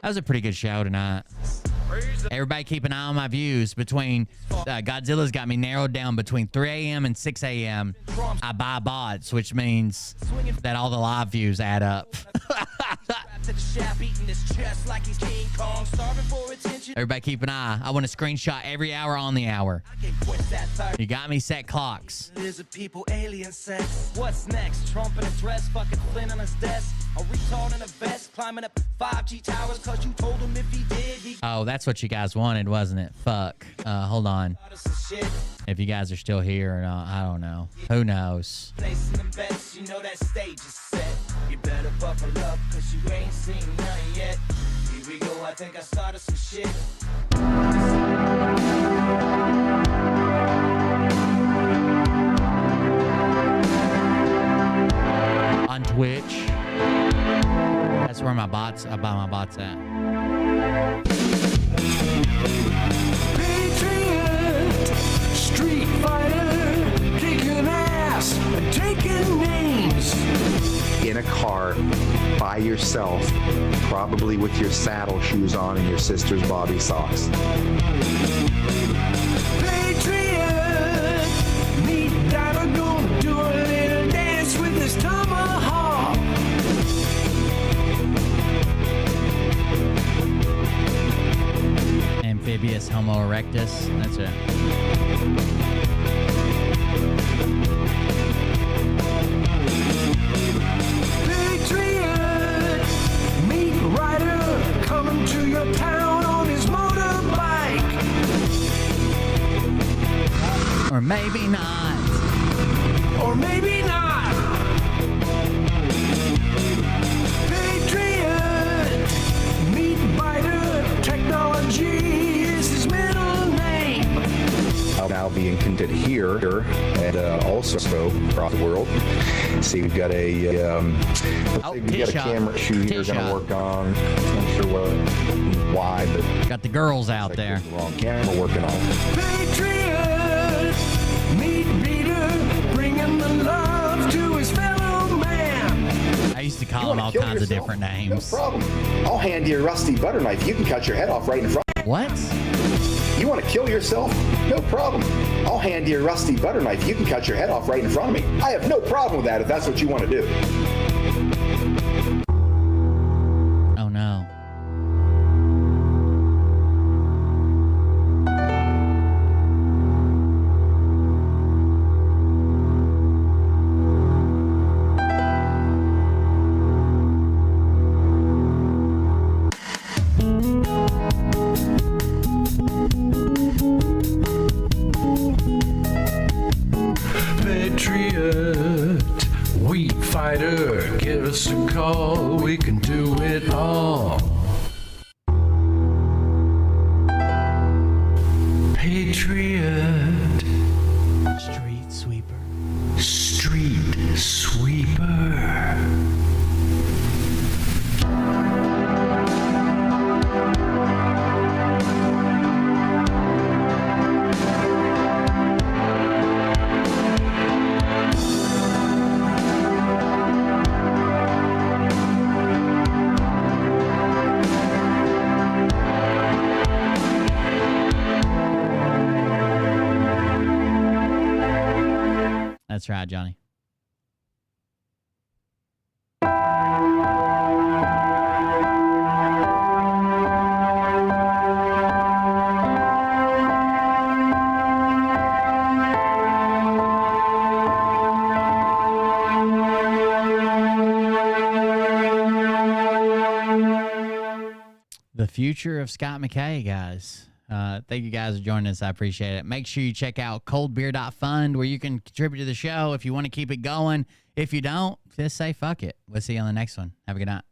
That was a pretty good show tonight. Everybody keep an eye on my views. Between Godzilla's got me narrowed down between 3 a.m. and 6 a.m. I buy bots, which means that all the live views add up. Everybody keep an eye. I want to screenshot every hour on the hour. You got me set clocks. Lizard people, alien sex. What's next? Trump in a dress, fucking Flynn on his desk. A retard in a vest, climbing up 5G towers, cause you told him if he did, he... Oh, that's what you guys wanted, wasn't it? Fuck. Hold on. If you guys are still here or not, I don't know. Who knows? Placing them bets, you know that stage is set. You better buckle up, cause you ain't seen none yet. Here we go, I think I started some shit. Twitch. That's where I buy my bots at. Patriot, street fighter, kicking ass and taking names. In a car by yourself, probably with your saddle shoes on and your sister's bobby socks. Patriot, meet diver, gonna do a little dance with his tomahawk. Amphibious Homo erectus. That's it. Patriot, meet rider, coming to your town on his motorbike. Or maybe not. Or maybe not. Patriot, meet biter, technology is his middle name. Now being conducted here and also across the world. See, we've got a camera shoot here going to work on. Not sure why, but got the girls out there. The wrong camera working on. Patriot, meet Peter, bringing the love to his fellow man. I used to call them all kinds of different names. No problem. I'll hand you a rusty butter knife. You can cut your head off right in front. What? You want to kill yourself? No problem. I'll hand you a rusty butter knife. You can cut your head off right in front of me. I have no problem with that if that's what you want to do. Oh no. Patriot, weak fighter, give us a call, we can do it all. Patriot, street sweeper. Street sweeper. That's right, Johnny. The future of Scott McKay, guys. Thank you guys for joining us. I appreciate it. Make sure you check out coldbeer.fund where you can contribute to the show if you want to keep it going. If you don't, just say fuck it. We'll see you on the next one. Have a good night.